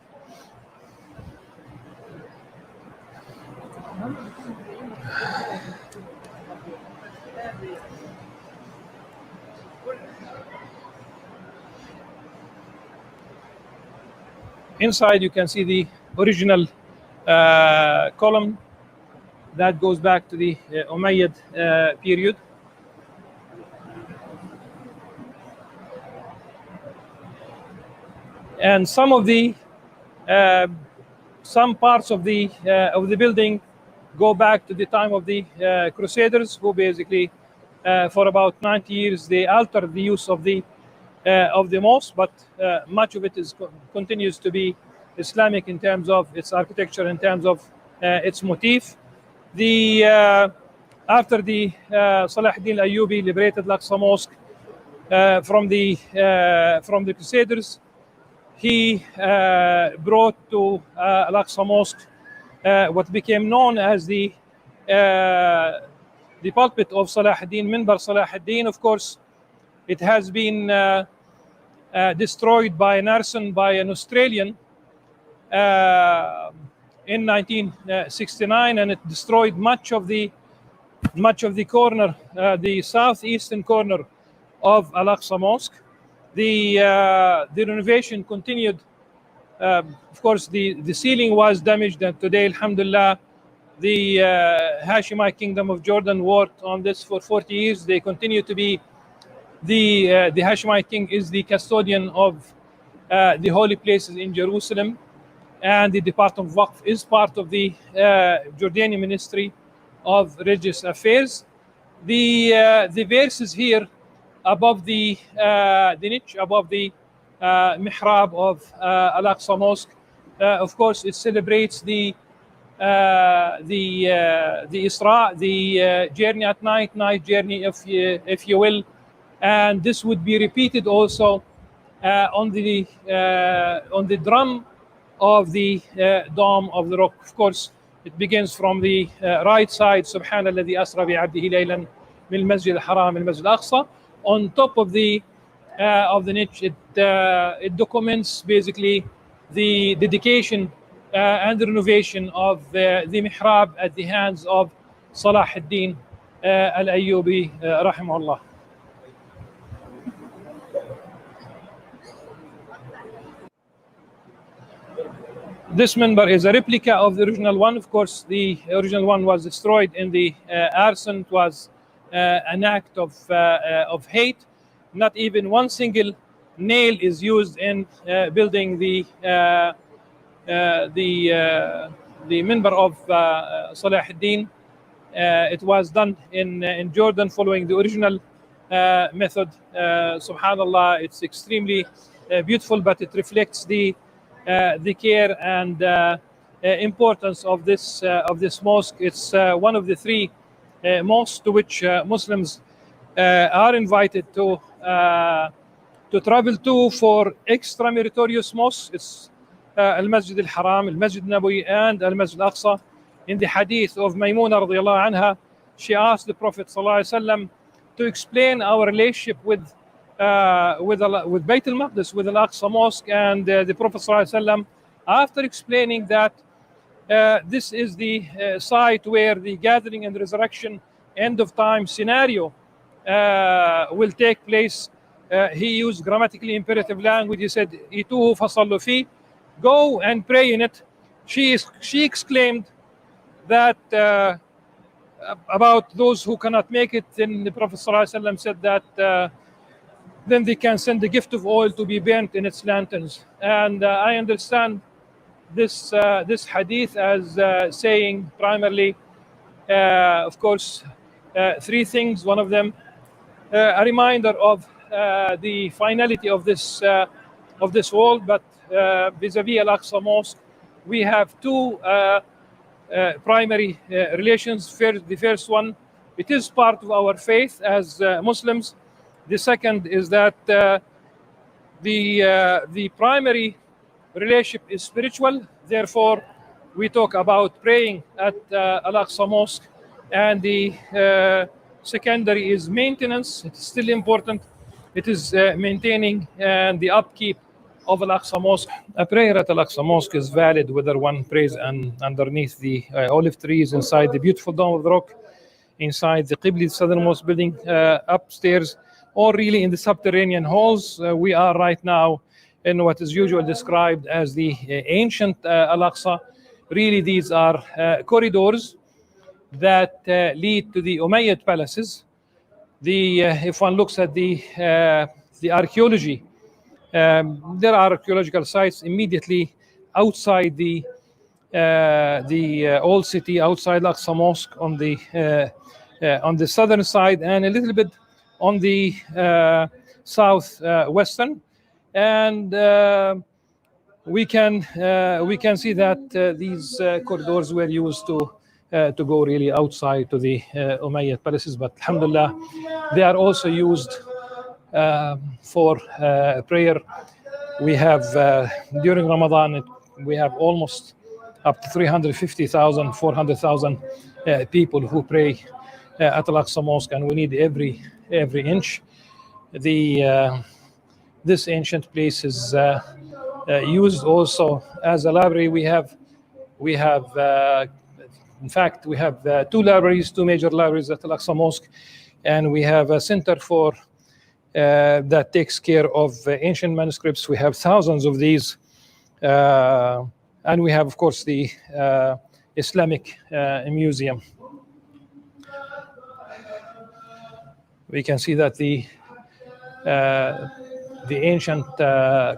Inside, you can see the original column that goes back to the Umayyad period. And some parts of the building go back to the time of the Crusaders, who basically, for about 90 years, they altered the use of the mosque, but much of it continues to be Islamic in terms of its architecture, in terms of its motif. After the Salah ad-Din al-Ayyubi liberated Al-Aqsa Mosque from the Crusaders, he brought to Al-Aqsa Mosque what became known as the pulpit of Salah ad-Din, Minbar Salah ad-Din. Of course, it has been destroyed by an arson by an Australian in 1969, and it destroyed much of the corner, the southeastern corner of Al-Aqsa Mosque. The renovation continued. Of course, the ceiling was damaged, and today, alhamdulillah, the Hashemite Kingdom of Jordan worked on this for 40 years. They continue to be the Hashemite king is the custodian of the holy places in Jerusalem, and the Department of Waqf is part of the Jordanian Ministry of Religious Affairs. The verses here above the niche, above the mihrab of Al-Aqsa Mosque, of course, it celebrates the Isra, the journey at night journey, if you will, and this would be repeated also on the drum of the dome of the rock. Of course, it begins from the right side. Subhana alladhi asra bi'abdihi laylan min al-masjid al-haram al-masjid al-aqsa. On top of the niche, it documents basically the dedication and the renovation of the mihrab at the hands of Salah ad-Din al-Ayyubi rahimahullah. This minbar is a replica of the original one. Of course, the original one was destroyed in the arson. It was an act of hate. Not even one single nail is used in building the minbar of Salah ad-Din. It was done in Jordan following the original method. Subhanallah, it's extremely beautiful, but it reflects the care and importance of this mosque. It's one of the three mosques to which Muslims are invited to travel to for extra meritorious mosques. It's Al-Masjid al-Haram, Al-Masjid al-Nabawi, and Al-Masjid al-Aqsa. In the hadith of Maymuna radiallahu anha, she asked the Prophet sallallahu alaihi wasallam to explain our relationship with Bayt al-Maqdis, with Al-Aqsa Mosque, and the Prophet ﷺ, after explaining that this is the site where the gathering and resurrection end of time scenario will take place, he used grammatically imperative language. He said, "Ituhu fasallu fi," go and pray in it. She exclaimed that about those who cannot make it, then the Prophet ﷺ said that then they can send the gift of oil to be burnt in its lanterns. And I understand this hadith as saying primarily, of course, three things. One of them, a reminder of the finality of this world. But vis-a-vis Al-Aqsa Mosque, we have two primary relations. The first one, it is part of our faith as Muslims. The second is that the primary relationship is spiritual. Therefore, we talk about praying at Al-Aqsa Mosque, and the secondary is maintenance. It is still important. It is maintaining and the upkeep of Al-Aqsa Mosque. A prayer at Al-Aqsa Mosque is valid whether one prays underneath the olive trees, inside the beautiful Dome of the Rock, inside the Qibli, the southernmost building, upstairs, or really in the subterranean halls. We are right now in what is usually described as the ancient Al-Aqsa. Really, these are corridors that lead to the Umayyad palaces. If one looks at the archaeology, there are archaeological sites immediately outside the old city, outside Al-Aqsa Mosque, on the southern side, and a little bit on the southwestern, and we can see that these corridors were used to go really outside to the Umayyad palaces. But alhamdulillah, they are also used for prayer. We have during Ramadan, we have almost up to 350,000, 400,000 people who pray at Al-Aqsa Mosque, and we need every inch. This ancient place is used also as a library. We have in fact, we have two major libraries at Al-Aqsa Mosque, and we have a center for that takes care of ancient manuscripts. We have thousands of these, and we have, of course, the Islamic Museum. We can see that the ancient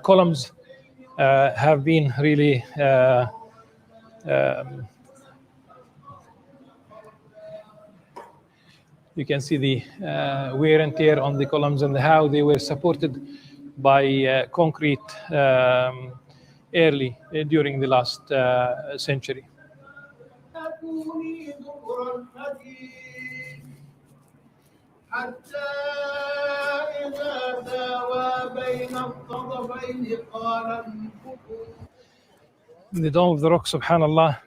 columns have been really You can see the wear and tear on the columns and how they were supported by concrete early during the last century. The Dome of the Rock, subhanallah,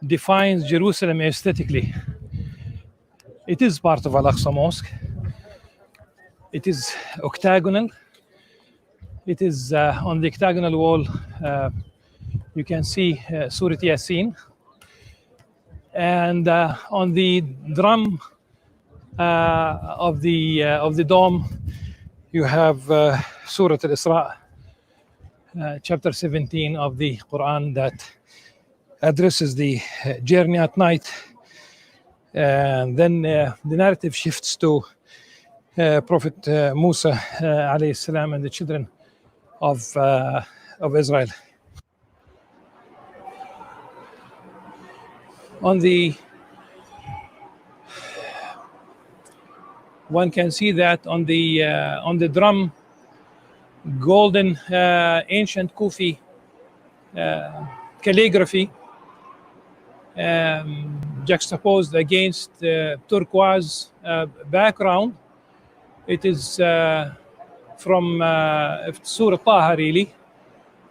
defines Jerusalem aesthetically. It is part of Al-Aqsa Mosque. It is octagonal. It is on the octagonal wall. You can see Surah Yasin. And on the drum of the dome, you have Surah Al-Isra, chapter 17 of the Quran, that addresses the journey at night. And then the narrative shifts to Prophet Musa alayhi salam and the children of Israel. One can see that on the drum, golden ancient Kufi calligraphy juxtaposed against turquoise background. It is from Surah Taha, really.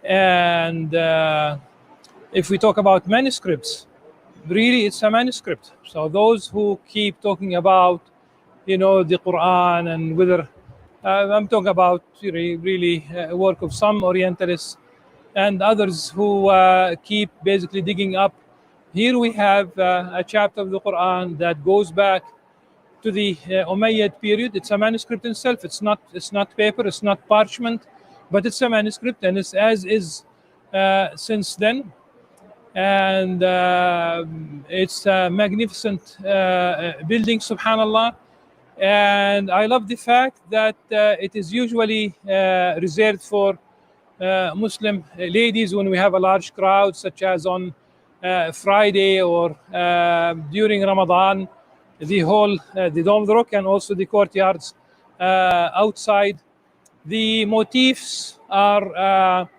And if we talk about manuscripts, really it's a manuscript. So those who keep talking about, the Quran and whether, I'm talking about really work of some Orientalists and others who keep basically digging up. Here we have a chapter of the Quran that goes back to the Umayyad period. It's a manuscript itself. It's not paper. It's not parchment, but it's a manuscript, and it's as is since then. And it's a magnificent building, subhanallah. And I love the fact that it is usually reserved for Muslim ladies when we have a large crowd, such as on Friday or during Ramadan. The whole, the Dome of the Rock and also the courtyards outside. The motifs are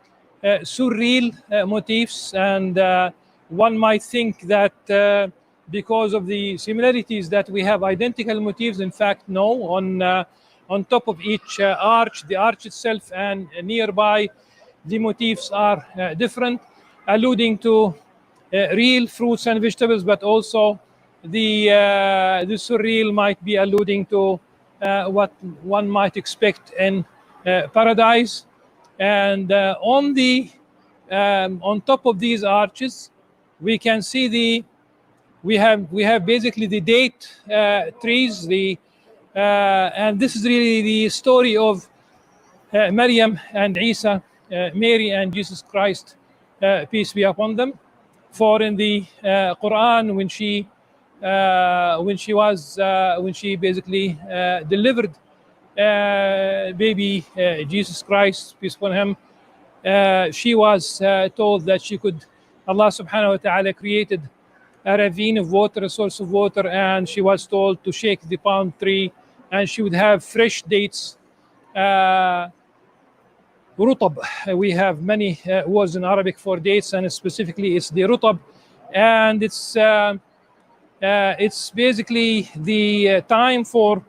surreal motifs, and one might think that because of the similarities that we have identical motifs. In fact, no. On top of each arch, the arch itself and nearby, the motifs are different, alluding to real fruits and vegetables, but also the surreal might be alluding to what one might expect in paradise. And on top of these arches, we can see we have basically the date trees. And this is really the story of Maryam and Isa, Mary and Jesus Christ, peace be upon them. For in the Quran, when she basically delivered baby Jesus Christ, peace upon him, she was told that Allah subhanahu wa ta'ala created a ravine of water, a source of water, and she was told to shake the palm tree, and she would have fresh dates. Rutab. We have many words in Arabic for dates, and specifically it's the rutab, and it's basically the time for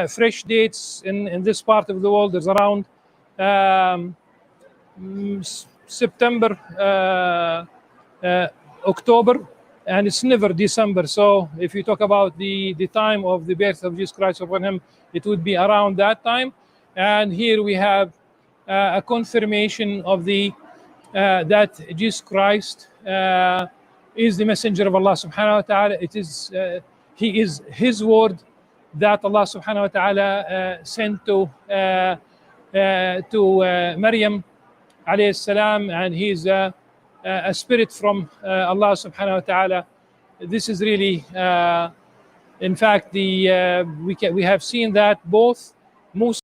fresh dates in this part of the world. There's around September, October, and it's never December. So if you talk about the time of the birth of Jesus Christ upon him, it would be around that time. And here we have a confirmation of that Jesus Christ is the messenger of Allah subhanahu wa ta'ala. It is he is his word that Allah subhanahu wa ta'ala sent to Maryam alayhi salam, and he is a spirit from Allah subhanahu wa ta'ala. This is really in fact we have seen that both Musa